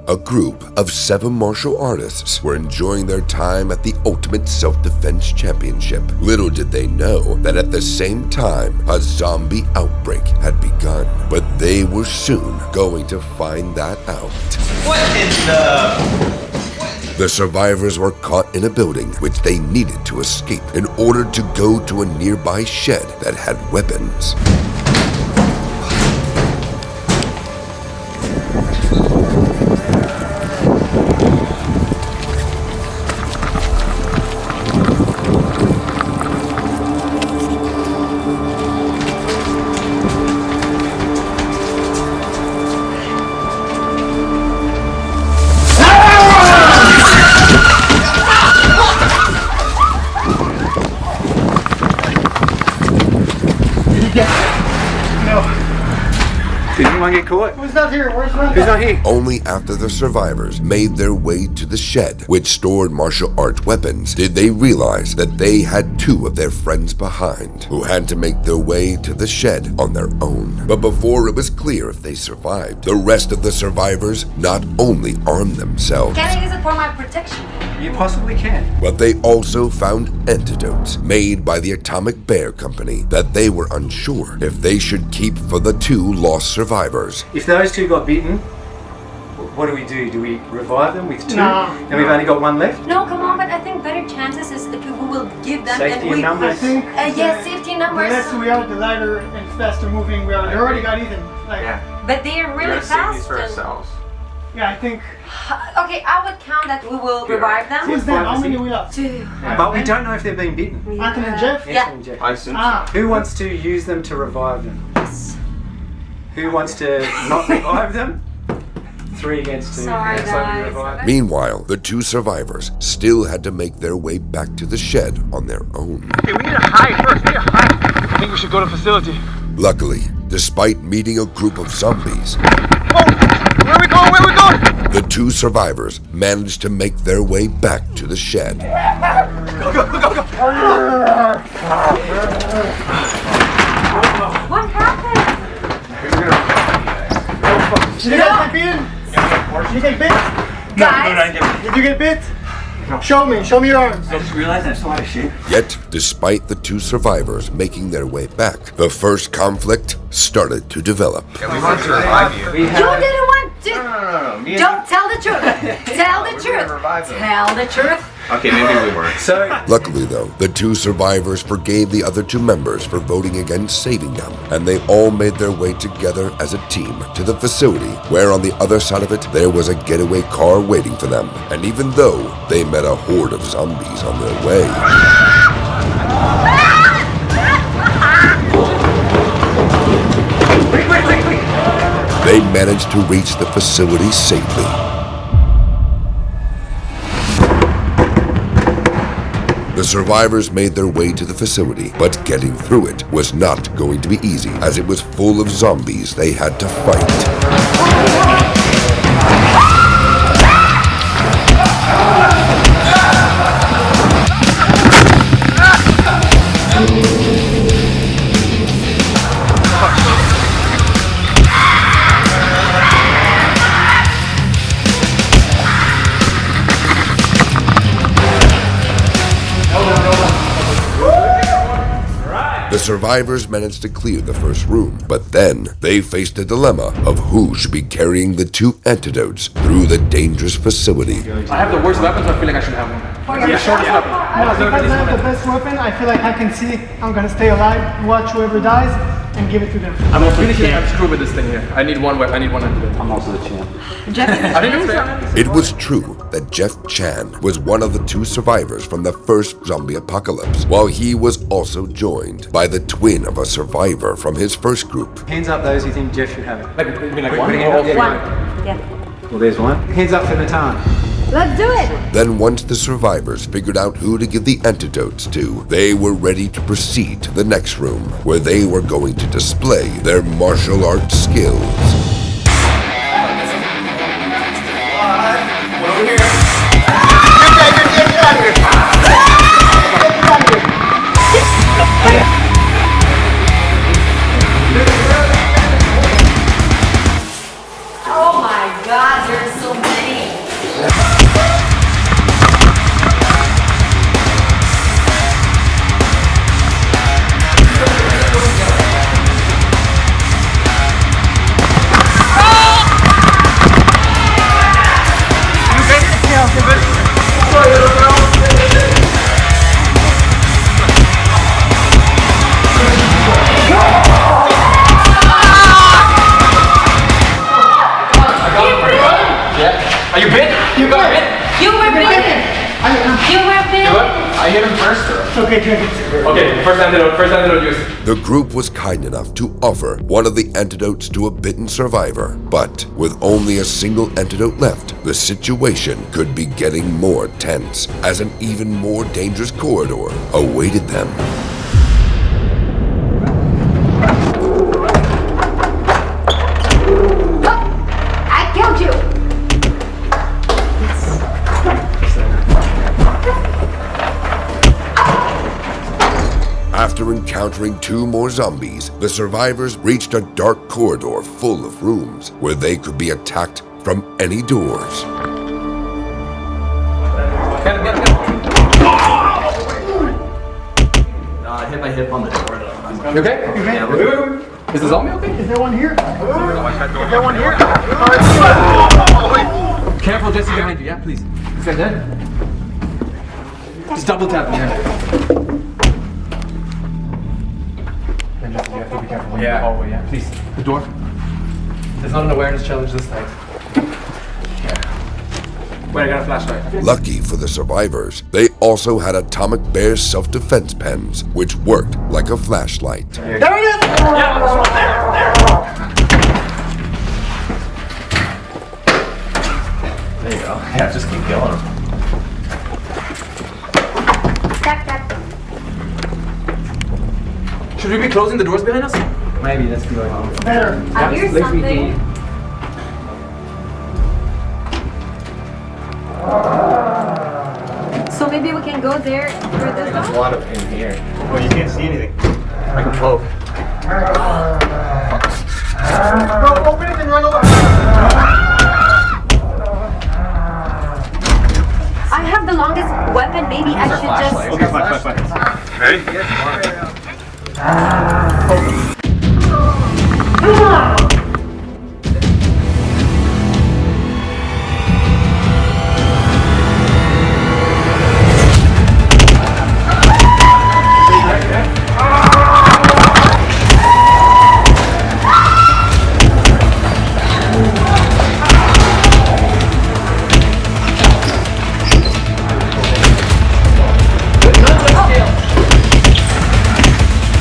A group of 7 martial artists were enjoying their time at the Ultimate Self-Defense Championship. Little did they know that at the same time, a zombie outbreak had begun. But they were soon going to find that out. What in the... The survivors were caught in a building which they needed to escape in order to go to a nearby shed that had weapons. Did anyone get caught? Who's not here? Where's Ranton? Who's not here? Only after the survivors made their way to the shed, which stored martial arts weapons, did they realize that they had 2 of their friends behind, who had to make their way to the shed on their own. But before it was clear if they survived, the rest of the survivors not only armed themselves, Can I use it for my protection? You possibly can. but they also found antidotes made by the Atomic Bear Company that they were unsure if they should keep for the 2 lost survivors. If those 2 got bitten, what do? Do we revive them with 2? No. And we've only got 1 left? No, come on, but I think better chances is if we will give them Safety and we... in numbers. I think yes, safety numbers. the less we are, the lighter and faster moving we are. They already got even. Like, But they are really fast. yeah, I think. Okay, I would count that we will revive them. Who's them? How many we lost? 2. But we don't know if they've been bitten. Anton and Jeff? Yeah. I assume so. Who wants to use them to revive them? Yes. Who wants to not revive them? 3 against 2. Sorry, So we guys. revive. Meanwhile, the 2 survivors still had to make their way back to the shed on their own. Okay, we need to hide first. We need to hide. I think we should go to facility. Luckily, despite meeting a group of zombies, Where are we going? Where are we going? the 2 survivors managed to make their way back to the shed. Go, go, go, go. What happened? Did you guys get bitten? Did you get bit? Guys? Did you get bit? Show me your arms. I just realized I'm so out of shape. Yet, despite the two survivors making their way back, the first conflict started to develop. Yeah, we want to revive you. You didn't want to. No. Don't tell the truth. Tell the truth. Tell the truth. Okay, maybe we weren't. Luckily though, the two survivors forgave the other two members for voting against saving them, and they all made their way together as a team to the facility, where on the other side of it, there was a getaway car waiting for them. And even though they met a horde of zombies on their way, they managed to reach the facility safely. The survivors made their way to the facility, but getting through it was not going to be easy, as it was full of zombies they had to fight. The survivors managed to clear the first room, but then they faced a dilemma of who should be carrying the two antidotes through the dangerous facility. I have the worst weapons, I feel like I should have one. Yeah, shortest weapon. No, because I have the best weapon, I feel like I can see I'm gonna stay alive, watch whoever dies, and give it to them. I'm also the champ. I'm screwed with this thing here. I need one weapon. I need one antidote. I'm also the champ. I didn't know. It was true that Jeff Chan was one of the two survivors from the first zombie apocalypse, while he was also joined by the twin of a survivor from his first group. Hands up those who think Jeff should have it. Like, you mean like one? Put a hand up. One. Yeah. Well, there's one. Hands up for Natan. Let's do it. Then once the survivors figured out who to give the antidotes to, they were ready to proceed to the next room, where they were going to display their martial arts skills. Oh my God, there's so many. Are you bit? You got bit? You were bitten. You were bitten. I hit him first, or? It's okay, drink it. Okay, first antidote use. The group was kind enough to offer one of the antidotes to a bitten survivor, but with only a single antidote left, the situation could be getting more tense, as an even more dangerous corridor awaited them. I killed you. After encountering two more zombies, the survivors reached a dark corridor full of rooms where they could be attacked from any doors. I hit my hip on the door. You okay? Yeah, wait. Is the zombie okay? Is there one here? Is there one here? Careful, Jesse, behind you. Yeah, please. Is that dead? Just double tap me. You have to be careful when you're in the hallway, yeah? Please. The door. There's not an awareness challenge this time. Wait, I got a flashlight. Lucky for the survivors, they also had Atomic Bear's self-defense pens, which worked like a flashlight. There it is! Yeah, there's one there. There you go. Yeah, just keep killing them. Should we be closing the doors behind us? Maybe that's the way. Better. I hear something. So maybe we can go there through this There's a door? lot of in here. Oh, you can't see anything. I can float. Bro, open it and run over. I have have the longest weapon, maybe I should just... Okay, fine. Ready?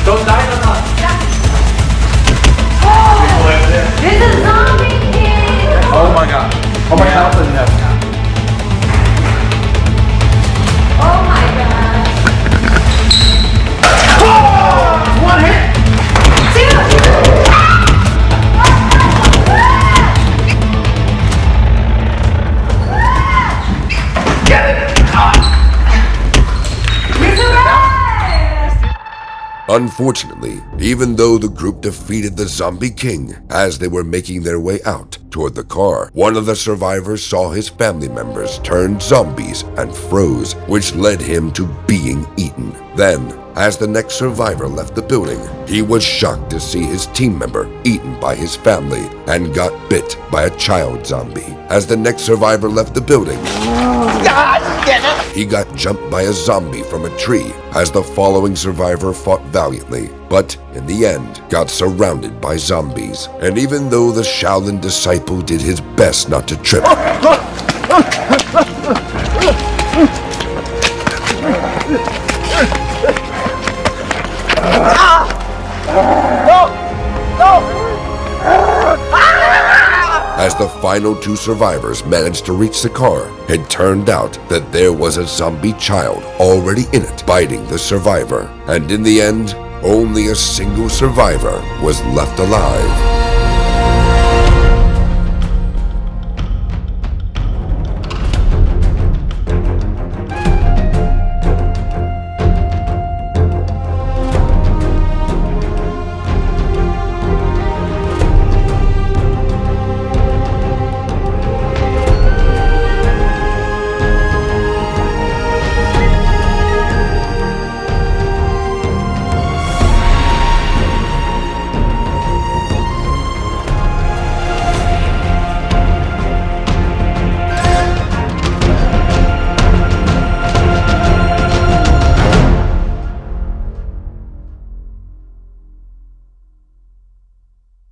Don't die, Natan. There's a zombie kid! Oh my god. How much health does he have? Oh my god. One hit. Get it! Unfortunately, even though the group defeated the Zombie King, as they were making their way out toward the car, one of the survivors saw his family members turn zombies and froze, which led him to being eaten. Then, as the next survivor left the building, he was shocked to see his team member eaten by his family and got bit by a child zombie. As the next survivor left the building, he got jumped by a zombie from a tree as the following survivor fought valiantly, but in the end got surrounded by zombies. And even though the Shaolin disciple did his best not to trip, as the final two survivors managed to reach the car, it turned out that there was a zombie child already in it, biting the survivor. And in the end, only a single survivor was left alive.